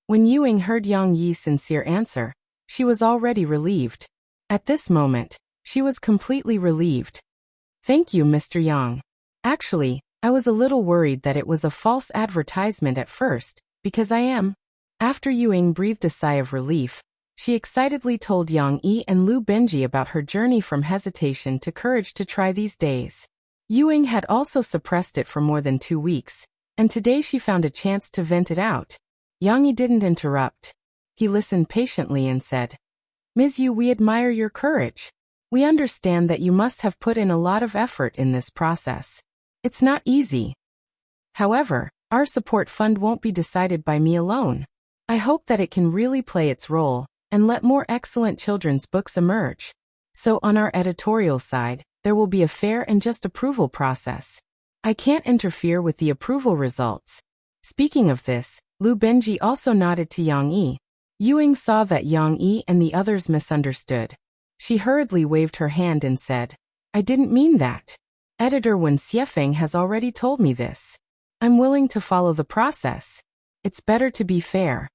When Yu Ying heard Yang Yi's sincere answer, she was already relieved. At this moment, she was completely relieved. "Thank you, Mr. Yang. Actually, I was a little worried that it was a false advertisement at first, because I am." After Yu Ying breathed a sigh of relief, she excitedly told Yang Yi and Lu Benji about her journey from hesitation to courage to try these days. Yu Ying had also suppressed it for more than 2 weeks, and today she found a chance to vent it out. Yang Yi didn't interrupt. He listened patiently and said, "Ms. Yu, we admire your courage. We understand that you must have put in a lot of effort in this process. It's not easy. However, our support fund won't be decided by me alone. I hope that it can really play its role and let more excellent children's books emerge. So on our editorial side, there will be a fair and just approval process. I can't interfere with the approval results." Speaking of this, Lu Benji also nodded to Yang Yi. Yu Ying saw that Yang Yi and the others misunderstood. She hurriedly waved her hand and said, "I didn't mean that. Editor Wen Xiefeng has already told me this. I'm willing to follow the process. It's better to be fair."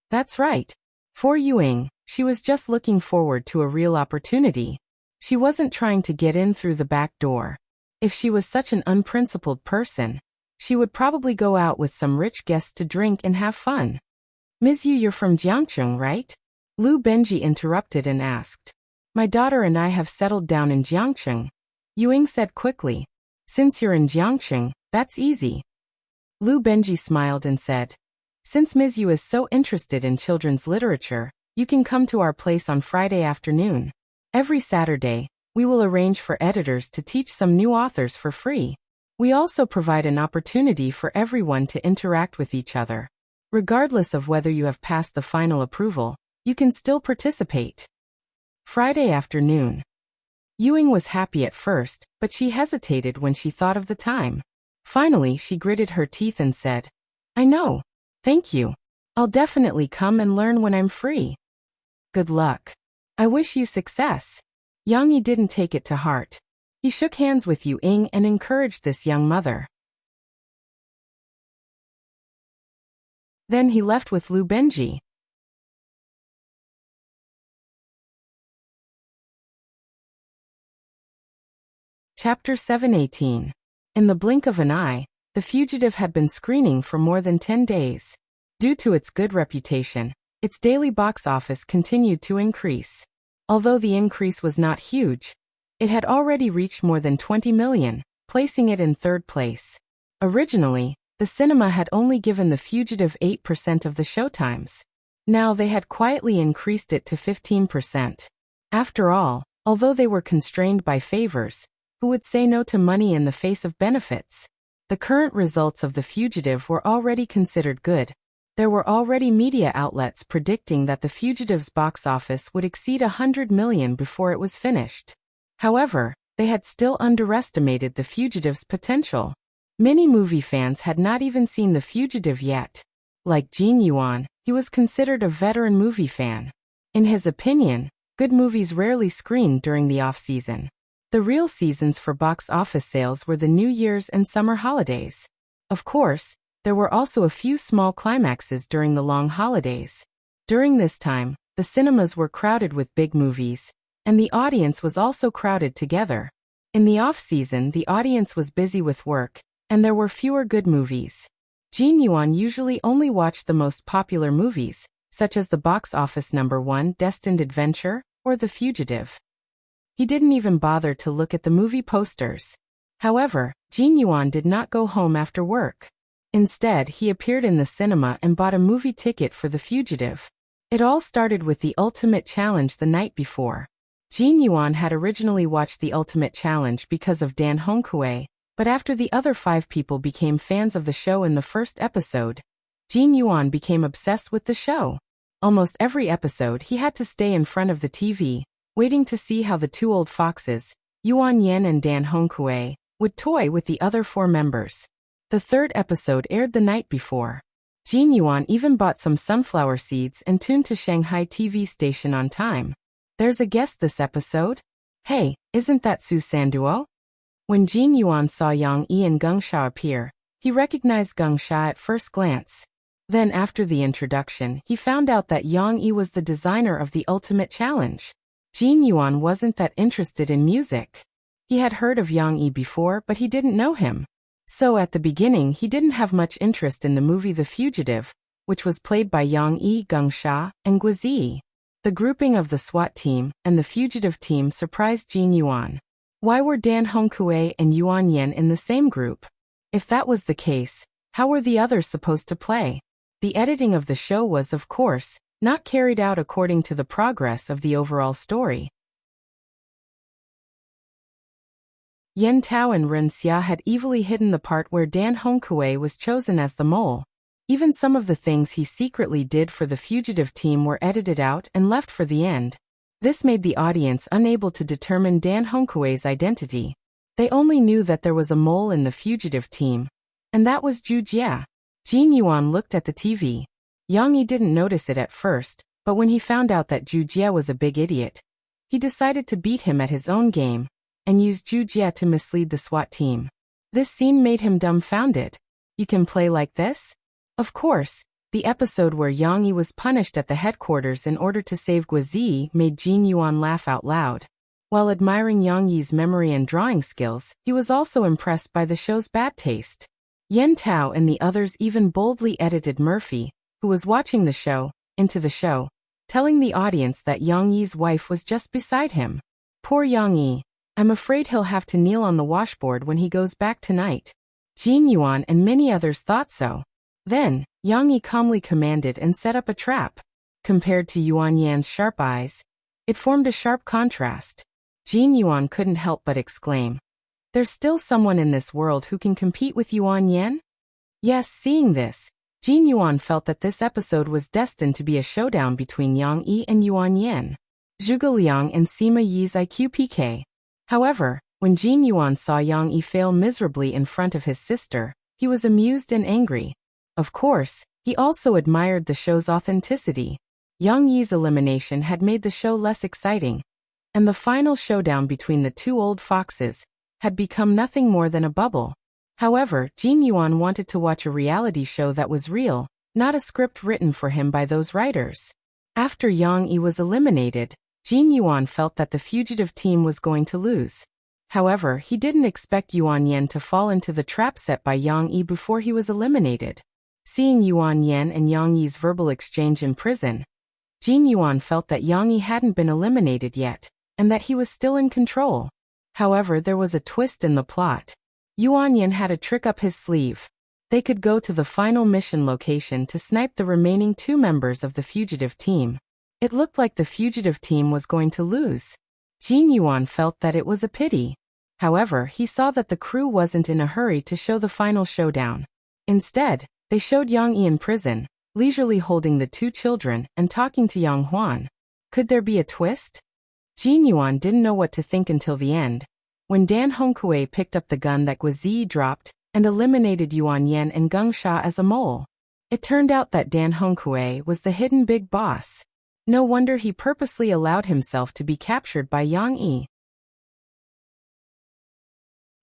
That's right. For Yu Ying, she was just looking forward to a real opportunity. She wasn't trying to get in through the back door. If she was such an unprincipled person, she would probably go out with some rich guests to drink and have fun. "Ms. Yu, you're from Jiangcheng, right?" Lu Benji interrupted and asked. "My daughter and I have settled down in Jiangcheng," Yu Ying said quickly. "Since you're in Jiangcheng, that's easy." Lu Benji smiled and said, "Since Ms. Yu is so interested in children's literature, you can come to our place on Friday afternoon. Every Saturday, we will arrange for editors to teach some new authors for free. We also provide an opportunity for everyone to interact with each other. Regardless of whether you have passed the final approval, you can still participate." Friday afternoon. Yu Ying was happy at first, but she hesitated when she thought of the time. Finally, she gritted her teeth and said, "I know. Thank you. I'll definitely come and learn when I'm free." "Good luck. I wish you success." Yang Yi didn't take it to heart. He shook hands with Yu Ying and encouraged this young mother. Then he left with Lu Benji. Chapter 718. In the blink of an eye, The Fugitive had been screening for more than 10 days. Due to its good reputation, its daily box office continued to increase. Although the increase was not huge, it had already reached more than 20 million, placing it in third place. Originally, the cinema had only given The Fugitive 8% of the showtimes. Now they had quietly increased it to 15%. After all, although they were constrained by favors, who would say no to money in the face of benefits? The current results of The Fugitive were already considered good. There were already media outlets predicting that The Fugitive's box office would exceed 100 million before it was finished. However, they had still underestimated The Fugitive's potential. Many movie fans had not even seen The Fugitive yet. Like Jin Yuan, he was considered a veteran movie fan. In his opinion, good movies rarely screened during the off-season. The real seasons for box office sales were the New Year's and summer holidays. Of course, there were also a few small climaxes during the long holidays. During this time, the cinemas were crowded with big movies, and the audience was also crowded together. In the off-season, the audience was busy with work, and there were fewer good movies. Jin Yuan usually only watched the most popular movies, such as the box office #1 Destined Adventure or The Fugitive. He didn't even bother to look at the movie posters. However, Jin Yuan did not go home after work. Instead, he appeared in the cinema and bought a movie ticket for The Fugitive. It all started with the Ultimate Challenge the night before. Jin Yuan had originally watched the Ultimate Challenge because of Dan Hongkue, but after the other 5 people became fans of the show in the first episode, Jin Yuan became obsessed with the show. Almost every episode he had to stay in front of the TV, waiting to see how the 2 old foxes, Yuan Yen and Dan Hongkue, would toy with the other 4 members. The 3rd episode aired the night before. Jin Yuan even bought some sunflower seeds and tuned to Shanghai TV station on time. There's a guest this episode? Hey, isn't that Su Sanduo? When Jin Yuan saw Yang Yi and Geng Sha appear, he recognized Geng Sha at first glance. Then after the introduction, he found out that Yang Yi was the designer of the Ultimate Challenge. Jin Yuan wasn't that interested in music. He had heard of Yang Yi before, but he didn't know him. So at the beginning he didn't have much interest in the movie The Fugitive, which was played by Yang Yi, Geng Sha, and Guizi. The grouping of the SWAT team and the Fugitive team surprised Jin Yuan. Why were Dan Hongkue and Yuan Yen in the same group? If that was the case, how were the others supposed to play? The editing of the show was, of course, not carried out according to the progress of the overall story. Yen Tao and Ren Xia had evilly hidden the part where Dan Hongkue was chosen as the mole. Even some of the things he secretly did for the Fugitive team were edited out and left for the end. This made the audience unable to determine Dan Hongkue's identity. They only knew that there was a mole in the Fugitive team, and that was Zhu Jia. Jin Yuan looked at the TV. Yang Yi didn't notice it at first, but when he found out that Zhu Jia was a big idiot, he decided to beat him at his own game, and used Zhu Jia to mislead the SWAT team. This scene made him dumbfounded. You can play like this? Of course. The episode where Yang Yi was punished at the headquarters in order to save Guizi made Jin Yuan laugh out loud. While admiring Yang Yi's memory and drawing skills, he was also impressed by the show's bad taste. Yen Tao and the others even boldly edited Murphy, who was watching the show, into the show, telling the audience that Yang Yi's wife was just beside him. Poor Yang Yi. I'm afraid he'll have to kneel on the washboard when he goes back tonight. Jin Yuan and many others thought so. Then, Yang Yi calmly commanded and set up a trap. Compared to Yuan Yan's sharp eyes, it formed a sharp contrast. Jin Yuan couldn't help but exclaim, "There's still someone in this world who can compete with Yuan Yan?" Yes, seeing this, Jin Yuan felt that this episode was destined to be a showdown between Yang Yi and Yuan Yan. Zhuge Liang and Sima Yi's IQ PK. However, when Jin Yuan saw Yang Yi fail miserably in front of his sister, he was amused and angry. Of course, he also admired the show's authenticity. Yang Yi's elimination had made the show less exciting, and the final showdown between the 2 old foxes had become nothing more than a bubble. However, Jin Yuan wanted to watch a reality show that was real, not a script written for him by those writers. After Yang Yi was eliminated, Jin Yuan felt that the Fugitive team was going to lose. However, he didn't expect Yuan Yan to fall into the trap set by Yang Yi before he was eliminated. Seeing Yuan Yan and Yang Yi's verbal exchange in prison, Jin Yuan felt that Yang Yi hadn't been eliminated yet, and that he was still in control. However, there was a twist in the plot. Yuan Yin had a trick up his sleeve. They could go to the final mission location to snipe the remaining 2 members of the fugitive team. It looked like the fugitive team was going to lose. Jin Yuan felt that it was a pity. However, he saw that the crew wasn't in a hurry to show the final showdown. Instead, they showed Yang Yi in prison, leisurely holding the 2 children and talking to Yang Huan. Could there be a twist? Jin Yuan didn't know what to think until the end, when Dan Hongkue picked up the gun that Guizi dropped and eliminated Yuan Yan and Geng Sha as a mole. It turned out that Dan Hongkue was the hidden big boss. No wonder he purposely allowed himself to be captured by Yang Yi.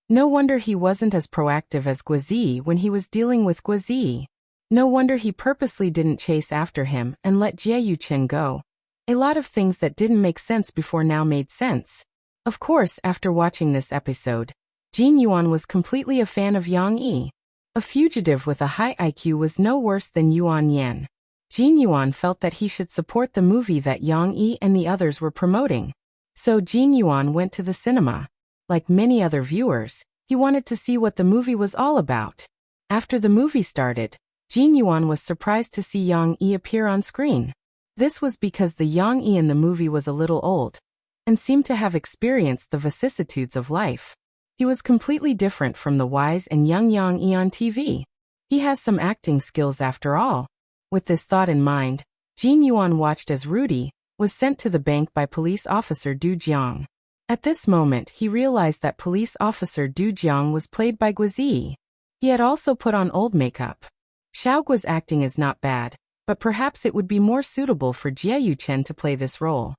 No wonder he wasn't as proactive as Guizi when he was dealing with Guizi. No wonder he purposely didn't chase after him and let Jie Yuchen go. A lot of things that didn't make sense before now made sense. Of course, after watching this episode, Jin Yuan was completely a fan of Yang Yi. A fugitive with a high IQ was no worse than Yuan Yan. Jin Yuan felt that he should support the movie that Yang Yi and the others were promoting. So Jin Yuan went to the cinema. Like many other viewers, he wanted to see what the movie was all about. After the movie started, Jin Yuan was surprised to see Yang Yi appear on screen. This was because the Yang Yi in the movie was a little old, and seemed to have experienced the vicissitudes of life. He was completely different from the wise and young Yang Yi on TV. He has some acting skills after all. With this thought in mind, Jin Yuan watched as Rudy was sent to the bank by police officer Du Jiang. At this moment, he realized that police officer Du Jiang was played by Guizi. He had also put on old makeup. Xiaogui's acting is not bad, but perhaps it would be more suitable for Jie Yuchen to play this role.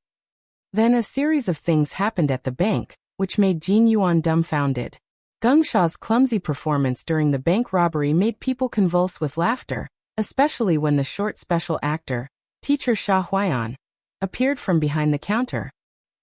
Then a series of things happened at the bank, which made Jin Yuan dumbfounded. Geng Sha's clumsy performance during the bank robbery made people convulse with laughter, especially when the short special actor, teacher Sha Huayan, appeared from behind the counter.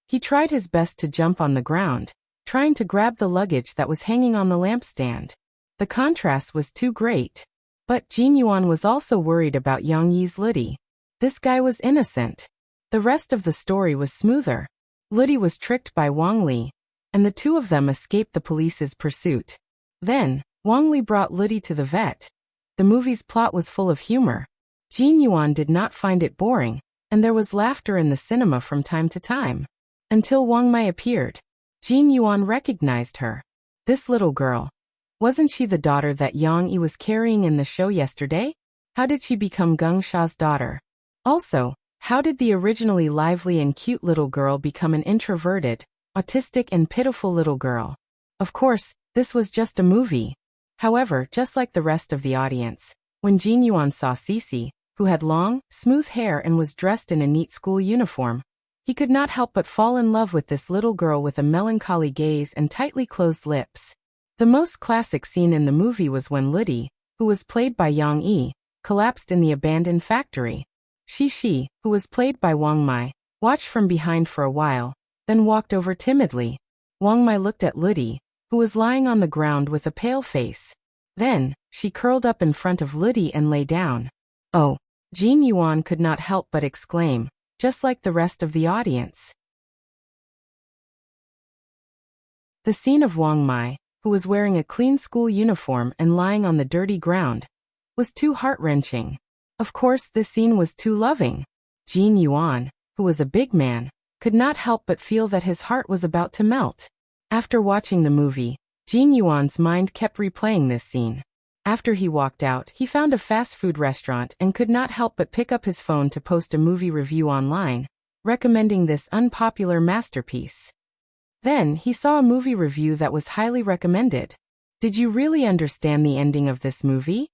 He tried his best to jump on the ground, trying to grab the luggage that was hanging on the lampstand. The contrast was too great. But Jin Yuan was also worried about Yang Yi's Lidi. This guy was innocent. The rest of the story was smoother. Lidi was tricked by Wang Li, and the 2 of them escaped the police's pursuit. Then, Wang Li brought Lidi to the vet. The movie's plot was full of humor. Jin Yuan did not find it boring, and there was laughter in the cinema from time to time. Until Wang Mai appeared. Jin Yuan recognized her. This little girl. Wasn't she the daughter that Yang Yi was carrying in the show yesterday? How did she become Geng Sha's daughter? Also, how did the originally lively and cute little girl become an introverted, autistic and pitiful little girl? Of course, this was just a movie. However, just like the rest of the audience, when Jin Yuan saw Cici, who had long, smooth hair and was dressed in a neat school uniform, he could not help but fall in love with this little girl with a melancholy gaze and tightly closed lips. The most classic scene in the movie was when Lidi, who was played by Yang Yi, collapsed in the abandoned factory. Shi, who was played by Wang Mai, watched from behind for a while, then walked over timidly. Wang Mai looked at Lidi, who was lying on the ground with a pale face. Then, she curled up in front of Lidi and lay down. Oh, Jin Yuan could not help but exclaim, just like the rest of the audience. The scene of Wang Mai, who was wearing a clean school uniform and lying on the dirty ground, was too heart-wrenching. Of course, this scene was too loving. Jin Yuan, who was a big man, could not help but feel that his heart was about to melt. After watching the movie, Jin Yuan's mind kept replaying this scene. After he walked out, he found a fast food restaurant and could not help but pick up his phone to post a movie review online, recommending this unpopular masterpiece. Then, he saw a movie review that was highly recommended. Did you really understand the ending of this movie?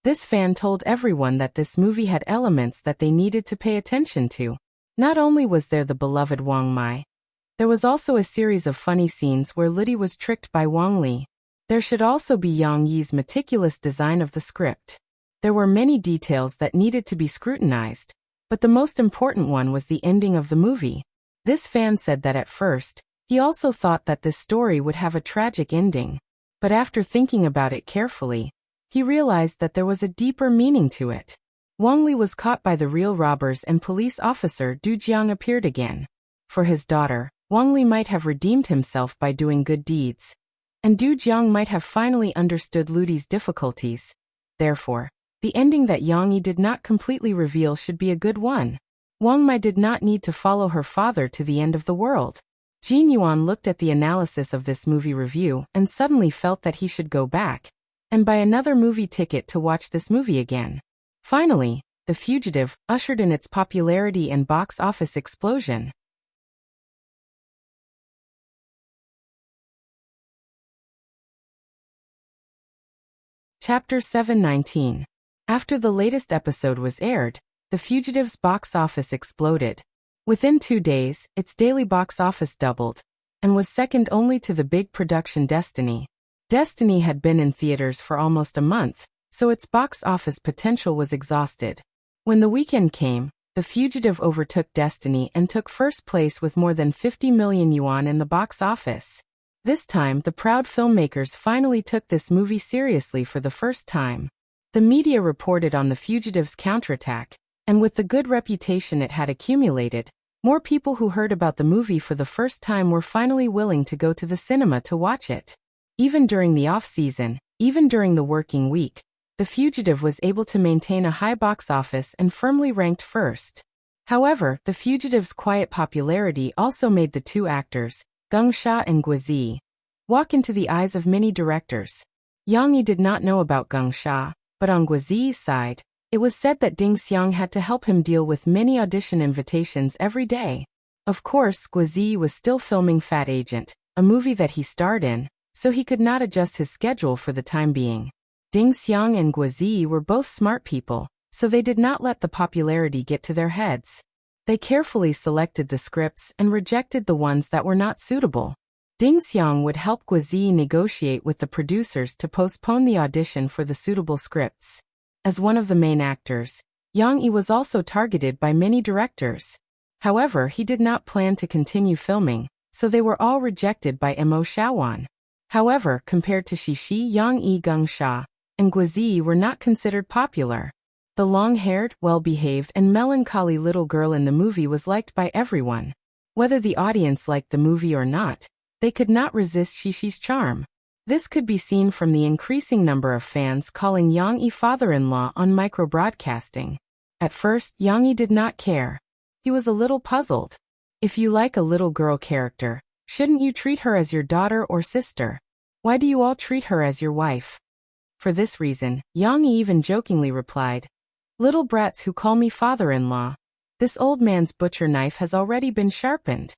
This fan told everyone that this movie had elements that they needed to pay attention to. Not only was there the beloved Wang Mai, there was also a series of funny scenes where Lidi was tricked by Wang Li. There should also be Yang Yi's meticulous design of the script. There were many details that needed to be scrutinized, but the most important one was the ending of the movie. This fan said that at first, he also thought that this story would have a tragic ending, but after thinking about it carefully, he realized that there was a deeper meaning to it. Wang Li was caught by the real robbers and police officer Du Jiang appeared again. For his daughter, Wang Li might have redeemed himself by doing good deeds. And Du Jiang might have finally understood Ludi's difficulties. Therefore, the ending that Yang Yi did not completely reveal should be a good one. Wang Mai did not need to follow her father to the end of the world. Jin Yuan looked at the analysis of this movie review and suddenly felt that he should go back and buy another movie ticket to watch this movie again. Finally, The Fugitive ushered in its popularity and box office explosion. Chapter 719. After the latest episode was aired, The Fugitive's box office exploded. Within 2 days, its daily box office doubled, and was second only to the big production Destiny. Destiny had been in theaters for almost a month, so its box office potential was exhausted. When the weekend came, The Fugitive overtook Destiny and took first place with more than 50 million yuan in the box office. This time, the proud filmmakers finally took this movie seriously for the first time. The media reported on The Fugitive's counterattack, and with the good reputation it had accumulated, more people who heard about the movie for the first time were finally willing to go to the cinema to watch it. Even during the off-season, even during the working week, The Fugitive was able to maintain a high box office and firmly ranked first. However, The Fugitive's quiet popularity also made the two actors, Geng Sha and Guizi, walk into the eyes of many directors. Yang Yi did not know about Geng Sha, but on Guizi's side, it was said that Ding Xiang had to help him deal with many audition invitations every day. Of course, Guizi was still filming Fat Agent, a movie that he starred in, so he could not adjust his schedule for the time being. Ding Xiang and Guizi were both smart people, so they did not let the popularity get to their heads. They carefully selected the scripts and rejected the ones that were not suitable. Ding Xiang would help Guizi negotiate with the producers to postpone the audition for the suitable scripts. As one of the main actors, Yang Yi was also targeted by many directors. However, he did not plan to continue filming, so they were all rejected by Mo Shaowan. However, compared to Shishi, Yang Yi, Geng Sha, and Guizi were not considered popular. The long-haired, well-behaved, and melancholy little girl in the movie was liked by everyone. Whether the audience liked the movie or not, they could not resist Shishi's charm. This could be seen from the increasing number of fans calling Yang Yi father-in-law on micro-broadcasting. At first, Yang Yi did not care. He was a little puzzled. If you like a little girl character, shouldn't you treat her as your daughter or sister? Why do you all treat her as your wife? For this reason, Yang Yi even jokingly replied, "Little brats who call me father-in-law. This old man's butcher knife has already been sharpened."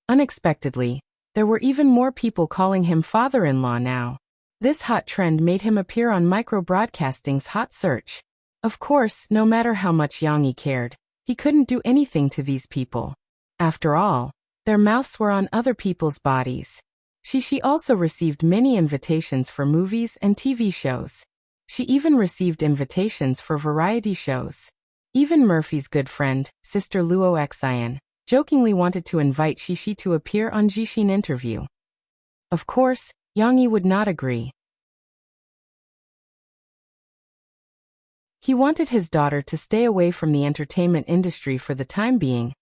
Unexpectedly, there were even more people calling him father-in-law now. This hot trend made him appear on micro-broadcasting's hot search. Of course, no matter how much Yang Yi cared, he couldn't do anything to these people. After all, their mouths were on other people's bodies. Shishi also received many invitations for movies and TV shows. She even received invitations for variety shows. Even Murphy's good friend, Sister Luo Xian, jokingly wanted to invite Shishi to appear on Jixin interview. Of course, Yang Yi would not agree. He wanted his daughter to stay away from the entertainment industry for the time being,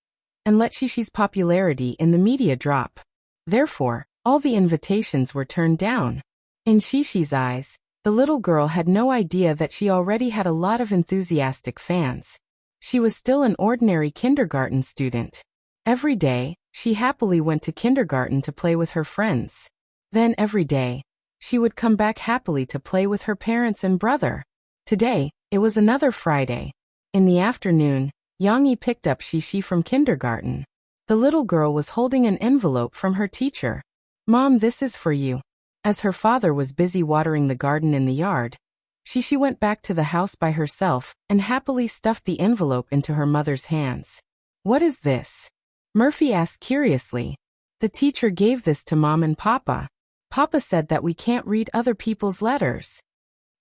and let Shishi's popularity in the media drop. Therefore, all the invitations were turned down. In Shishi's eyes, the little girl had no idea that she already had a lot of enthusiastic fans. She was still an ordinary kindergarten student. Every day, she happily went to kindergarten to play with her friends. Then every day, she would come back happily to play with her parents and brother. Today, it was another Friday. In the afternoon, Yang Yi picked up Shishi from kindergarten. The little girl was holding an envelope from her teacher. "Mom, this is for you." As her father was busy watering the garden in the yard, Shishi went back to the house by herself and happily stuffed the envelope into her mother's hands. "What is this?" Murphy asked curiously. "The teacher gave this to Mom and Papa. Papa said that we can't read other people's letters."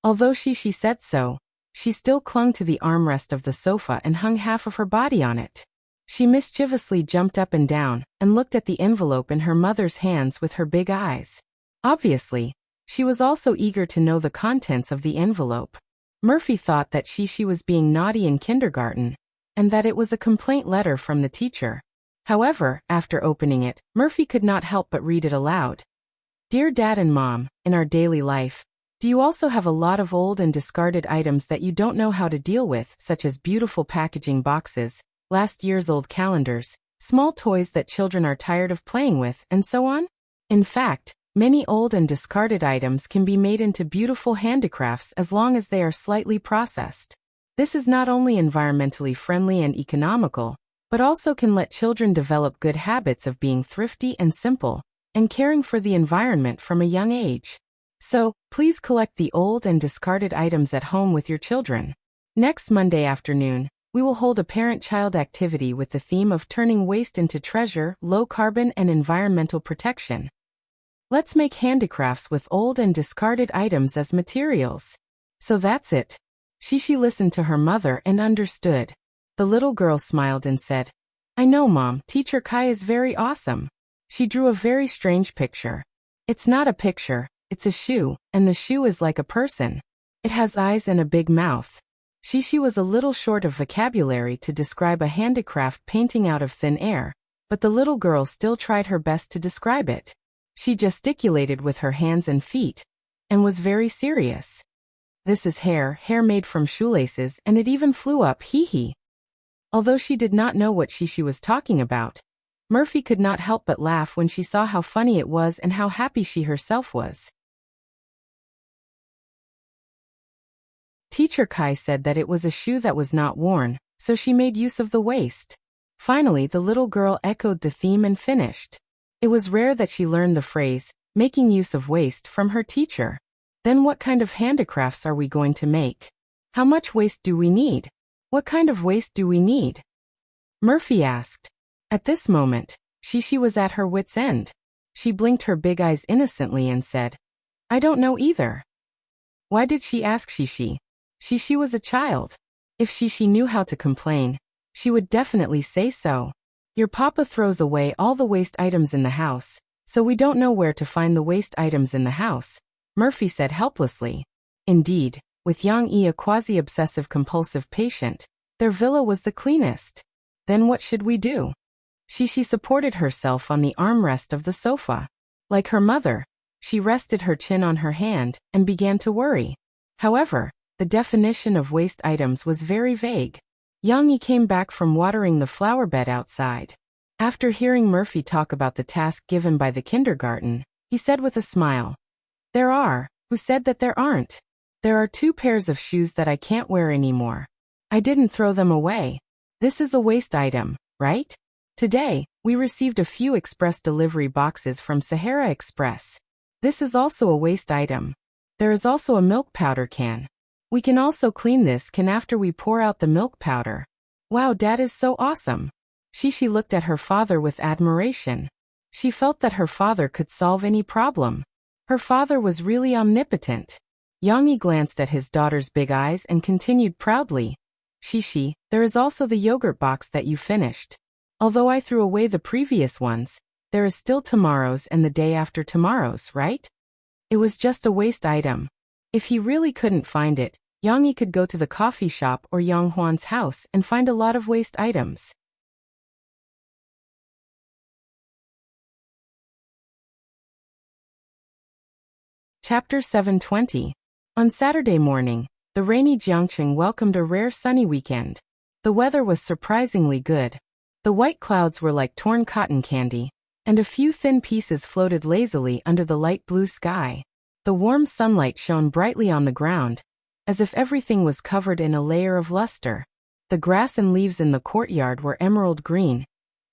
Although Shishi said so, she still clung to the armrest of the sofa and hung half of her body on it. She mischievously jumped up and down and looked at the envelope in her mother's hands with her big eyes. Obviously, she was also eager to know the contents of the envelope. Murphy thought that she was being naughty in kindergarten, and that it was a complaint letter from the teacher. However, after opening it, Murphy could not help but read it aloud. Dear Dad and Mom, in our daily life, do you also have a lot of old and discarded items that you don't know how to deal with, such as beautiful packaging boxes, last year's old calendars, small toys that children are tired of playing with, and so on? In fact, many old and discarded items can be made into beautiful handicrafts as long as they are slightly processed. This is not only environmentally friendly and economical, but also can let children develop good habits of being thrifty and simple, and caring for the environment from a young age. So, please collect the old and discarded items at home with your children. Next Monday afternoon, we will hold a parent-child activity with the theme of turning waste into treasure, low carbon and environmental protection. Let's make handicrafts with old and discarded items as materials. So that's it. She listened to her mother and understood. The little girl smiled and said, I know, Mom, Teacher Kai is very awesome. She drew a very strange picture. It's not a picture, it's a shoe, and the shoe is like a person. It has eyes and a big mouth. She was a little short of vocabulary to describe a handicraft painting out of thin air, but the little girl still tried her best to describe it. She gesticulated with her hands and feet, and was very serious. This is hair made from shoelaces, and it even flew up, hee. Although she did not know what she was talking about, Murphy could not help but laugh when she saw how funny it was and how happy she herself was. Teacher Kai said that it was a shoe that was not worn, so she made use of the waste. Finally, the little girl echoed the theme and finished. It was rare that she learned the phrase, making use of waste, from her teacher. Then what kind of handicrafts are we going to make? How much waste do we need? What kind of waste do we need? Murphy asked. At this moment, she was at her wit's end. She blinked her big eyes innocently and said, I don't know either. Why did she ask She was a child. If she knew how to complain, she would definitely say so. Your papa throws away all the waste items in the house, so we don't know where to find the waste items in the house, Murphy said helplessly. Indeed, with Yang Yi a quasi-obsessive compulsive patient, their villa was the cleanest. Then what should we do? She supported herself on the armrest of the sofa. Like her mother, she rested her chin on her hand and began to worry. However, the definition of waste items was very vague. Yang Yi came back from watering the flower bed outside. After hearing Murphy talk about the task given by the kindergarten, he said with a smile, There are. Who said that there aren't? There are 2 pairs of shoes that I can't wear anymore. I didn't throw them away. This is a waste item, right? Today, we received a few express delivery boxes from Sahara Express. This is also a waste item. There is also a milk powder can. We can also clean this can after we pour out the milk powder. Wow, Dad is so awesome. She looked at her father with admiration. She felt that her father could solve any problem. Her father was really omnipotent. Yang Yi glanced at his daughter's big eyes and continued proudly. There is also the yogurt box that you finished. Although I threw away the previous ones, there is still tomorrow's and the day after tomorrow's, right? It was just a waste item. If he really couldn't find it, Yang Yi could go to the coffee shop or Yang Huan's house and find a lot of waste items. Chapter 720. On Saturday morning, the rainy Jiangqing welcomed a rare sunny weekend. The weather was surprisingly good. The white clouds were like torn cotton candy, and a few thin pieces floated lazily under the light blue sky. The warm sunlight shone brightly on the ground, as if everything was covered in a layer of luster. The grass and leaves in the courtyard were emerald green,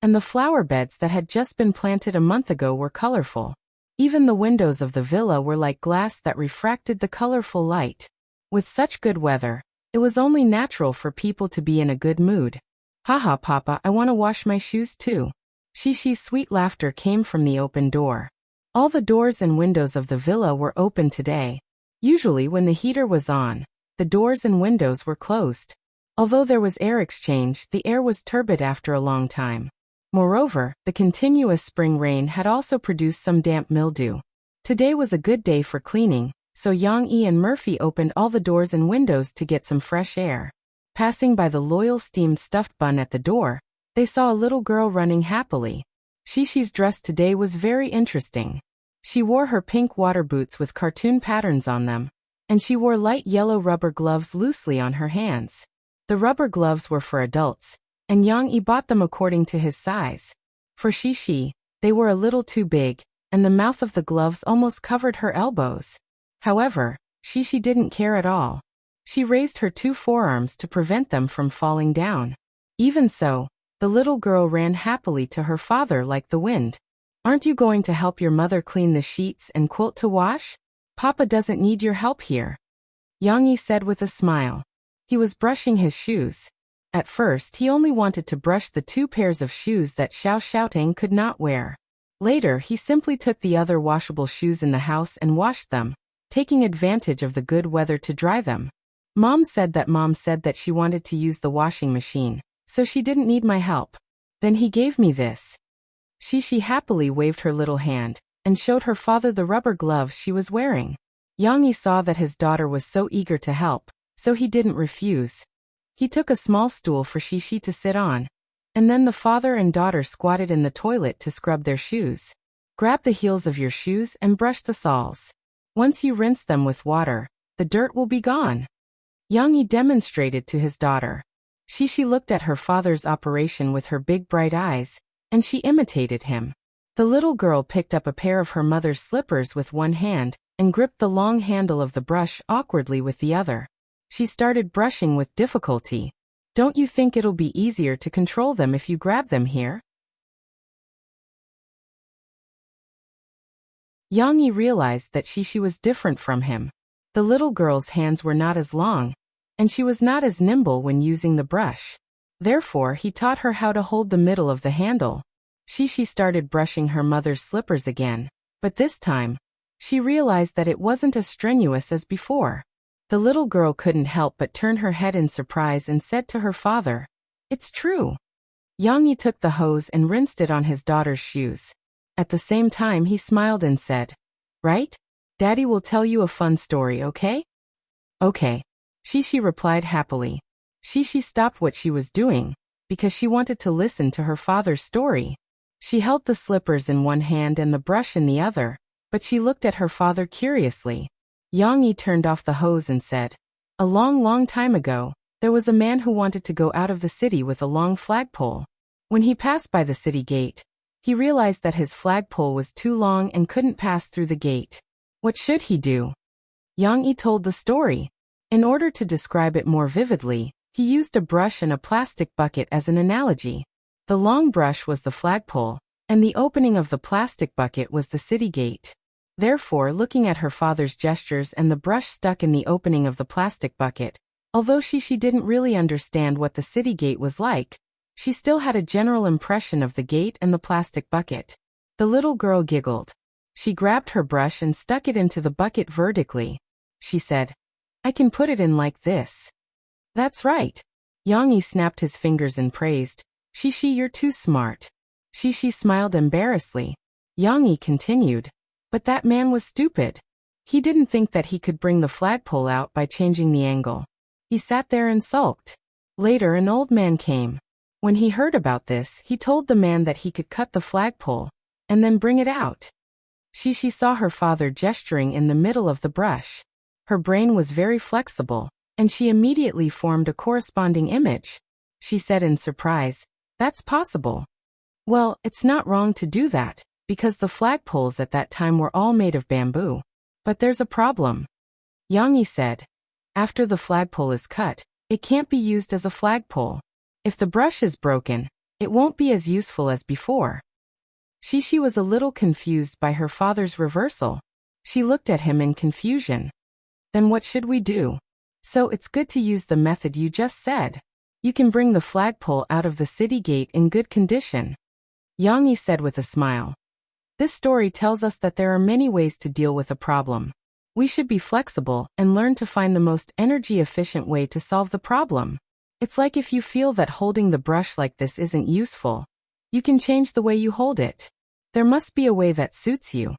and the flower beds that had just been planted a month ago were colorful. Even the windows of the villa were like glass that refracted the colorful light. With such good weather, it was only natural for people to be in a good mood. Haha, Papa, I want to wash my shoes too. Shishi's sweet laughter came from the open door. All the doors and windows of the villa were open today. Usually when the heater was on, the doors and windows were closed. Although there was air exchange, the air was turbid after a long time. Moreover, the continuous spring rain had also produced some damp mildew. Today was a good day for cleaning, so Yang-yi and Murphy opened all the doors and windows to get some fresh air. Passing by the loyal steamed stuffed bun at the door, they saw a little girl running happily. Shishi's dress today was very interesting. She wore her pink water boots with cartoon patterns on them, and she wore light yellow rubber gloves loosely on her hands. The rubber gloves were for adults, and Yang-yi bought them according to his size. For Shishi, they were a little too big, and the mouth of the gloves almost covered her elbows. However, Shishi didn't care at all. She raised her 2 forearms to prevent them from falling down. Even so, the little girl ran happily to her father like the wind. "Aren't you going to help your mother clean the sheets and quilt to wash? Papa doesn't need your help here," Yang-yi said with a smile. He was brushing his shoes. At first he only wanted to brush the 2 pairs of shoes that Xiao Xiaotang could not wear. Later he simply took the other washable shoes in the house and washed them, taking advantage of the good weather to dry them. Mom said that she wanted to use the washing machine, so she didn't need my help. Then he gave me this. Shishi happily waved her little hand and showed her father the rubber gloves she was wearing. Yang-yi saw that his daughter was so eager to help, so he didn't refuse. He took a small stool for Shishi to sit on, and then the father and daughter squatted in the toilet to scrub their shoes. "Grab the heels of your shoes and brush the soles. Once you rinse them with water, the dirt will be gone," Yang-yi demonstrated to his daughter. Shishi looked at her father's operation with her big bright eyes, and she imitated him. The little girl picked up a pair of her mother's slippers with one hand and gripped the long handle of the brush awkwardly with the other. She started brushing with difficulty. "Don't you think it'll be easier to control them if you grab them here?" Yang-yi realized that Shishi was different from him. The little girl's hands were not as long, and she was not as nimble when using the brush. Therefore, he taught her how to hold the middle of the handle. Shishi started brushing her mother's slippers again, but this time, she realized that it wasn't as strenuous as before. The little girl couldn't help but turn her head in surprise and said to her father, "It's true." Yang-yi took the hose and rinsed it on his daughter's shoes. At the same time he smiled and said, "Right? Daddy will tell you a fun story, okay?" "Okay," Shishi replied happily. Shishi stopped what she was doing, because she wanted to listen to her father's story. She held the slippers in one hand and the brush in the other, but she looked at her father curiously. Yang-yi turned off the hose and said, "A long time ago, there was a man who wanted to go out of the city with a long flagpole. When he passed by the city gate, he realized that his flagpole was too long and couldn't pass through the gate. What should he do?" Yang-yi told the story. In order to describe it more vividly, he used a brush and a plastic bucket as an analogy. The long brush was the flagpole, and the opening of the plastic bucket was the city gate. Therefore, looking at her father's gestures and the brush stuck in the opening of the plastic bucket, although she didn't really understand what the city gate was like, she still had a general impression of the gate and the plastic bucket. The little girl giggled. She grabbed her brush and stuck it into the bucket vertically. She said, "I can put it in like this." "That's right." Yang-yi snapped his fingers and praised, "Shishi, you're too smart." Shishi smiled embarrassedly. Yang-yi continued, "But that man was stupid. He didn't think that he could bring the flagpole out by changing the angle. He sat there and sulked." Later an old man came. When he heard about this, he told the man that he could cut the flagpole and then bring it out. Shishi saw her father gesturing in the middle of the brush. Her brain was very flexible, and she immediately formed a corresponding image. She said in surprise, "That's possible." "Well, it's not wrong to do that, because the flagpoles at that time were all made of bamboo. But there's a problem," Yang-yi said. "After the flagpole is cut, it can't be used as a flagpole. If the brush is broken, it won't be as useful as before." Shishi was a little confused by her father's reversal. She looked at him in confusion. "Then what should we do?" "So it's good to use the method you just said. You can bring the flagpole out of the city gate in good condition," Yang-yi said with a smile. This story tells us that there are many ways to deal with a problem. We should be flexible and learn to find the most energy-efficient way to solve the problem. It's like if you feel that holding the brush like this isn't useful, you can change the way you hold it. There must be a way that suits you.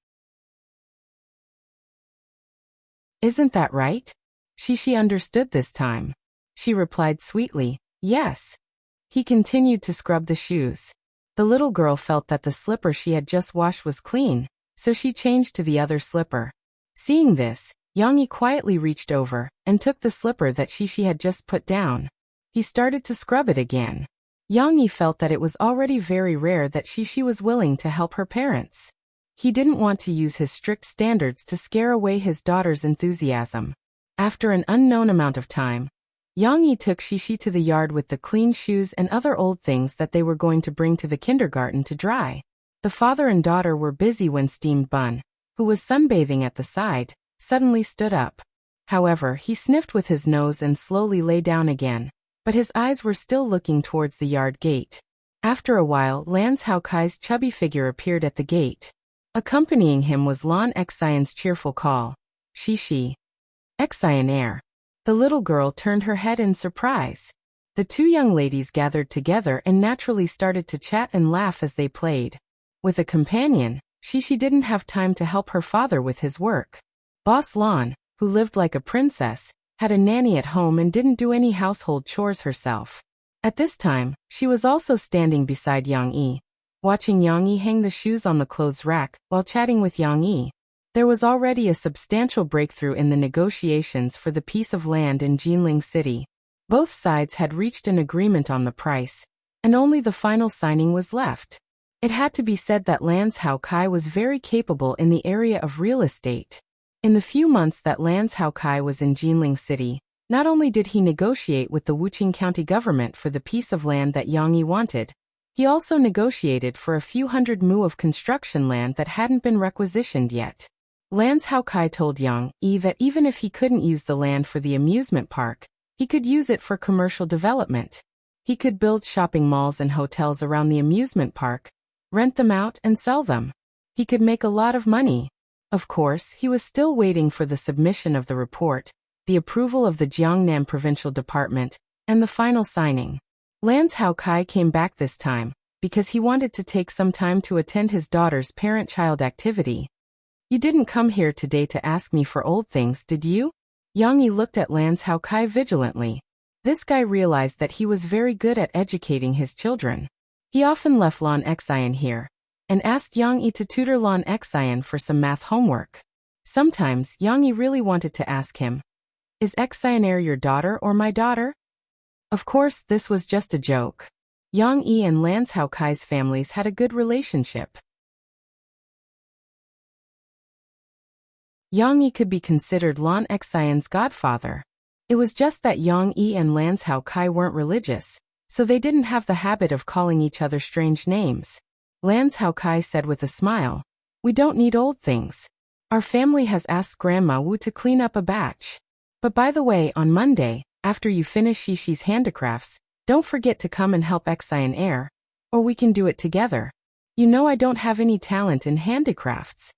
Isn't that right? Shishi understood this time. She replied sweetly, yes. He continued to scrub the shoes. The little girl felt that the slipper she had just washed was clean, so she changed to the other slipper. Seeing this, Yang Yi quietly reached over and took the slipper that Shishi had just put down. He started to scrub it again. Yang Yi felt that it was already very rare that Shishi was willing to help her parents. He didn't want to use his strict standards to scare away his daughter's enthusiasm. After an unknown amount of time, Yang Yi took Shishi to the yard with the clean shoes and other old things that they were going to bring to the kindergarten to dry. The father and daughter were busy when Steamed Bun, who was sunbathing at the side, suddenly stood up. However, he sniffed with his nose and slowly lay down again, but his eyes were still looking towards the yard gate. After a while, Lance Hao Kai's chubby figure appeared at the gate. Accompanying him was Lan Xian's cheerful call, Shishi. Xian air. The little girl turned her head in surprise. The two young ladies gathered together and naturally started to chat and laugh as they played. With a companion, Shishi didn't have time to help her father with his work. Boss Lan, who lived like a princess, had a nanny at home and didn't do any household chores herself. At this time, she was also standing beside Yang Yi, watching Yang Yi hang the shoes on the clothes rack while chatting with Yang Yi. There was already a substantial breakthrough in the negotiations for the piece of land in Jinling City. Both sides had reached an agreement on the price, and only the final signing was left. It had to be said that Lance Hao Kai was very capable in the area of real estate. In the few months that Lance Hao Kai was in Jinling City, not only did he negotiate with the Wuqing County government for the piece of land that Yang Yi wanted, he also negotiated for a few hundred mu of construction land that hadn't been requisitioned yet. Lance Hao Kai told Yang Yi that even if he couldn't use the land for the amusement park, he could use it for commercial development. He could build shopping malls and hotels around the amusement park, rent them out and sell them. He could make a lot of money. Of course, he was still waiting for the submission of the report, the approval of the Jiangnan Provincial Department, and the final signing. Lance Hao Kai came back this time, because he wanted to take some time to attend his daughter's parent-child activity. You didn't come here today to ask me for old things, did you? Yang Yi looked at Lance Hao Kai vigilantly. This guy realized that he was very good at educating his children. He often left Lan Xian here, and asked Yang Yi to tutor Lan Xian for some math homework. Sometimes, Yang Yi really wanted to ask him, is Xian your daughter or my daughter? Of course, this was just a joke. Yang Yi and Lance Hao Kai's families had a good relationship. Yang Yi could be considered Lan Xian's godfather. It was just that Yang Yi and Lance Hao Kai weren't religious, so they didn't have the habit of calling each other strange names. Lance Hao Kai said with a smile, we don't need old things. Our family has asked Grandma Wu to clean up a batch. But by the way, on Monday, after you finish Shishi's handicrafts, don't forget to come and help Xian air, or we can do it together. You know I don't have any talent in handicrafts.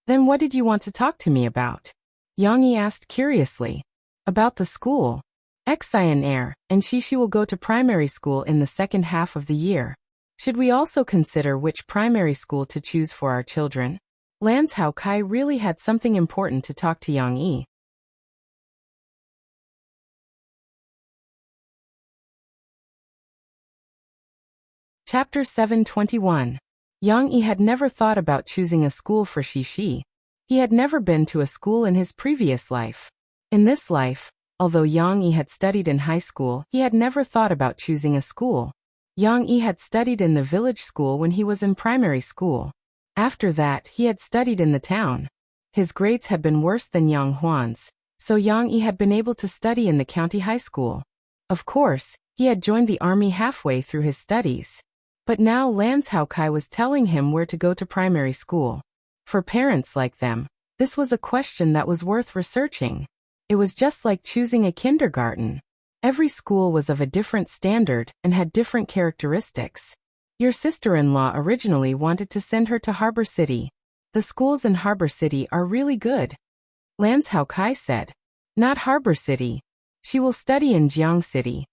Then what did you want to talk to me about? Yang Yi asked curiously. About the school. Xian air and Shishi will go to primary school in the second half of the year. Should we also consider which primary school to choose for our children? Lance Hao Kai really had something important to talk to Yang Yi. Chapter 721. Yang Yi had never thought about choosing a school for Shishi. He had never been to a school in his previous life. In this life, although Yang Yi had studied in high school, he had never thought about choosing a school. Yang Yi had studied in the village school when he was in primary school. After that, he had studied in the town. His grades had been worse than Yang Huan's, so Yang Yi had been able to study in the county high school. Of course, he had joined the army halfway through his studies. But now Lance Hao Kai was telling him where to go to primary school. For parents like them, this was a question that was worth researching. It was just like choosing a kindergarten. Every school was of a different standard and had different characteristics. Your sister-in-law originally wanted to send her to Harbor City. The schools in Harbor City are really good. Lance Hao Kai said. Not Harbor City. She will study in Jiang City.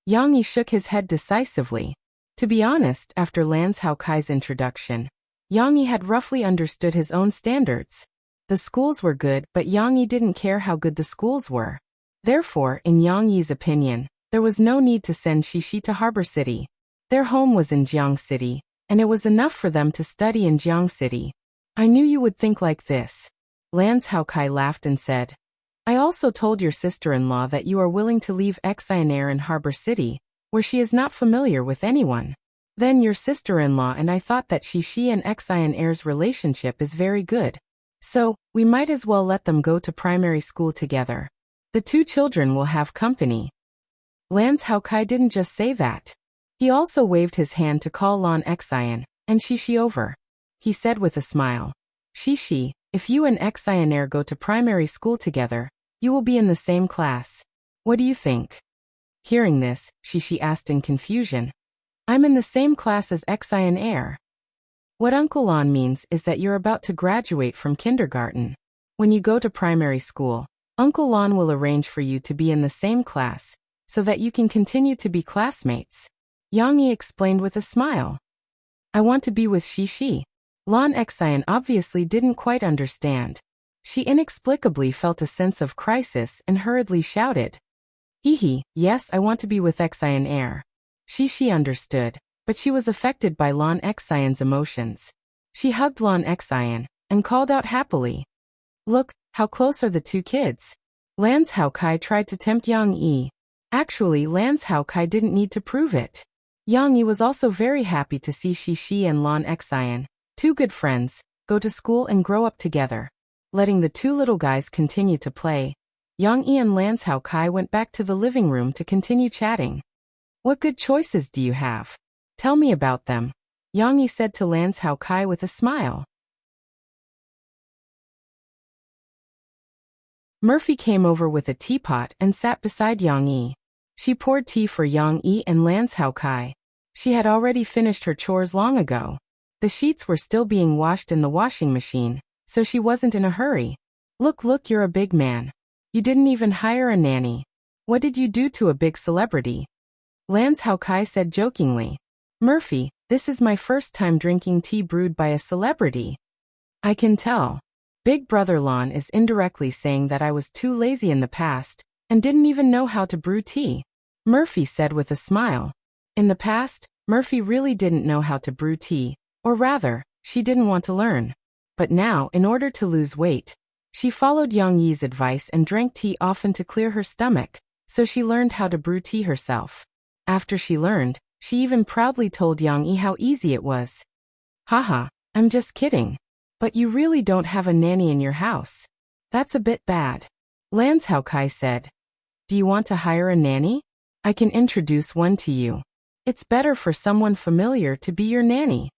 Yang Yi shook his head decisively. To be honest, after Lance Hao Kai's introduction, Yang Yi had roughly understood his own standards. The The schools were good, but Yang Yi didn't care how good the schools were. Therefore, in Yang Yi's opinion, there was no need to send Shishi to Harbor City. Their home was in Jiang City, and it was enough for them to study in Jiang City. I knew you would think like this. Lans Haokai laughed and said, I also told your sister-in-law that you are willing to leave Xian in Harbor City, where she is not familiar with anyone. Then your sister-in-law and I thought that Shishi and Xian's relationship is very good. So, we might as well let them go to primary school together. The two children will have company. Lans Haokai didn't just say that. He also waved his hand to call Lan Xian and Shishi over. He said with a smile, Shishi, if you and Xian go to primary school together, you will be in the same class. What do you think? Hearing this, Shishi asked in confusion. I'm in the same class as Xian. What Uncle Lan means is that you're about to graduate from kindergarten. When you go to primary school, Uncle Lan will arrange for you to be in the same class, so that you can continue to be classmates. Yang Yi explained with a smile. I want to be with Shishi. Lan Xian obviously didn't quite understand. She inexplicably felt a sense of crisis and hurriedly shouted. Hee, yes, I want to be with Xian. Shishi understood, but she was affected by Lan Xian's emotions. She hugged Lan Xian and called out happily. Look, how close are the two kids? Lans Haokai tried to tempt Yang Yi. Actually, Lans Haokai didn't need to prove it. Yang Yi was also very happy to see Shishi and Lan Xian, two good friends, go to school and grow up together. Letting the two little guys continue to play, Yang Yi and Lans Haokai went back to the living room to continue chatting. What good choices do you have? Tell me about them, Yang Yi said to Lans Haokai with a smile. Murphy came over with a teapot and sat beside Yang Yi. She poured tea for Yang Yi and Lans Haokai. She had already finished her chores long ago. The sheets were still being washed in the washing machine, so she wasn't in a hurry. Look, you're a big man. You didn't even hire a nanny. What did you do to a big celebrity? Lans Haokai said jokingly. Murphy, this is my first time drinking tea brewed by a celebrity. I can tell. Big Brother Lan is indirectly saying that I was too lazy in the past, and didn't even know how to brew tea. Murphy said with a smile. In the past, Murphy really didn't know how to brew tea, or rather, she didn't want to learn. But now, in order to lose weight, she followed Yang Yi's advice and drank tea often to clear her stomach, so she learned how to brew tea herself. After she learned, she even proudly told Yang Yi how easy it was. Haha, I'm just kidding. But you really don't have a nanny in your house. That's a bit bad. Lans Haokai said. Do you want to hire a nanny? I can introduce one to you. It's better for someone familiar to be your nanny.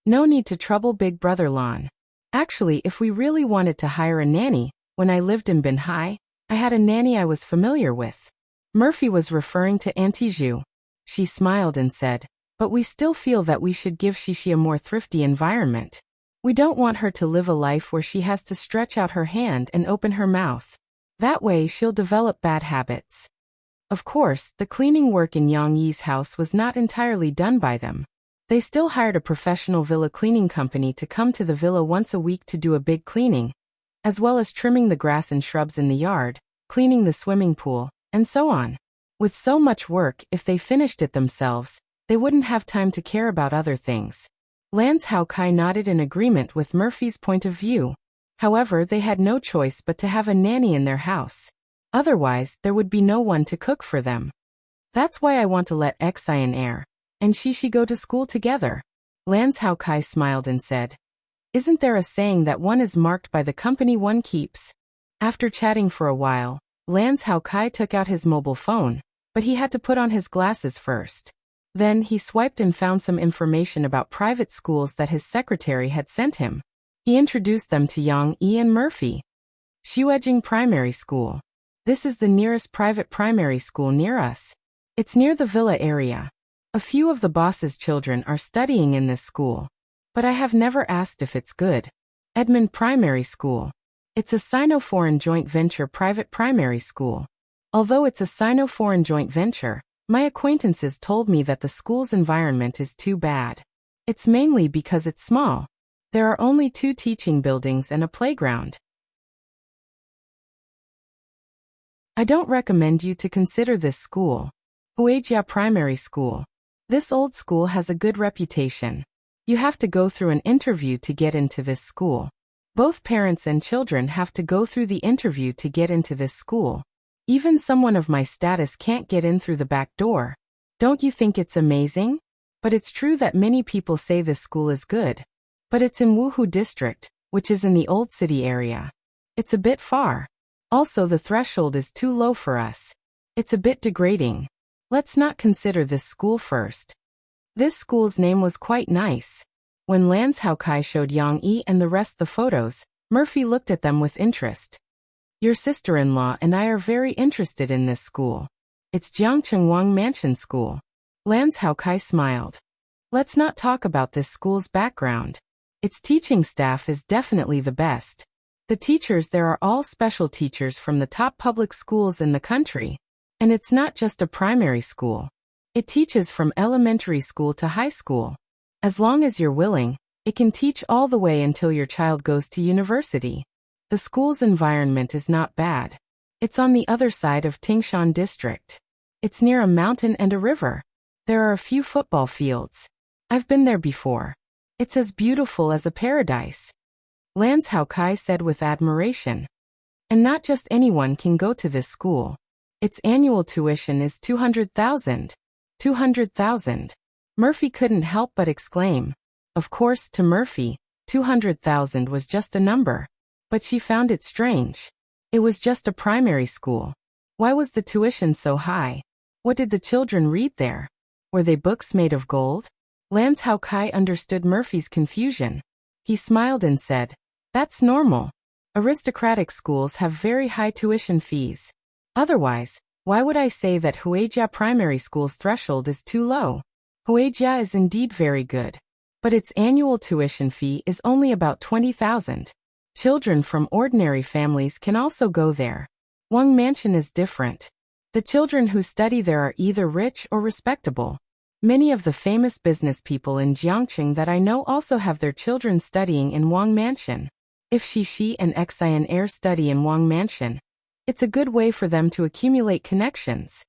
No need to trouble Big Brother Lan. Actually, if we really wanted to hire a nanny, when I lived in Binhai, I had a nanny I was familiar with. Murphy was referring to Auntie Zhu. She smiled and said, but we still feel that we should give Shishi a more thrifty environment. We don't want her to live a life where she has to stretch out her hand and open her mouth. That way she'll develop bad habits. Of course, the cleaning work in Yang Yi's house was not entirely done by them. They still hired a professional villa cleaning company to come to the villa once a week to do a big cleaning, as well as trimming the grass and shrubs in the yard, cleaning the swimming pool, and so on. With so much work, if they finished it themselves, they wouldn't have time to care about other things. Lans Haokai nodded in agreement with Murphy's point of view. However, they had no choice but to have a nanny in their house. Otherwise, there would be no one to cook for them. That's why I want to let Xian and Shishi go to school together. Lans Haokai smiled and said. Isn't there a saying that one is marked by the company one keeps? After chatting for a while, Lans Haokai took out his mobile phone, but he had to put on his glasses first. Then he swiped and found some information about private schools that his secretary had sent him. He introduced them to Yang Yi and Murphy. Shuejing Primary School. This is the nearest private primary school near us. It's near the villa area. A few of the boss's children are studying in this school. But I have never asked if it's good. Edmund Primary School. It's a Sino-Foreign joint venture private primary school. Although it's a Sino-Foreign joint venture, my acquaintances told me that the school's environment is too bad. It's mainly because it's small. There are only 2 teaching buildings and a playground. I don't recommend you to consider this school. Huejia Primary School. This old school has a good reputation. You have to go through an interview to get into this school. Both parents and children have to go through the interview to get into this school. Even someone of my status can't get in through the back door. Don't you think it's amazing? But it's true that many people say this school is good. But it's in Wuhu district, which is in the old city area. It's a bit far. Also, the threshold is too low for us. It's a bit degrading. Let's not consider this school first. This school's name was quite nice. When Lans Haokai showed Yang Yi and the rest the photos, Murphy looked at them with interest. Your sister-in-law and I are very interested in this school. It's Jiangcheng Wang Mansion School. Lans Haokai smiled. Let's not talk about this school's background. Its teaching staff is definitely the best. The teachers there are all special teachers from the top public schools in the country. And it's not just a primary school. It teaches from elementary school to high school. As long as you're willing, it can teach all the way until your child goes to university. The school's environment is not bad. It's on the other side of Tingshan district. It's near a mountain and a river. There are a few football fields. I've been there before. It's as beautiful as a paradise. Lans Haokai said with admiration. And not just anyone can go to this school. Its annual tuition is 200,000. 200,000. Murphy couldn't help but exclaim. Of course, to Murphy, 200,000 was just a number. But she found it strange. It was just a primary school. Why was the tuition so high? What did the children read there? Were they books made of gold? Lans Haokai understood Murphy's confusion. He smiled and said, That's normal. Aristocratic schools have very high tuition fees. Otherwise, why would I say that Huejia Primary School's threshold is too low? Huejia is indeed very good. But its annual tuition fee is only about 20,000. Children from ordinary families can also go there. Wang Mansion is different. The children who study there are either rich or respectable. Many of the famous business people in Jiangcheng that I know also have their children studying in Wang Mansion. If Shishi and Xian Air study in Wang Mansion, it's a good way for them to accumulate connections.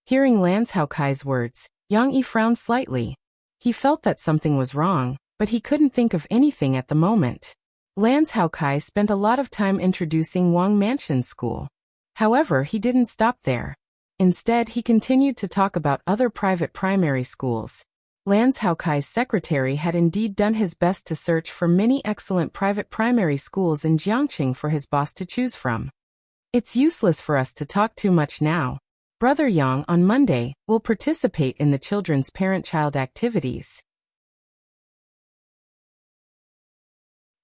Hearing Lans Haokai's words, Yang Yi frowned slightly. He felt that something was wrong, but he couldn't think of anything at the moment. Lans Haokai spent a lot of time introducing Wang Mansion School. However, he didn't stop there. Instead, he continued to talk about other private primary schools. Lans Haokai's secretary had indeed done his best to search for many excellent private primary schools in Jiangcheng for his boss to choose from. It's useless for us to talk too much now. Brother Yang on Monday will participate in the children's parent-child activities.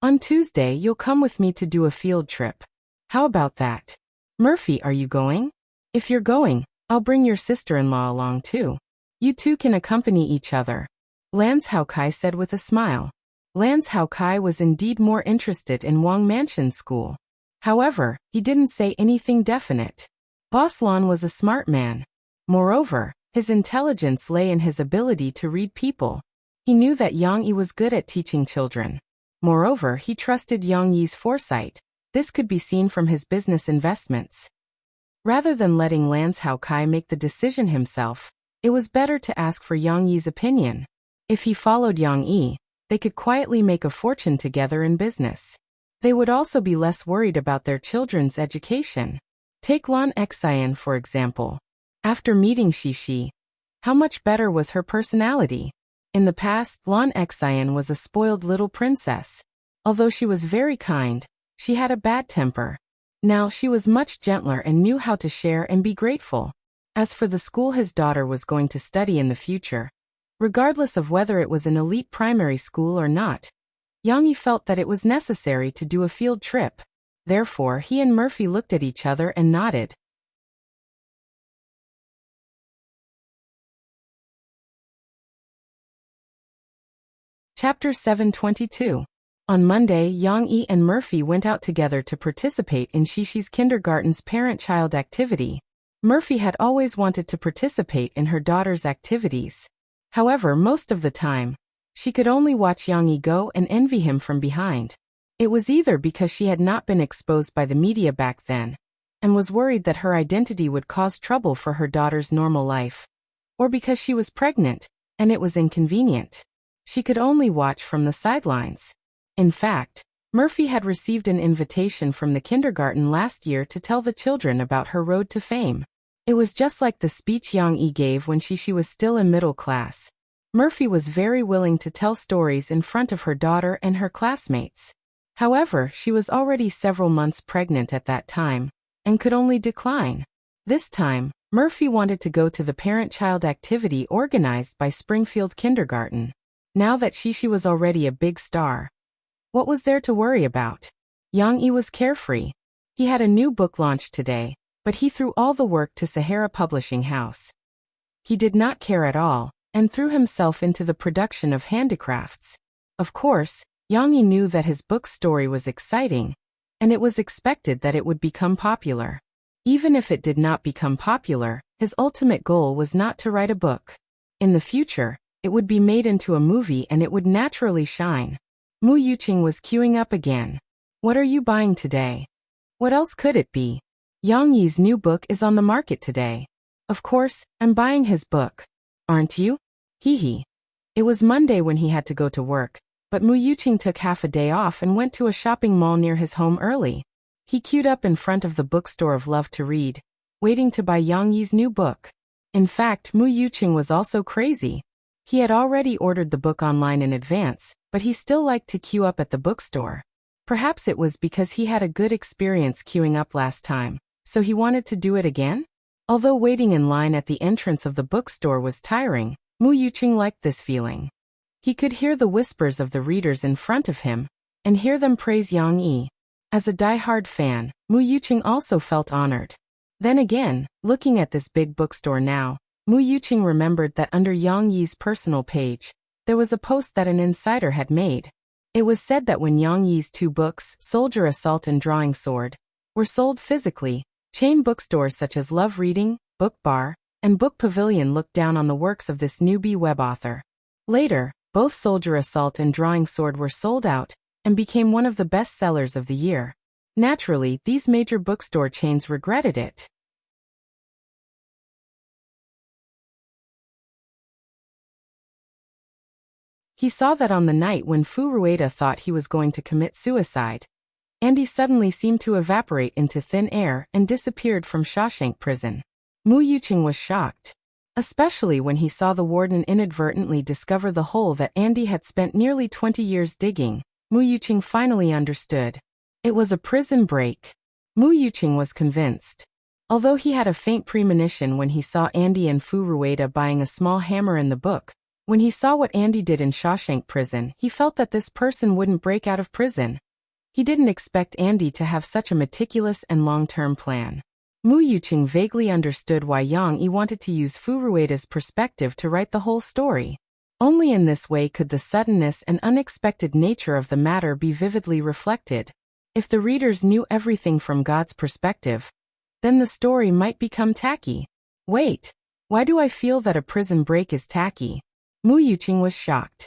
On Tuesday, you'll come with me to do a field trip. How about that? Murphy, are you going? If you're going, I'll bring your sister-in-law along too. You two can accompany each other. Lans Haokai said with a smile. Lans Haokai was indeed more interested in Wang Mansion School. However, he didn't say anything definite. Boss Lan was a smart man. Moreover, his intelligence lay in his ability to read people. He knew that Yang Yi was good at teaching children. Moreover, he trusted Yang Yi's foresight. This could be seen from his business investments. Rather than letting Lans Haokai make the decision himself, it was better to ask for Yang Yi's opinion. If he followed Yang Yi, they could quietly make a fortune together in business. They would also be less worried about their children's education. Take Lan Xian for example. After meeting Shishi, how much better was her personality? In the past, Lan Xian was a spoiled little princess. Although she was very kind, she had a bad temper. Now she was much gentler and knew how to share and be grateful. As for the school his daughter was going to study in the future, regardless of whether it was an elite primary school or not, Yang Yi felt that it was necessary to do a field trip. Therefore, he and Murphy looked at each other and nodded. Chapter 722. On Monday, Yang Yi and Murphy went out together to participate in Shishi's kindergarten's parent-child activity. Murphy had always wanted to participate in her daughter's activities. However, most of the time, She could only watch Yang Yi go and envy him from behind. It was either because she had not been exposed by the media back then, and was worried that her identity would cause trouble for her daughter's normal life, or because she was pregnant, and it was inconvenient. She could only watch from the sidelines. In fact, Murphy had received an invitation from the kindergarten last year to tell the children about her road to fame. It was just like the speech Yang Yi gave when she was still in middle class. Murphy was very willing to tell stories in front of her daughter and her classmates. However, she was already several months pregnant at that time, and could only decline. This time, Murphy wanted to go to the parent-child activity organized by Springfield Kindergarten. Now that she was already a big star, what was there to worry about? Yang Yi was carefree. He had a new book launched today, but he threw all the work to Sahara Publishing House. He did not care at all, and threw himself into the production of handicrafts. Of course, Yang Yi knew that his book's story was exciting, and it was expected that it would become popular. Even if it did not become popular, his ultimate goal was not to write a book. In the future, it would be made into a movie and it would naturally shine. Mu Yuqing was queuing up again. What are you buying today? What else could it be? Yang Yi's new book is on the market today. Of course, I'm buying his book. Aren't you? Hee hee. It was Monday when he had to go to work, but Mu Yuqing took half a day off and went to a shopping mall near his home early. He queued up in front of the bookstore of Love to Read, waiting to buy Yang Yi's new book. In fact, Mu Yuqing was also crazy. He had already ordered the book online in advance, but he still liked to queue up at the bookstore. Perhaps it was because he had a good experience queuing up last time, so he wanted to do it again? Although waiting in line at the entrance of the bookstore was tiring, Mu Yuqing liked this feeling. He could hear the whispers of the readers in front of him, and hear them praise Yang Yi. As a die-hard fan, Mu Yuqing also felt honored. Then again, looking at this big bookstore now, Mu Yuqing remembered that under Yang Yi's personal page, there was a post that an insider had made. It was said that when Yang Yi's two books, Soldier Assault and Drawing Sword, were sold physically, chain bookstores such as Love Reading, Book Bar, and Book Pavilion looked down on the works of this newbie web author. Later, both Soldier Assault and Drawing Sword were sold out, and became one of the best sellers of the year. Naturally, these major bookstore chains regretted it. He saw that on the night when Fu Rueda thought he was going to commit suicide, Andy suddenly seemed to evaporate into thin air and disappeared from Shawshank Prison. Mu Yuqing was shocked, especially when he saw the warden inadvertently discover the hole that Andy had spent nearly 20 years digging. Mu Yuqing finally understood. It was a prison break. Mu Yuqing was convinced. Although he had a faint premonition when he saw Andy and Fu Rueda buying a small hammer in the book, when he saw what Andy did in Shawshank Prison, he felt that this person wouldn't break out of prison. He didn't expect Andy to have such a meticulous and long-term plan. Mu Yuqing vaguely understood why Yang Yi wanted to use Fu Rueda's perspective to write the whole story. Only in this way could the suddenness and unexpected nature of the matter be vividly reflected. If the readers knew everything from God's perspective, then the story might become tacky. Wait, why do I feel that a prison break is tacky? Mu Yuqing was shocked.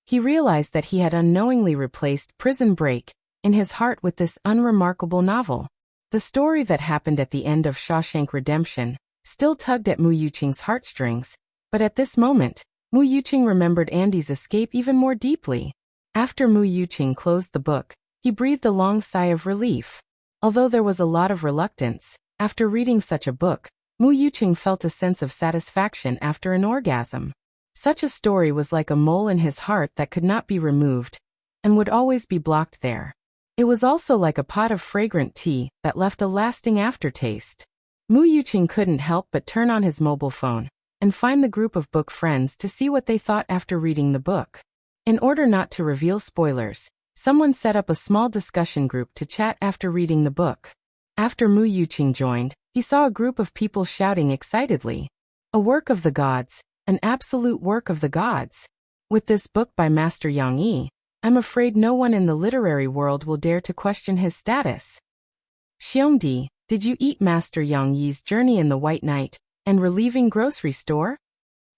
He realized that he had unknowingly replaced Prison Break in his heart with this unremarkable novel. The story that happened at the end of Shawshank Redemption still tugged at Mu Yuqing's heartstrings, but at this moment, Mu Yuqing remembered Andy's escape even more deeply. After Mu Yuqing closed the book, he breathed a long sigh of relief. Although there was a lot of reluctance, after reading such a book, Mu Yuqing felt a sense of satisfaction after an orgasm. Such a story was like a mole in his heart that could not be removed, and would always be blocked there. It was also like a pot of fragrant tea that left a lasting aftertaste. Mu Yuqing couldn't help but turn on his mobile phone, and find the group of book friends to see what they thought after reading the book. In order not to reveal spoilers, someone set up a small discussion group to chat after reading the book. After Mu Yuqing joined, he saw a group of people shouting excitedly, "A work of the gods! An absolute work of the gods! With this book by Master Yang Yi, I'm afraid no one in the literary world will dare to question his status." Xiongdi, did you eat Master Yang Yi's Journey in the White Night and Relieving Grocery Store?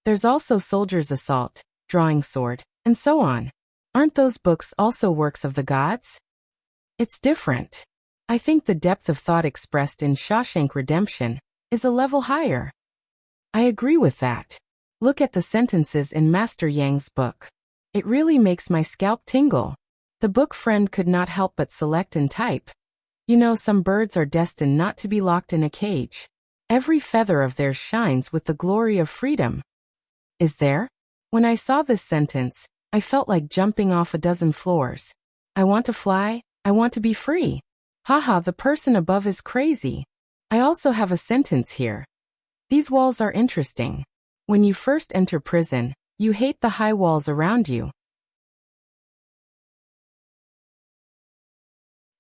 There's also Soldier's Assault, Drawing Sword, and so on. Aren't those books also works of the gods? It's different. I think the depth of thought expressed in Shawshank Redemption is a level higher. I agree with that. Look at the sentences in Master Yang's book. It really makes my scalp tingle. The book friend could not help but select and type. You know, some birds are destined not to be locked in a cage. Every feather of theirs shines with the glory of freedom. Is there? When I saw this sentence, I felt like jumping off a dozen floors. I want to fly, I want to be free. Haha, the person above is crazy. I also have a sentence here. These walls are interesting. When you first enter prison, you hate the high walls around you.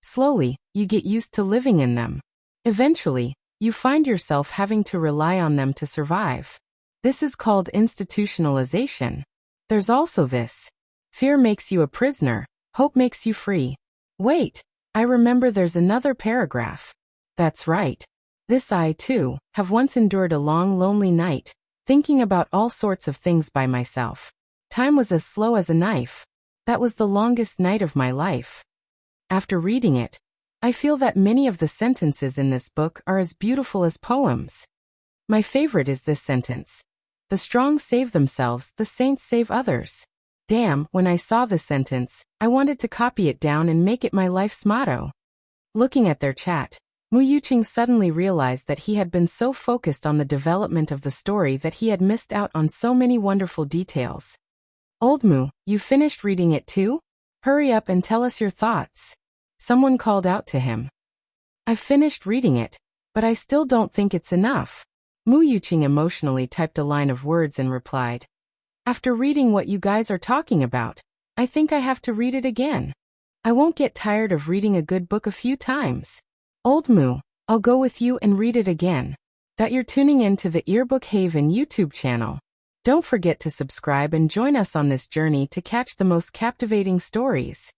Slowly, you get used to living in them. Eventually, you find yourself having to rely on them to survive. This is called institutionalization. There's also this. Fear makes you a prisoner, hope makes you free. Wait, I remember there's another paragraph. That's right. This I, too, have once endured a long, lonely night, thinking about all sorts of things by myself. Time was as slow as a knife. That was the longest night of my life. After reading it, I feel that many of the sentences in this book are as beautiful as poems. My favorite is this sentence. The strong save themselves, the saints save others. Damn, when I saw this sentence, I wanted to copy it down and make it my life's motto. Looking at their chat, Mu Yuqing suddenly realized that he had been so focused on the development of the story that he had missed out on so many wonderful details. Old Mu, you finished reading it too? Hurry up and tell us your thoughts. Someone called out to him. I've finished reading it, but I still don't think it's enough. Mu Yuqing emotionally typed a line of words and replied. After reading what you guys are talking about, I think I have to read it again. I won't get tired of reading a good book a few times. Old Mu, I'll go with you and read it again. You're tuning in to the Earbook Haven YouTube channel. Don't forget to subscribe and join us on this journey to catch the most captivating stories.